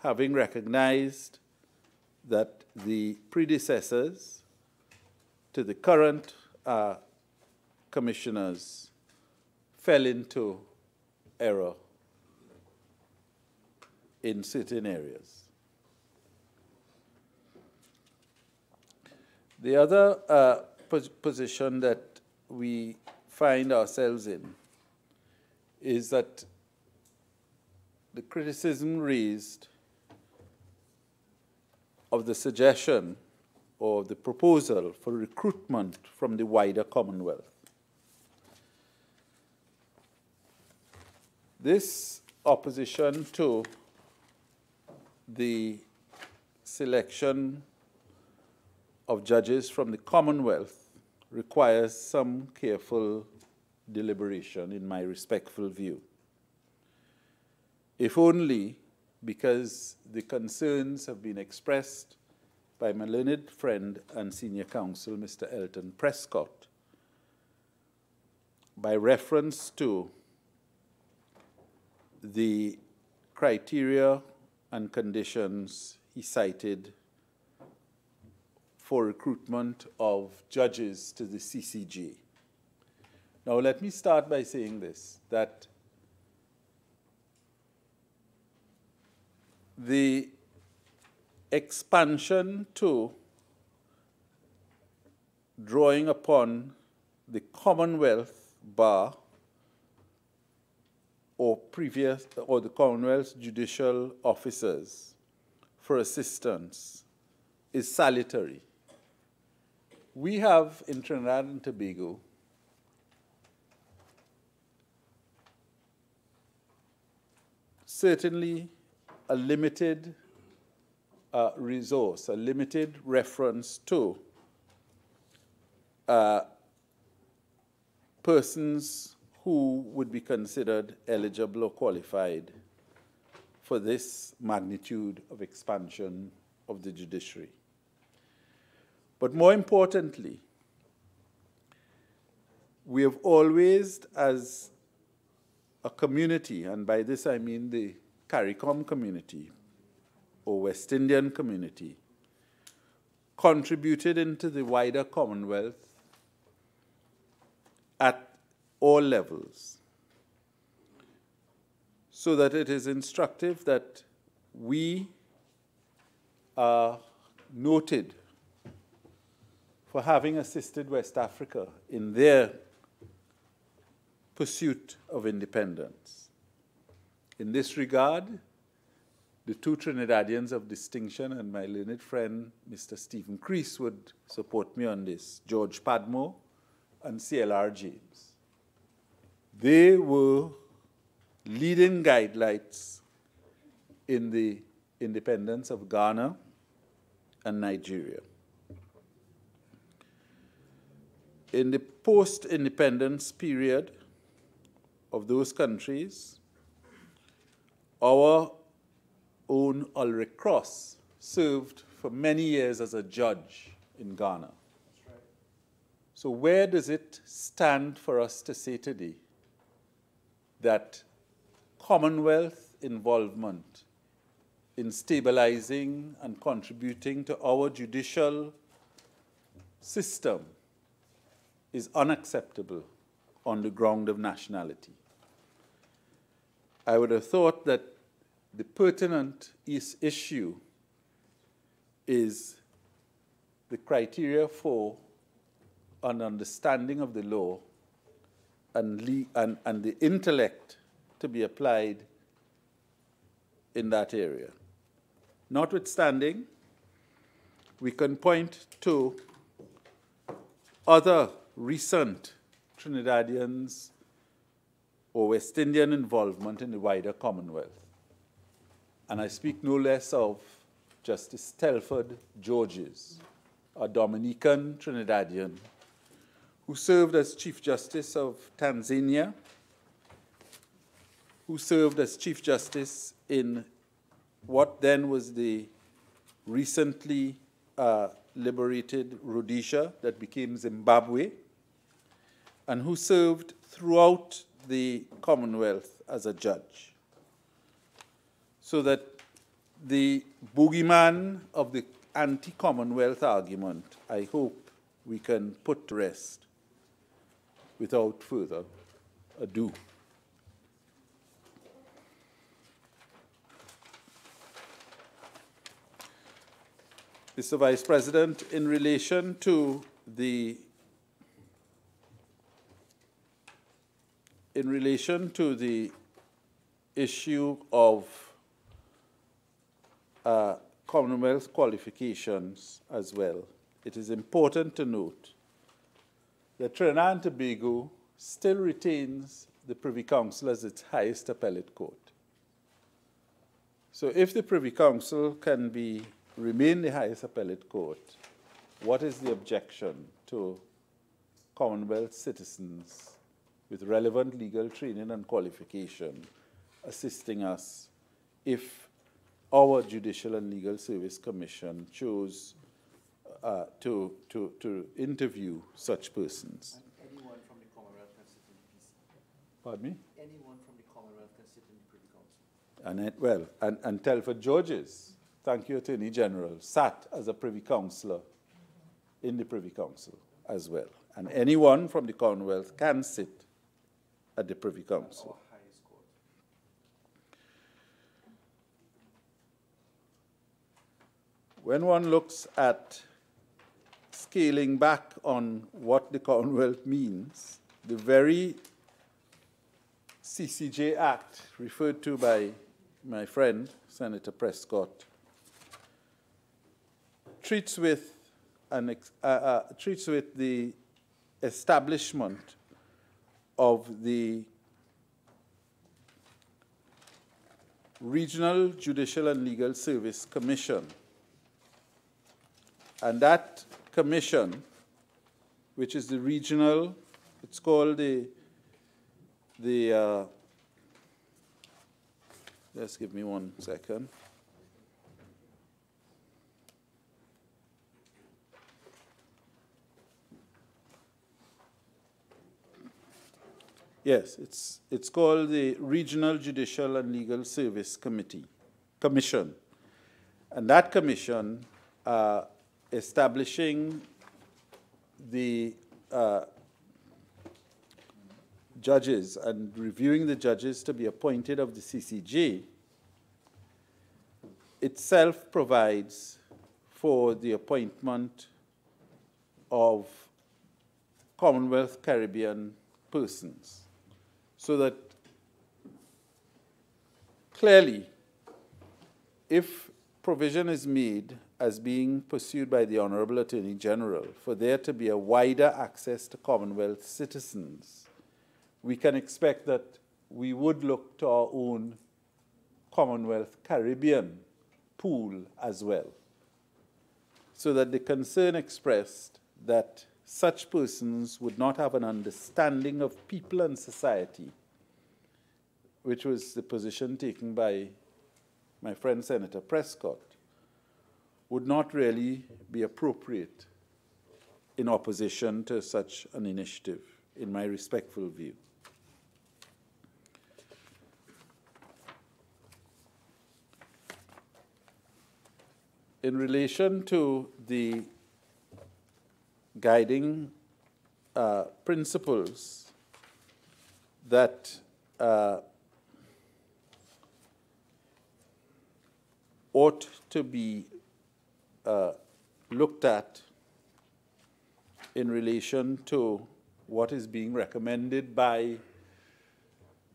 having recognized that the predecessors to the current commissioners fell into error in certain areas. The other position that we find ourselves in is that the criticism raised of the suggestion or the proposal for recruitment from the wider Commonwealth. This opposition to the selection of judges from the Commonwealth requires some careful deliberation, in my respectful view. If only because the concerns have been expressed by my learned friend and senior counsel, Mr. Elton Prescott, by reference to the criteria and conditions he cited for recruitment of judges to the CCJ. Now, let me start by saying this, that the expansion to drawing upon the Commonwealth Bar or the Commonwealth's judicial officers for assistance is salutary. We have in Trinidad and Tobago certainly a limited resource, a limited reference to persons who would be considered eligible or qualified for this magnitude of expansion of the judiciary. But more importantly, we have always, as a community, and by this I mean the CARICOM community or West Indian community, contributed into the wider Commonwealth at all levels, so that it is instructive that we are noted for having assisted West Africa in their pursuit of independence. In this regard, the two Trinidadians of distinction, and my learned friend, Mr. Stephen Crease, would support me on this, George Padmore and CLR James. They were leading guidelights in the independence of Ghana and Nigeria. In the post-independence period of those countries, our own Ulrich Cross served for many years as a judge in Ghana. That's right. So where does it stand for us to say today that Commonwealth involvement in stabilizing and contributing to our judicial system is unacceptable on the ground of nationality? I would have thought that the pertinent issue is the criteria for an understanding of the law and the intellect to be applied in that area. Notwithstanding, we can point to other recent Trinidadians or West Indian involvement in the wider Commonwealth. And I speak no less of Justice Telford Georges, a Dominican Trinidadian who served as Chief Justice of Tanzania, who served as Chief Justice in what then was the recently liberated Rhodesia that became Zimbabwe, and who served throughout the Commonwealth as a judge. So that the boogeyman of the anti-Commonwealth argument, I hope we can put to rest without further ado. Mr. Vice President, in relation to the issue of Commonwealth qualifications as well, it is important to note that Trinidad and Tobago still retains the Privy Council as its highest appellate court. So if the Privy Council can remain the highest appellate court, what is the objection to Commonwealth citizens with relevant legal training and qualification assisting us if our Judicial and Legal Service Commission chose to interview such persons? And anyone from the Commonwealth can sit in the PC. Pardon me? Anyone from the Commonwealth can sit in the Privy Council. And Telford Georges, thank you, Attorney General, sat as a Privy Councillor in the Privy Council as well. And anyone from the Commonwealth can sit at the Privy Council. When one looks at scaling back on what the Commonwealth means, the very CCJ Act referred to by my friend, Senator Prescott, treats with the establishment of the Regional Judicial and Legal Service Commission. And that commission, which is the regional, it's called just give me 1 second. Yes, it's called the Regional Judicial and Legal Service Commission. And that commission establishing the judges and reviewing the judges to be appointed of the CCJ itself provides for the appointment of Commonwealth Caribbean persons, so that clearly, if provision is made as being pursued by the Honorable Attorney General for there to be a wider access to Commonwealth citizens, we can expect that we would look to our own Commonwealth Caribbean pool as well, so that the concern expressed that such persons would not have an understanding of people and society, which was the position taken by my friend Senator Prescott, would not really be appropriate in opposition to such an initiative, in my respectful view. In relation to the guiding principles that ought to be looked at in relation to what is being recommended by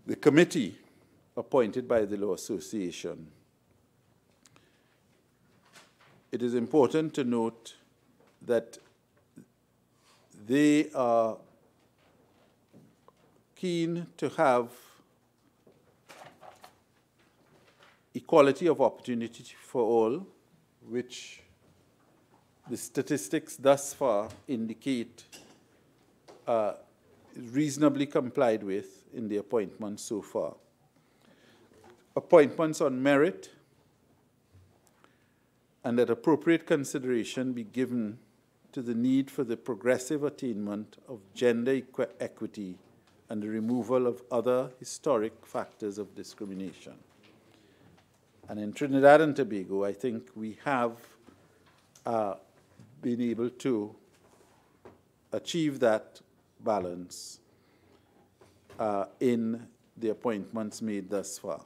the committee appointed by the Law Association. It is important to note that they are keen to have equality of opportunity for all, which the statistics thus far indicate reasonably complied with in the appointments so far. Appointments on merit, and that appropriate consideration be given to the need for the progressive attainment of gender equity and the removal of other historic factors of discrimination. And in Trinidad and Tobago, I think we have been able to achieve that balance in the appointments made thus far.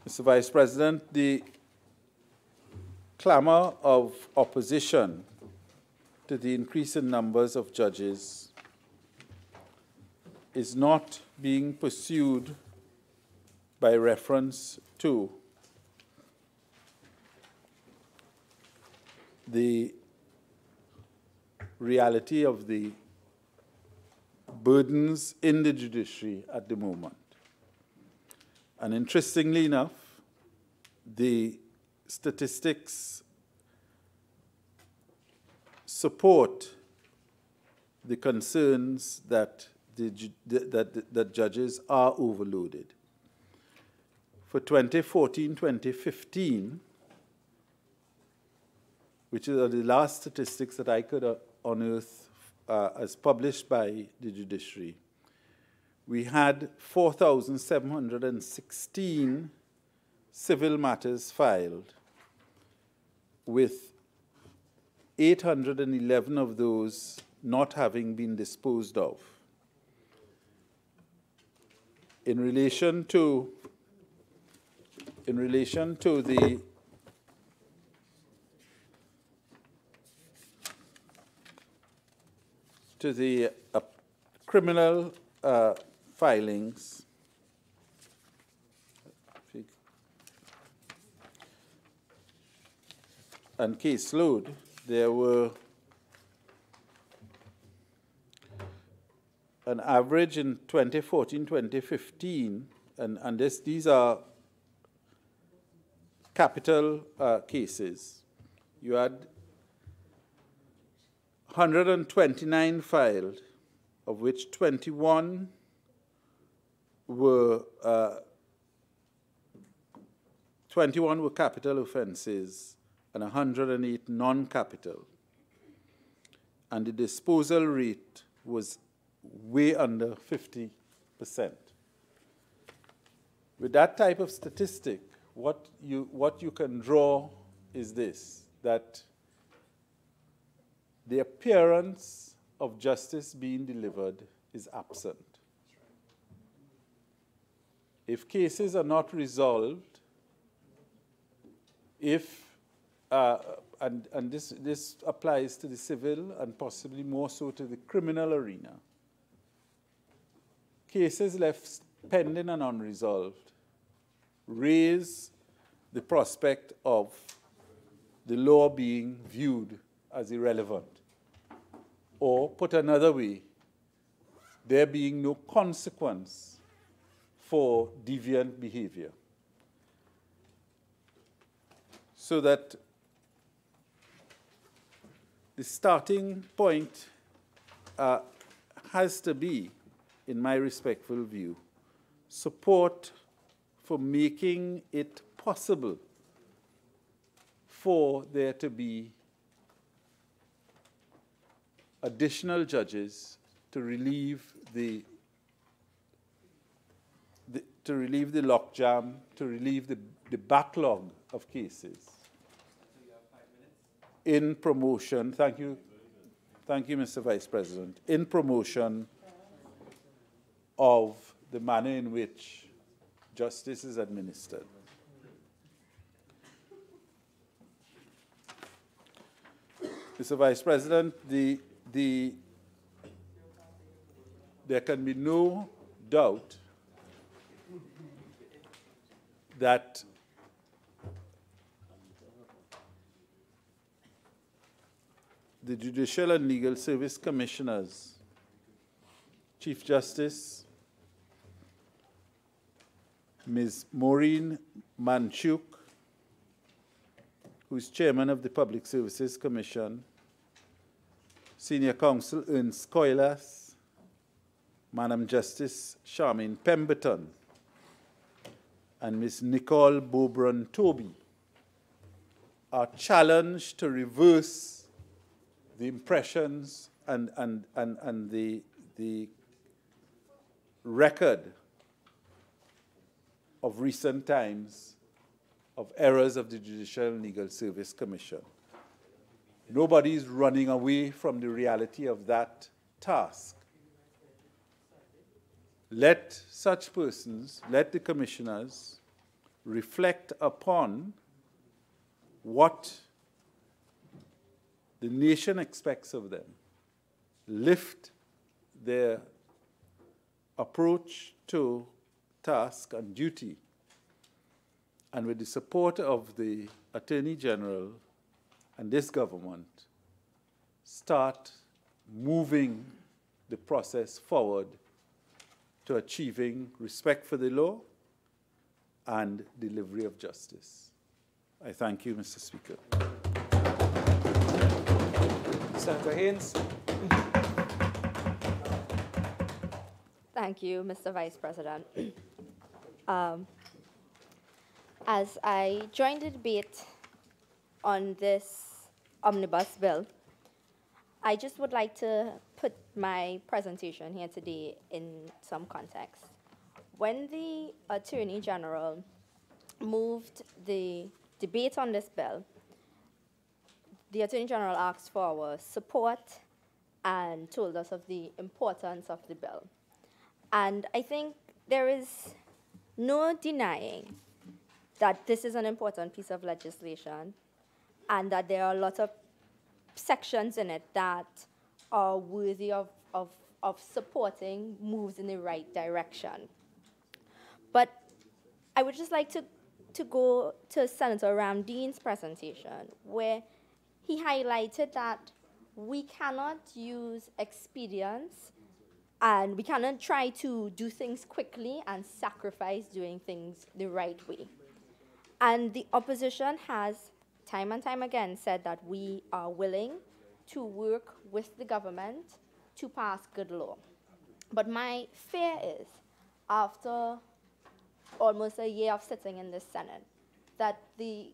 Mr. Vice President, the clamor of opposition to the increase in numbers of judges is not being pursued by reference to the reality of the burdens in the judiciary at the moment. And interestingly enough, the statistics support the concerns that that judges are overloaded. For 2014-2015, which are the last statistics that I could unearth as published by the judiciary, we had 4,716 civil matters filed, with 811 of those not having been disposed of. In relation to the to the criminal filings. And caseload, there were an average in 2014, 2015, and these are capital cases. You had 129 filed, of which 21 were capital offenses and 108 non-capital. And the disposal rate was way under 50%. With that type of statistic, what you can draw is this, that the appearance of justice being delivered is absent. If cases are not resolved, and this applies to the civil and possibly more so to the criminal arena, cases left pending and unresolved raise the prospect of the law being viewed as irrelevant. Or, put another way, there being no consequence for deviant behavior. So that the starting point has to be, in my respectful view, support for making it possible for there to be additional judges to relieve the logjam, to relieve the backlog of cases. In promotion, thank you, Mr. Vice President, in promotion of the manner in which justice is administered. Mr. Vice President, there can be no doubt that the Judicial and Legal Service Commissioners, Chief Justice Ms. Maureen Manchuk, who is Chairman of the Public Services Commission, Senior Counsel Ernst Coilas, Madam Justice Charmaine Pemberton, and Ms. Nicole Bobron-Toby are challenged to reverse the impressions and the record of recent times of errors of the Judicial and Legal Service Commission. Nobody is running away from the reality of that task. Let such persons, let the commissioners reflect upon what the nation expects of them, lift their approach to task and duty, and with the support of the Attorney General and this government, start moving the process forward to achieving respect for the law and delivery of justice. I thank you, Mr. Speaker. Senator Haynes. Thank you, Mr. Vice President. As I joined the debate on this omnibus bill, I just would like to put my presentation here today in some context. When the Attorney General moved the debate on this bill, the Attorney General asked for our support and told us of the importance of the bill. And I think there is no denying that this is an important piece of legislation and that there are a lot of sections in it that are worthy of supporting moves in the right direction. But I would just like to go to Senator Ramdeen's presentation, where he highlighted that we cannot use expedience and we cannot try to do things quickly and sacrifice doing things the right way. And the opposition has time and time again said that we are willing to work with the government to pass good law. But my fear is, after almost a year of sitting in the Senate, that the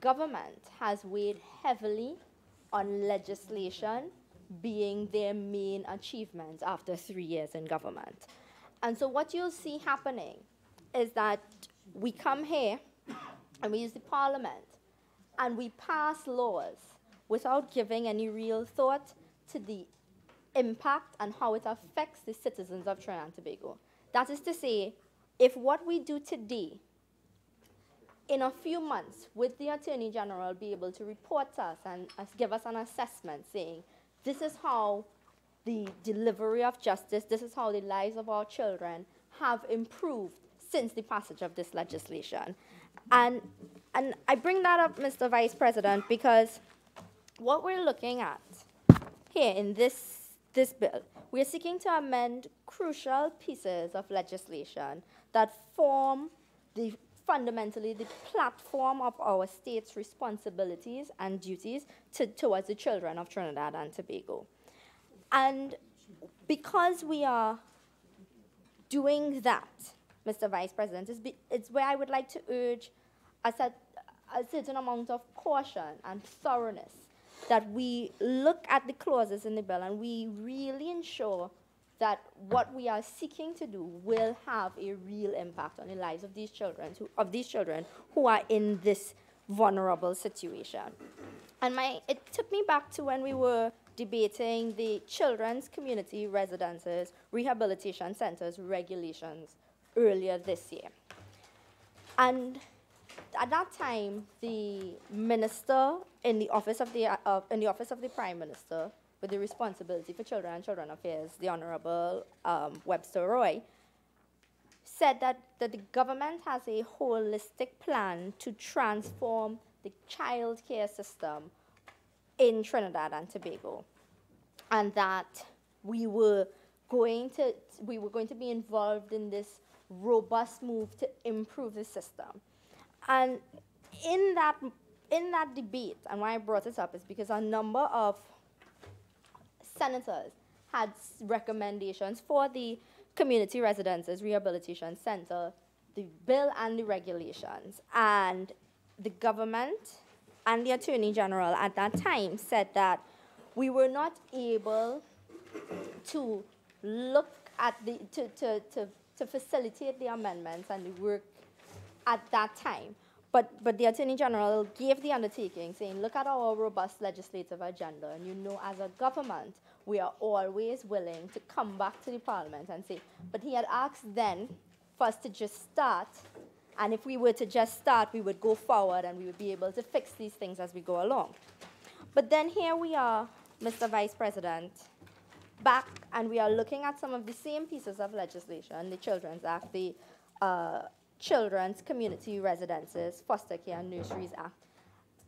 government has weighed heavily on legislation being their main achievement after 3 years in government. And so what you'll see happening is that we come here and we use the parliament and we pass laws without giving any real thought to the impact and how it affects the citizens of Trinidad and Tobago. That is to say, if what we do today, in a few months, would the Attorney General be able to report to us and give us an assessment saying, this is how the delivery of justice, this is how the lives of our children have improved since the passage of this legislation. And I bring that up, Mr. Vice President, because what we're looking at here in this bill, we're seeking to amend crucial pieces of legislation that form fundamentally the platform of our state's responsibilities and duties towards the children of Trinidad and Tobago. And because we are doing that, Mr. Vice President, it's where I would like to urge a certain amount of caution and thoroughness, that we look at the clauses in the bill and we really ensure that what we are seeking to do will have a real impact on the lives of these children who are in this vulnerable situation. And it took me back to when we were debating the Children's Community Residences Rehabilitation Centers regulations earlier this year. And at that time, the minister in the office of the Prime Minister with the responsibility for children and children affairs, the Honorable Webster Roy, said that the government has a holistic plan to transform the child care system in Trinidad and Tobago, and that we were going to be involved in this robust move to improve the system. And in that debate, and why I brought this up is because a number of senators had recommendations for the Community Residences Rehabilitation Center, the bill and the regulations. And the government and the Attorney General at that time said that we were not able to look at to facilitate the amendments and the work at that time. But the Attorney General gave the undertaking saying, look at our robust legislative agenda, and you know as a government, we are always willing to come back to the Parliament and say, but he had asked then for us to just start, and if we were to just start, we would go forward and we would be able to fix these things as we go along. But then here we are, Mr. Vice President, back, and we are looking at some of the same pieces of legislation, the Children's Act, the Children's Community Residences, Foster Care and Nurseries Act,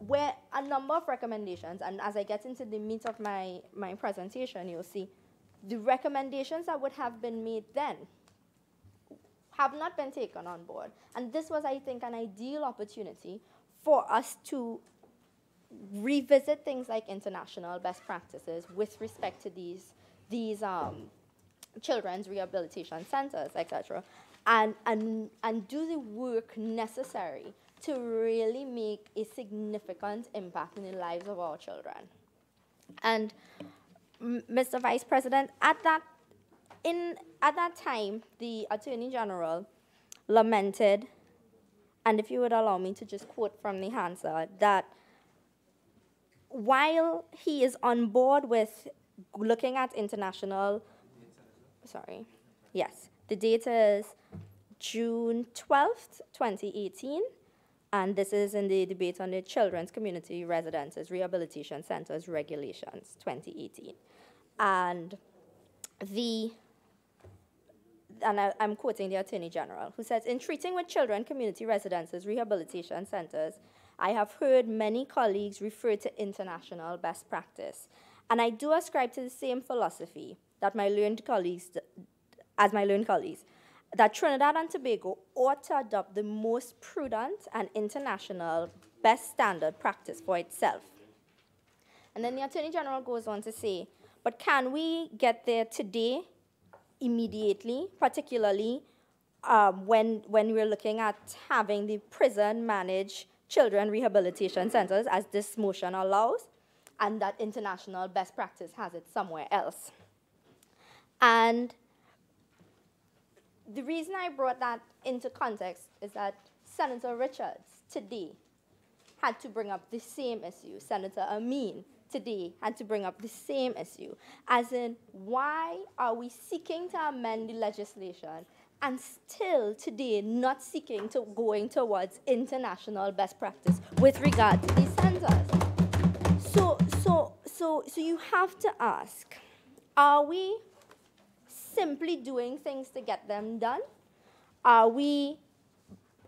where a number of recommendations, and as I get into the meat of my presentation, you'll see the recommendations that would have been made then have not been taken on board. And this was, I think, an ideal opportunity for us to revisit things like international best practices with respect to these children's rehabilitation centers, etc., and do the work necessary to really make a significant impact in the lives of our children. And Mr. Vice President, at that time, the Attorney General lamented, and if you would allow me to just quote from the Hansard, that while he is on board with looking at international, the date is June 12th, 2018, and this is in the debate on the Children's Community Residences Rehabilitation Centers Regulations 2018. And I'm quoting the Attorney General, who says, in treating with children, community residences, rehabilitation centers, I have heard many colleagues refer to international best practice. And I do ascribe to the same philosophy that my learned colleagues, that Trinidad and Tobago ought to adopt the most prudent and international best standard practice for itself. And then the Attorney General goes on to say, but can we get there today, immediately, particularly when we're looking at having the prison manage children rehabilitation centers, as this motion allows, and that international best practice has it somewhere else. And the reason I brought that into context is that Senator Richards today had to bring up the same issue. Senator Amin today had to bring up the same issue, as in, why are we seeking to amend the legislation and still today not seeking to going towards international best practice with regard to these centers? So you have to ask, are we simply doing things to get them done? Are we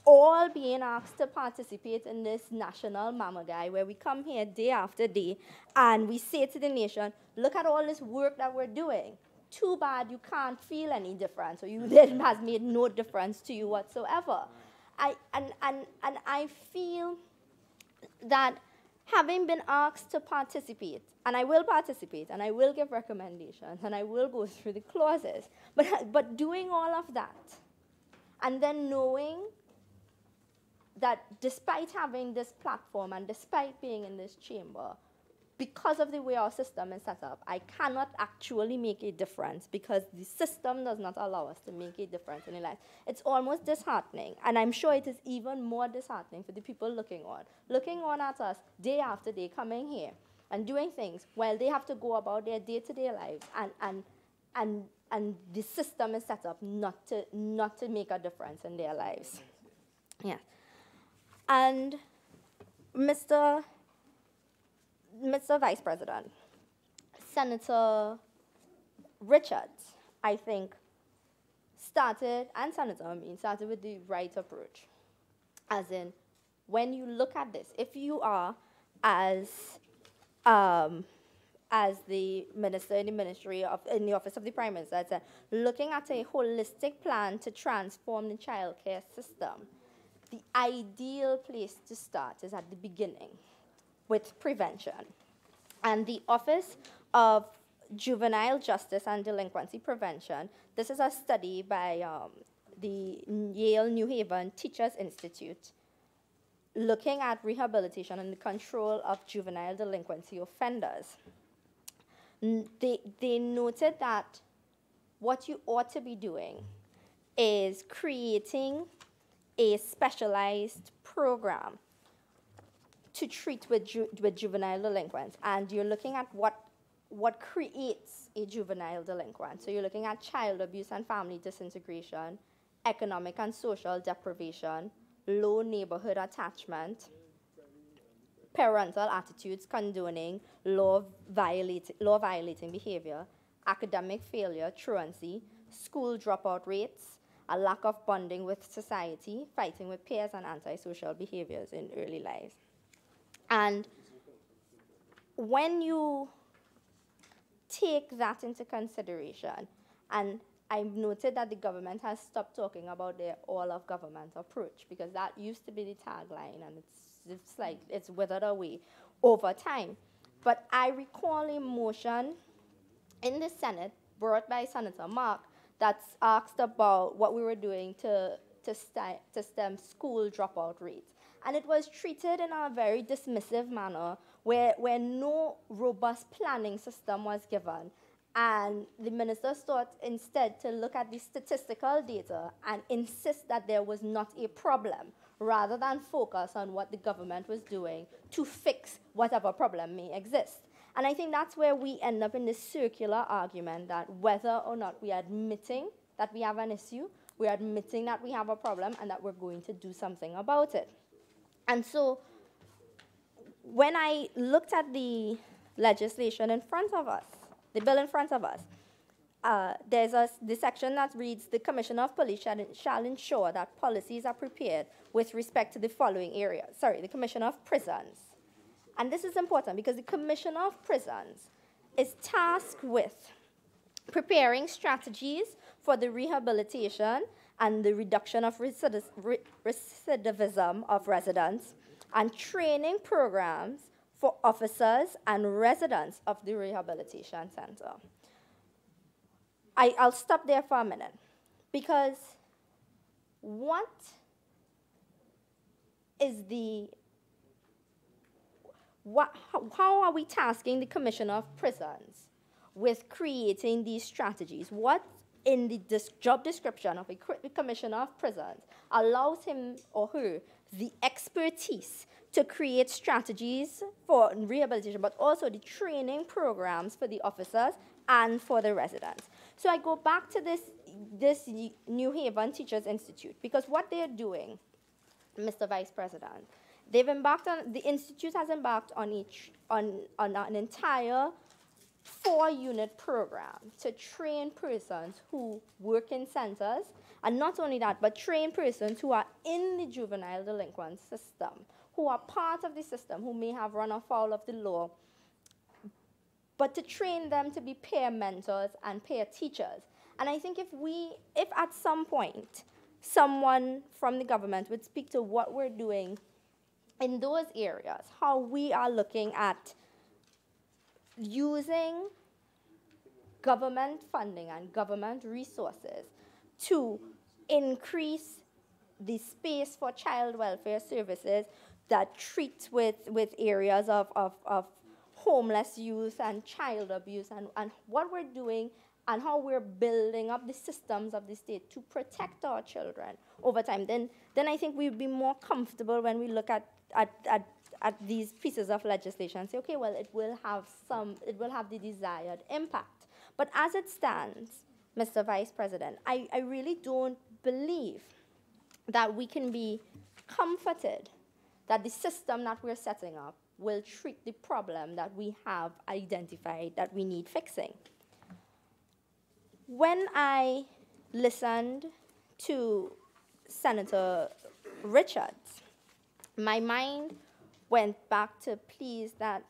all being asked to participate in this national mamagai where we come here day after day and we say to the nation, look at all this work that we're doing. Too bad you can't feel any difference, or it has made no difference to you whatsoever. And I feel that having been asked to participate, and I will participate, and I will give recommendations, and I will go through the clauses, but doing all of that, and then knowing that despite having this platform and despite being in this chamber, because of the way our system is set up, I cannot actually make a difference because the system does not allow us to make a difference in their life. It's almost disheartening, and I'm sure it is even more disheartening for the people looking on at us day after day, coming here and doing things while they have to go about their day-to-day lives, and the system is set up not to make a difference in their lives. Yeah. And Mr. Vice President, Senator Richards, I think, started, and Senator Amin, started with the right approach. As in, when you look at this, if you are, as the minister in the office of the Prime Minister said, looking at a holistic plan to transform the childcare system, the ideal place to start is at the beginning, with prevention. And the Office of Juvenile Justice and Delinquency Prevention, this is a study by the Yale New Haven Teachers Institute, looking at rehabilitation and the control of juvenile delinquency offenders. They noted that what you ought to be doing is creating a specialized program to treat with juvenile delinquents. And you're looking at what creates a juvenile delinquent. So you're looking at child abuse and family disintegration, economic and social deprivation, low neighborhood attachment, parental attitudes condoning law violating behavior, academic failure, truancy, school dropout rates, a lack of bonding with society, fighting with peers, and antisocial behaviors in early life. And when you take that into consideration, and I've noted that the government has stopped talking about their all-of-government approach, because that used to be the tagline, and it's withered away over time. But I recall a motion in the Senate brought by Senator Mark that's asked about what we were doing to stem school dropout rates. And it was treated in a very dismissive manner where no robust planning system was given. And the minister sought instead to look at the statistical data and insist that there was not a problem, rather than focus on what the government was doing to fix whatever problem may exist. And I think that's where we end up in this circular argument that whether or not we are admitting that we have an issue, we are admitting that we have a problem, and that we're going to do something about it. And so when I looked at the legislation in front of us, the bill in front of us, there's the section that reads, the Commissioner of Police shall ensure that policies are prepared with respect to the following areas. Sorry, the Commissioner of Prisons. And this is important because the Commissioner of Prisons is tasked with preparing strategies for the rehabilitation and the reduction of recidivism of residents, and training programs for officers and residents of the rehabilitation center. I'll stop there for a minute, because how are we tasking the Commissioner of Prisons with creating these strategies? What in the job description of a Commissioner of Prisons allows him or her the expertise to create strategies for rehabilitation, but also the training programs for the officers and for the residents? So I go back to this New Haven Teachers Institute, because what they're doing, Mr. Vice President, they've embarked on, the institute has embarked on an entire 4-unit program to train persons who work in centers, and not only that, but train persons who are in the juvenile delinquent system, who are part of the system, who may have run afoul of the law, but to train them to be peer mentors and peer teachers. And I think if at some point someone from the government would speak to what we're doing in those areas, how we are looking at using government funding and government resources to increase the space for child welfare services that treat with areas of homeless youth and child abuse, and what we're doing and how we're building up the systems of the state to protect our children over time, then I think we'd be more comfortable when we look at these pieces of legislation and say, okay, well, it will have the desired impact. But as it stands, Mr. Vice President, I really don't believe that we can be comforted that the system that we're setting up will treat the problem that we have identified that we need fixing. When I listened to Senator Richards, my mind went back to pleas that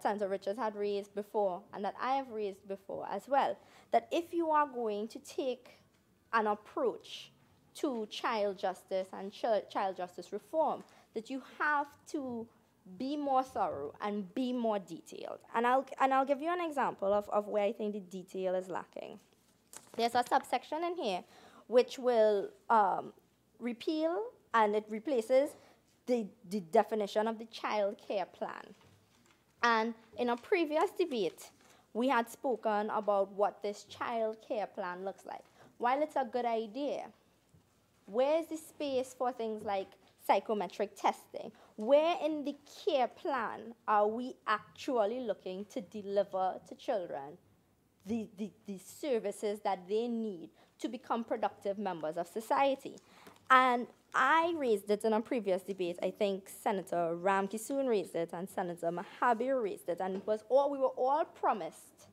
Senator Richards had raised before, and that I have raised before as well, that if you are going to take an approach to child justice and child justice reform, that you have to be more thorough and be more detailed. And I'll give you an example of where I think the detail is lacking. There's a subsection in here which will repeal, and it replaces the definition of the child care plan. And in a previous debate, we had spoken about what this child care plan looks like. While it's a good idea, where is the space for things like psychometric testing? Where in the care plan are we actually looking to deliver to children the services that they need to become productive members of society? And I raised it in a previous debate. I think Senator Ramkisoon raised it and Senator Mahabir raised it, and we were all promised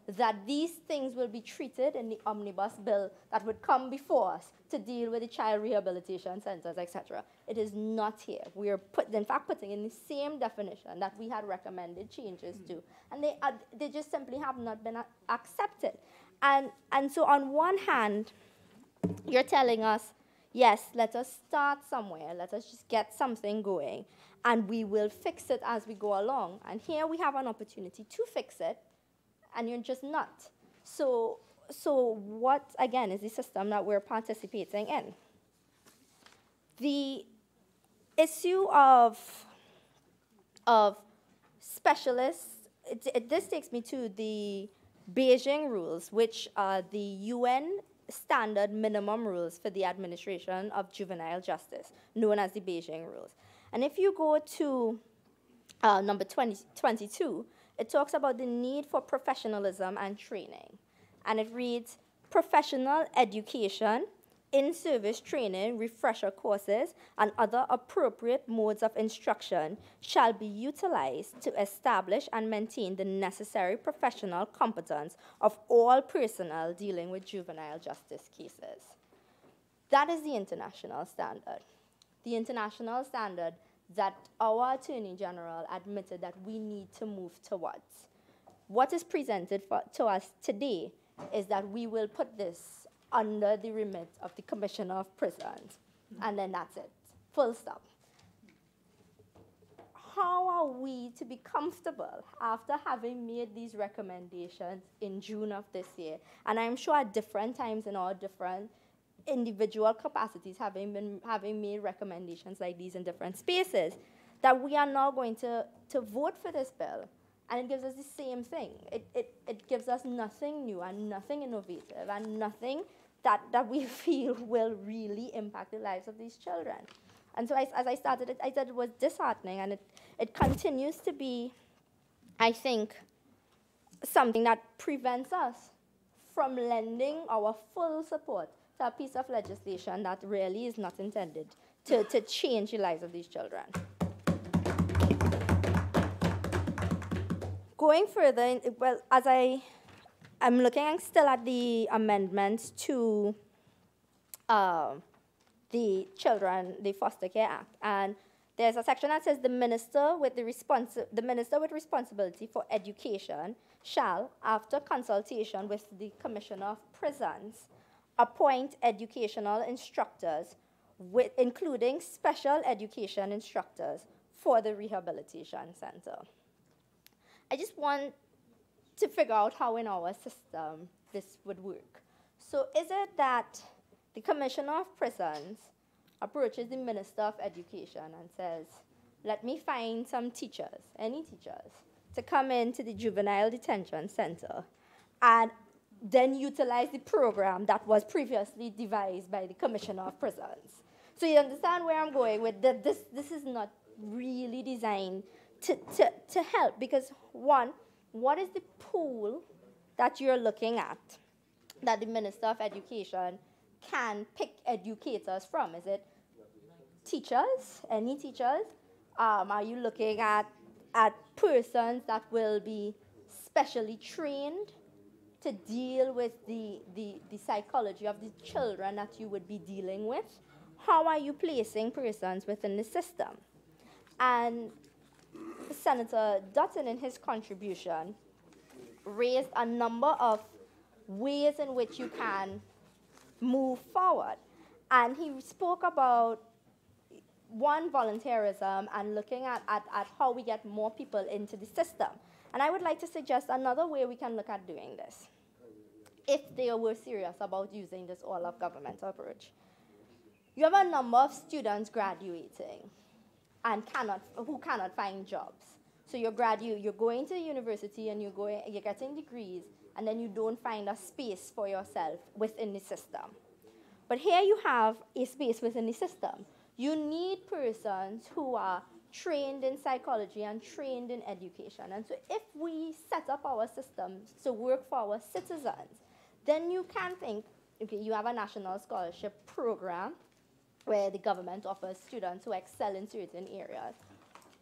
that these things will be treated in the omnibus bill that would come before us to deal with the child rehabilitation centers, etc. It is not here. We are in fact putting in the same definition that we had recommended changes to, and they just simply have not been accepted. And so on one hand, you're telling us, yes, let us start somewhere, let us just get something going, and we will fix it as we go along. And here we have an opportunity to fix it, and you're just not. So what, again, is the system that we're participating in? The issue of specialists, this takes me to the Beijing rules, which are the UN standard minimum rules for the administration of juvenile justice, known as the Beijing rules. And if you go to number 22, it talks about the need for professionalism and training. And it reads, professional education in-service training, refresher courses, and other appropriate modes of instruction shall be utilized to establish and maintain the necessary professional competence of all personnel dealing with juvenile justice cases. That is the international standard. The international standard that our Attorney General admitted that we need to move towards. What is presented to us today is that we will put this under the remit of the Commissioner of Prisons, and then that's it, full stop. How are we to be comfortable after having made these recommendations in June of this year, and I'm sure at different times in our different individual capacities having made recommendations like these in different spaces, that we are now going to vote for this bill, and it gives us the same thing. It gives us nothing new and nothing innovative and nothing that we feel will really impact the lives of these children. And so as I started it, I said it was disheartening, and it continues to be, I think, something that prevents us from lending our full support to a piece of legislation that really is not intended to change the lives of these children. Going further, well, as I'm looking still at the amendments to the Foster Care Act, and there's a section that says the minister with responsibility for education shall, after consultation with the Commissioner of Prisons, appoint educational instructors, including special education instructors, for the rehabilitation center. I just want to figure out how in our system this would work. So is it that the Commissioner of Prisons approaches the Minister of Education and says, let me find some teachers, any teachers, to come into the juvenile detention center and then utilize the program that was previously devised by the Commissioner of Prisons? So you understand where I'm going with that. This is not really designed to help, because one, what is the pool that you're looking at that the Minister of Education can pick educators from? Is it teachers, any teachers? Are you looking at persons that will be specially trained to deal with the psychology of the children that you would be dealing with? How are you placing persons within the system? And Senator Dutton, in his contribution, raised a number of ways in which you can move forward. And he spoke about, one, volunteerism, and looking at how we get more people into the system. And I would like to suggest another way we can look at doing this, if they were serious about using this all-of-government approach. You have a number of students graduating and who cannot find jobs. So you're going to university and you're getting degrees, and then you don't find a space for yourself within the system. But here you have a space within the system. You need persons who are trained in psychology and trained in education. And so if we set up our systems to work for our citizens, then you can think, okay, you have a national scholarship program where the government offers students who excel in certain areas.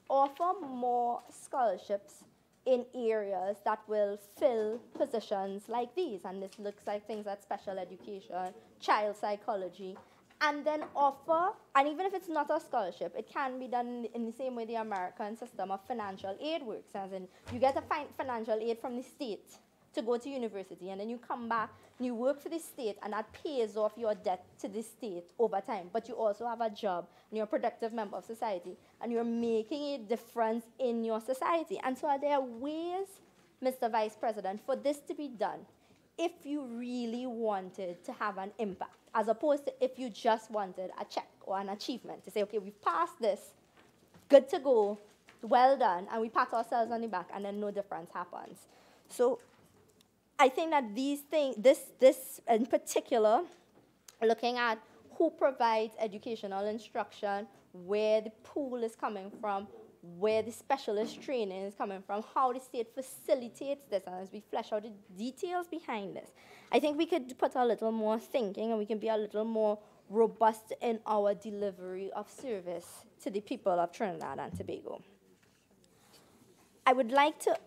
Offer more scholarships in areas that will fill positions like these. And this looks like things like special education, child psychology, and then offer, and even if it's not a scholarship, it can be done in the same way the American system of financial aid works, as in you get a financial aid from the state to go to university, and then you come back and you work for the state, and that pays off your debt to the state over time. But you also have a job, and you're a productive member of society, and you're making a difference in your society. And so there are ways, Mr. Vice President, for this to be done if you really wanted to have an impact, as opposed to if you just wanted a check or an achievement to say, okay, we've passed this, good to go, well done, and we pat ourselves on the back, and then no difference happens. So I think that these things, this in particular, looking at who provides educational instruction, where the pool is coming from, where the specialist training is coming from, how the state facilitates this, and as we flesh out the details behind this, I think we could put a little more thinking and we can be a little more robust in our delivery of service to the people of Trinidad and Tobago. I would like to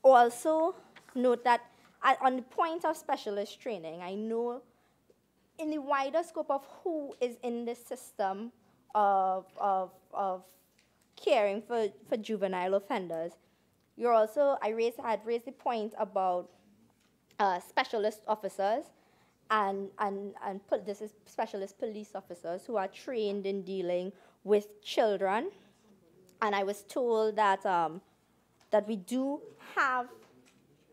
also note that on the point of specialist training, I know in the wider scope of who is in the system of caring for juvenile offenders, you're also, I had raised the point about specialist officers and this is specialist police officers who are trained in dealing with children. And I was told that, that we do have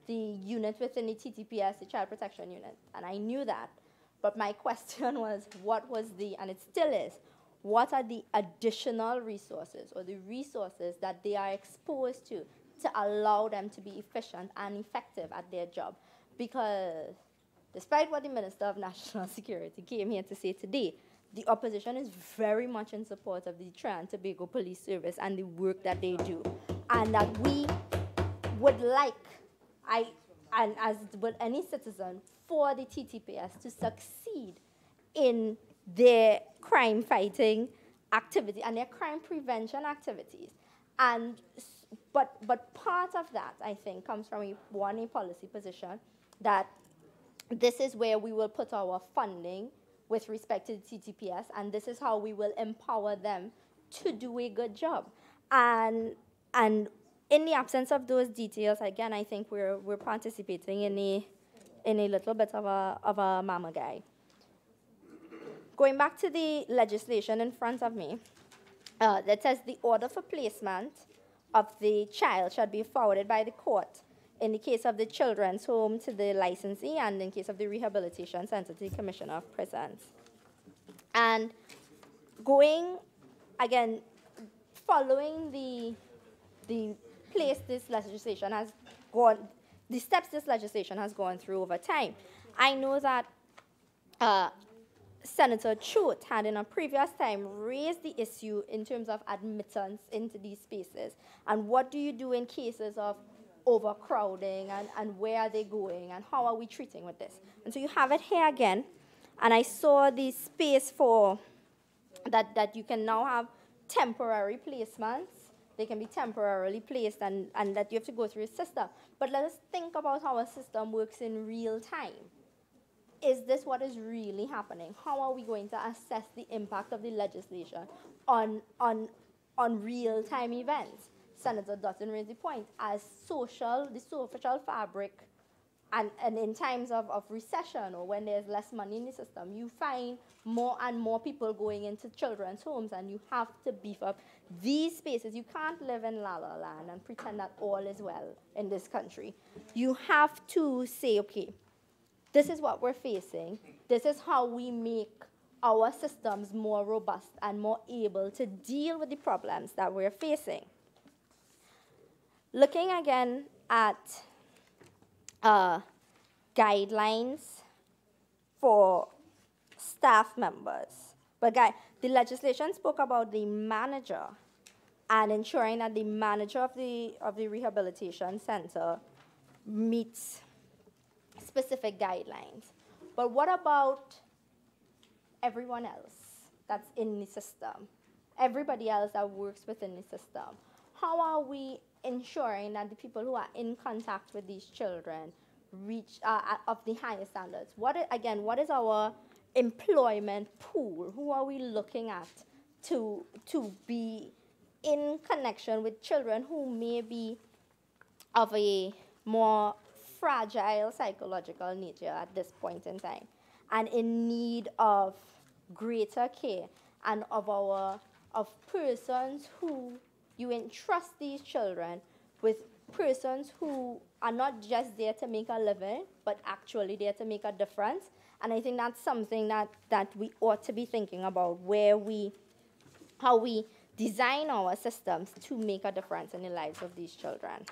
the unit within the TTPS, the Child Protection Unit, and I knew that. But my question was, what was and it still is, what are the additional resources or the resources that they are exposed to allow them to be efficient and effective at their job? Because despite what the Minister of National Security came here to say today, the opposition is very much in support of the Trinidad and Tobago Police Service and the work that they do. And that we would like, and as with any citizen, for the TTPS to succeed in their crime fighting activity and their crime prevention activities. But part of that, I think, comes from a policy position that this is where we will put our funding with respect to the TTPS, and this is how we will empower them to do a good job. And in the absence of those details, again, I think we're participating in a little bit of a mama guy. Going back to the legislation in front of me, that says the order for placement of the child shall be forwarded by the court in the case of the children's home to the licensee and in case of the rehabilitation center to the Commissioner of Prisons. And going, again, following the place this legislation has gone, the steps this legislation has gone through over time, I know that Senator Choate had in a previous time raised the issue in terms of admittance into these spaces. And what do you do in cases of overcrowding and where are they going and how are we treating with this? And so you have it here again. And I saw the space for that you can now have temporary placements. They can be temporarily placed and that you have to go through a system. But let us think about how a system works in real time. Is this what is really happening? How are we going to assess the impact of the legislation on real-time events? Senator Dutton raised the point, as the social fabric, and in times of recession or when there's less money in the system, you find more and more people going into children's homes, and you have to beef up these spaces. You can't live in La La Land and pretend that all is well in this country. You have to say, okay, this is what we're facing. This is how we make our systems more robust and more able to deal with the problems that we're facing. Looking again at guidelines for staff members. But the legislation spoke about the manager and ensuring that the manager of the rehabilitation center meets specific guidelines. But what about everyone else that's in the system? Everybody else that works within the system? How are we ensuring that the people who are in contact with these children reach of the highest standards? What is our employment pool? Who are we looking at to be in connection with children who may be of a more fragile psychological nature at this point in time and in need of greater care, and of persons who you entrust these children with, persons who are not just there to make a living, but actually there to make a difference. And I think that's something that we ought to be thinking about, how we design our systems to make a difference in the lives of these children.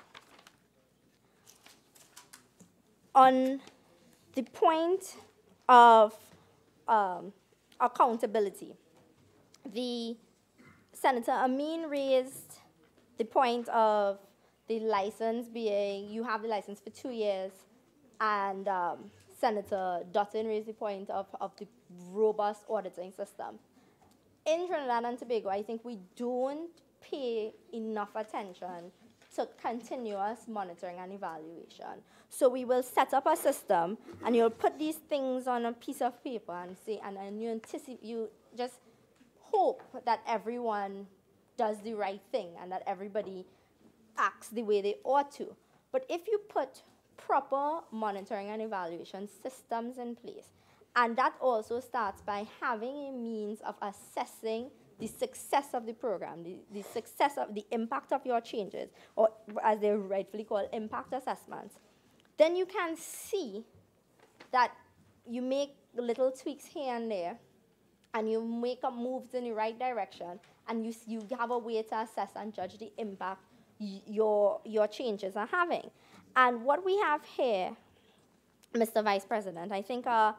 On the point of accountability, the Senator Amin raised the point of the license being, you have the license for 2 years, and Senator Dutton raised the point of the robust auditing system. In Trinidad and Tobago, I think we don't pay enough attention to continuous monitoring and evaluation. So we will set up a system, and you'll put these things on a piece of paper and say, and you anticipate, you just hope that everyone does the right thing and that everybody acts the way they ought to. But if you put proper monitoring and evaluation systems in place, and that also starts by having a means of assessing the success of the program, the success of the impact of your changes, or as they're rightfully called, impact assessments, then you can see that you make little tweaks here and there, and you make up moves in the right direction, and you have a way to assess and judge the impact your changes are having. And what we have here, Mr. Vice President, I think are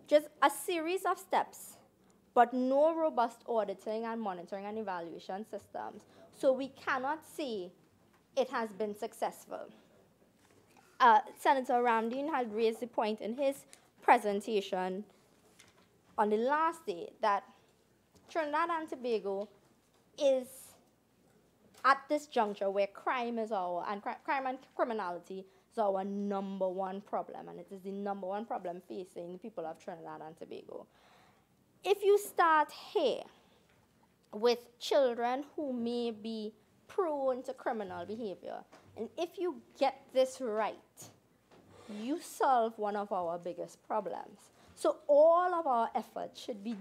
just a series of steps, but no robust auditing and monitoring and evaluation systems. So we cannot say it has been successful. Senator Ramdeen had raised the point in his presentation on the last day that Trinidad and Tobago is at this juncture where crime and criminality is our #1 problem, and it is the #1 problem facing the people of Trinidad and Tobago. If you start here with children who may be prone to criminal behavior, and if you get this right, you solve one of our biggest problems. So all of our efforts should be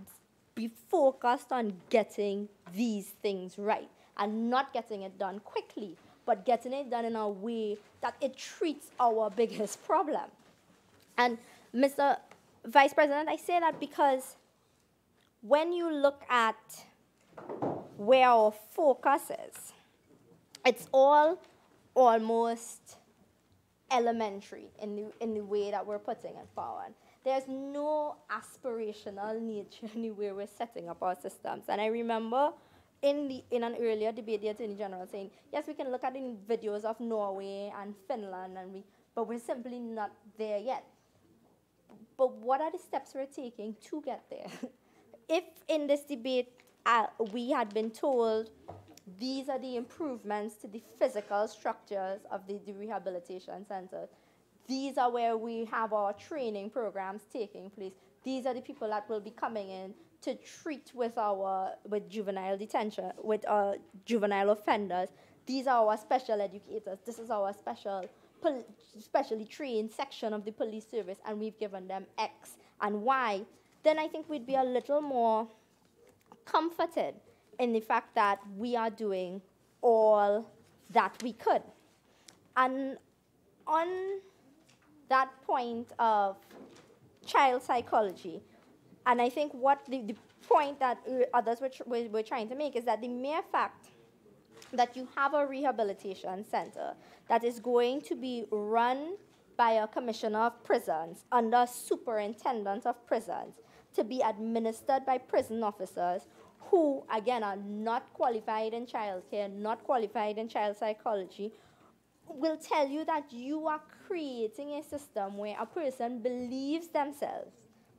focused on getting these things right, and not getting it done quickly, but getting it done in a way that it treats our biggest problem. And Mr. Vice President, I say that because when you look at where our focus is, it's all almost elementary in the way that we're putting it forward. There's no aspirational nature in the way we're setting up our systems. And I remember in an earlier debate, the Attorney General saying, yes, we can look at the videos of Norway and Finland, but we're simply not there yet. But what are the steps we're taking to get there? If in this debate we had been told these are the improvements to the physical structures of the rehabilitation centers, these are where we have our training programs taking place, these are the people that will be coming in to treat with juvenile detention, with juvenile offenders, these are our special educators, this is our specially trained section of the police service, and we've given them X and Y, then I think we'd be a little more comforted in the fact that we are doing all that we could. And on that point of child psychology, and I think what the point that others were trying to make is that the mere fact that you have a rehabilitation center that is going to be run by a commissioner of prisons under superintendent of prisons, to be administered by prison officers who, again, are not qualified in child care, not qualified in child psychology, will tell you that you are creating a system where a person believes themselves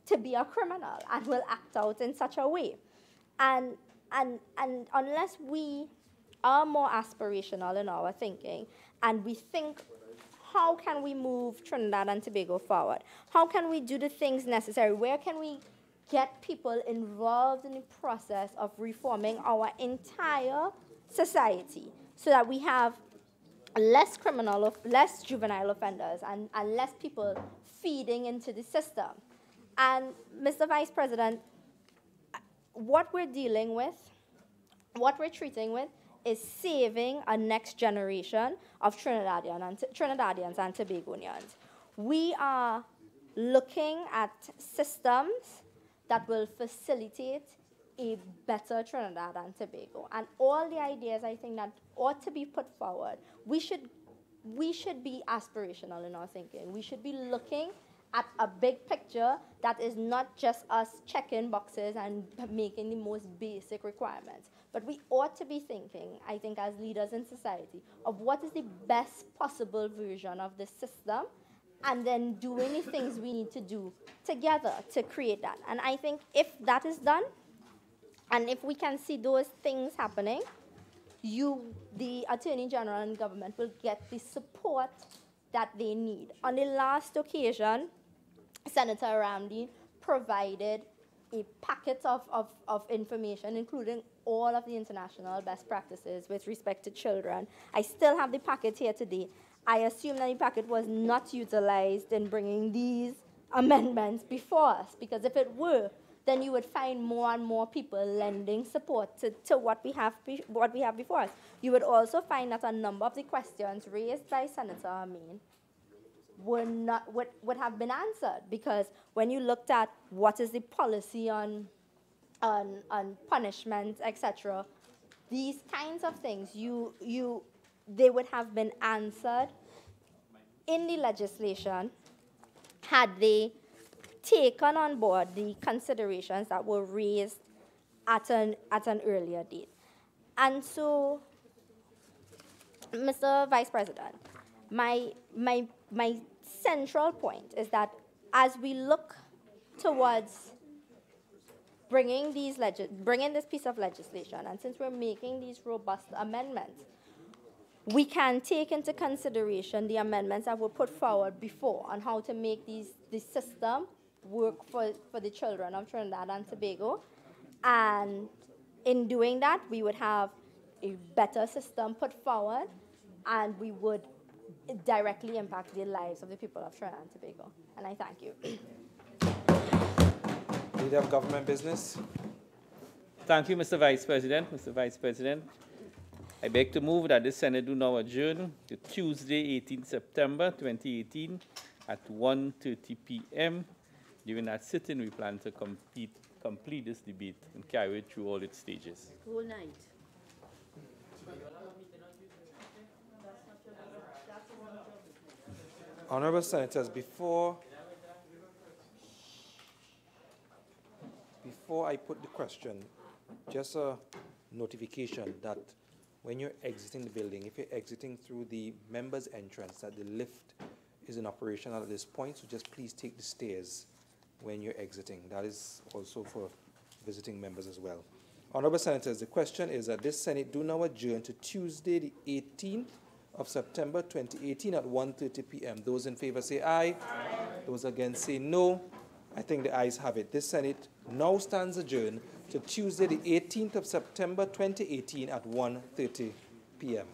to be a criminal and will act out in such a way. And unless we are more aspirational in our thinking, and we think, how can we move Trinidad and Tobago forward? How can we do the things necessary? Where can we get people involved in the process of reforming our entire society so that we have less juvenile offenders and less people feeding into the system? And Mr. Vice President, what we're dealing with, what we're treating with, is saving a next generation of Trinidadians and Tobagonians. We are looking at systems that will facilitate a better Trinidad and Tobago. And all the ideas, I think, that ought to be put forward, we should be aspirational in our thinking. We should be looking at a big picture that is not just us checking boxes and making the most basic requirements. But we ought to be thinking, I think, as leaders in society, of what is the best possible version of the system, and then doing the things we need to do together to create that. And I think if that is done, and if we can see those things happening, the Attorney General and government will get the support that they need. On the last occasion, Senator Ramdi provided a packet of information, including all of the international best practices with respect to children. I still have the packet here today. I assume that the packet was not utilized in bringing these amendments before us, because if it were, then you would find more and more people lending support to what we have before us. You would also find that a number of the questions raised by Senator Amin would have been answered, because when you looked at what is the policy on punishment, etc., these kinds of things, they would have been answered in the legislation had they taken on board the considerations that were raised at an earlier date. And so, Mr. Vice President, my central point is that as we look towards bringing this piece of legislation, and since we're making these robust amendments, we can take into consideration the amendments that were put forward before on how to make the system work for the children of Trinidad and Tobago. And in doing that, we would have a better system put forward, and we would directly impact the lives of the people of Trinidad and Tobago. And I thank you. Leader of Government Business. Thank you, Mr. Vice President. Mr. Vice President, I beg to move that the Senate do now adjourn to Tuesday, 18 September 2018 at 1:30 p.m. During that sitting, we plan to complete this debate and carry it through all its stages. Whole night. Honorable Senators, before I put the question, just a notification that when you're exiting the building, if you're exiting through the members' entrance, that the lift is in operation at this point, so just please take the stairs when you're exiting. That is also for visiting members as well. Honorable Senators, the question is that this Senate do now adjourn to Tuesday, the 18th of September 2018 at 1:30 p.m. Those in favor say aye. Aye. Those against say no. I think the ayes have it. This Senate now stands adjourned to Tuesday, the 18th of September 2018 at 1:30 p.m.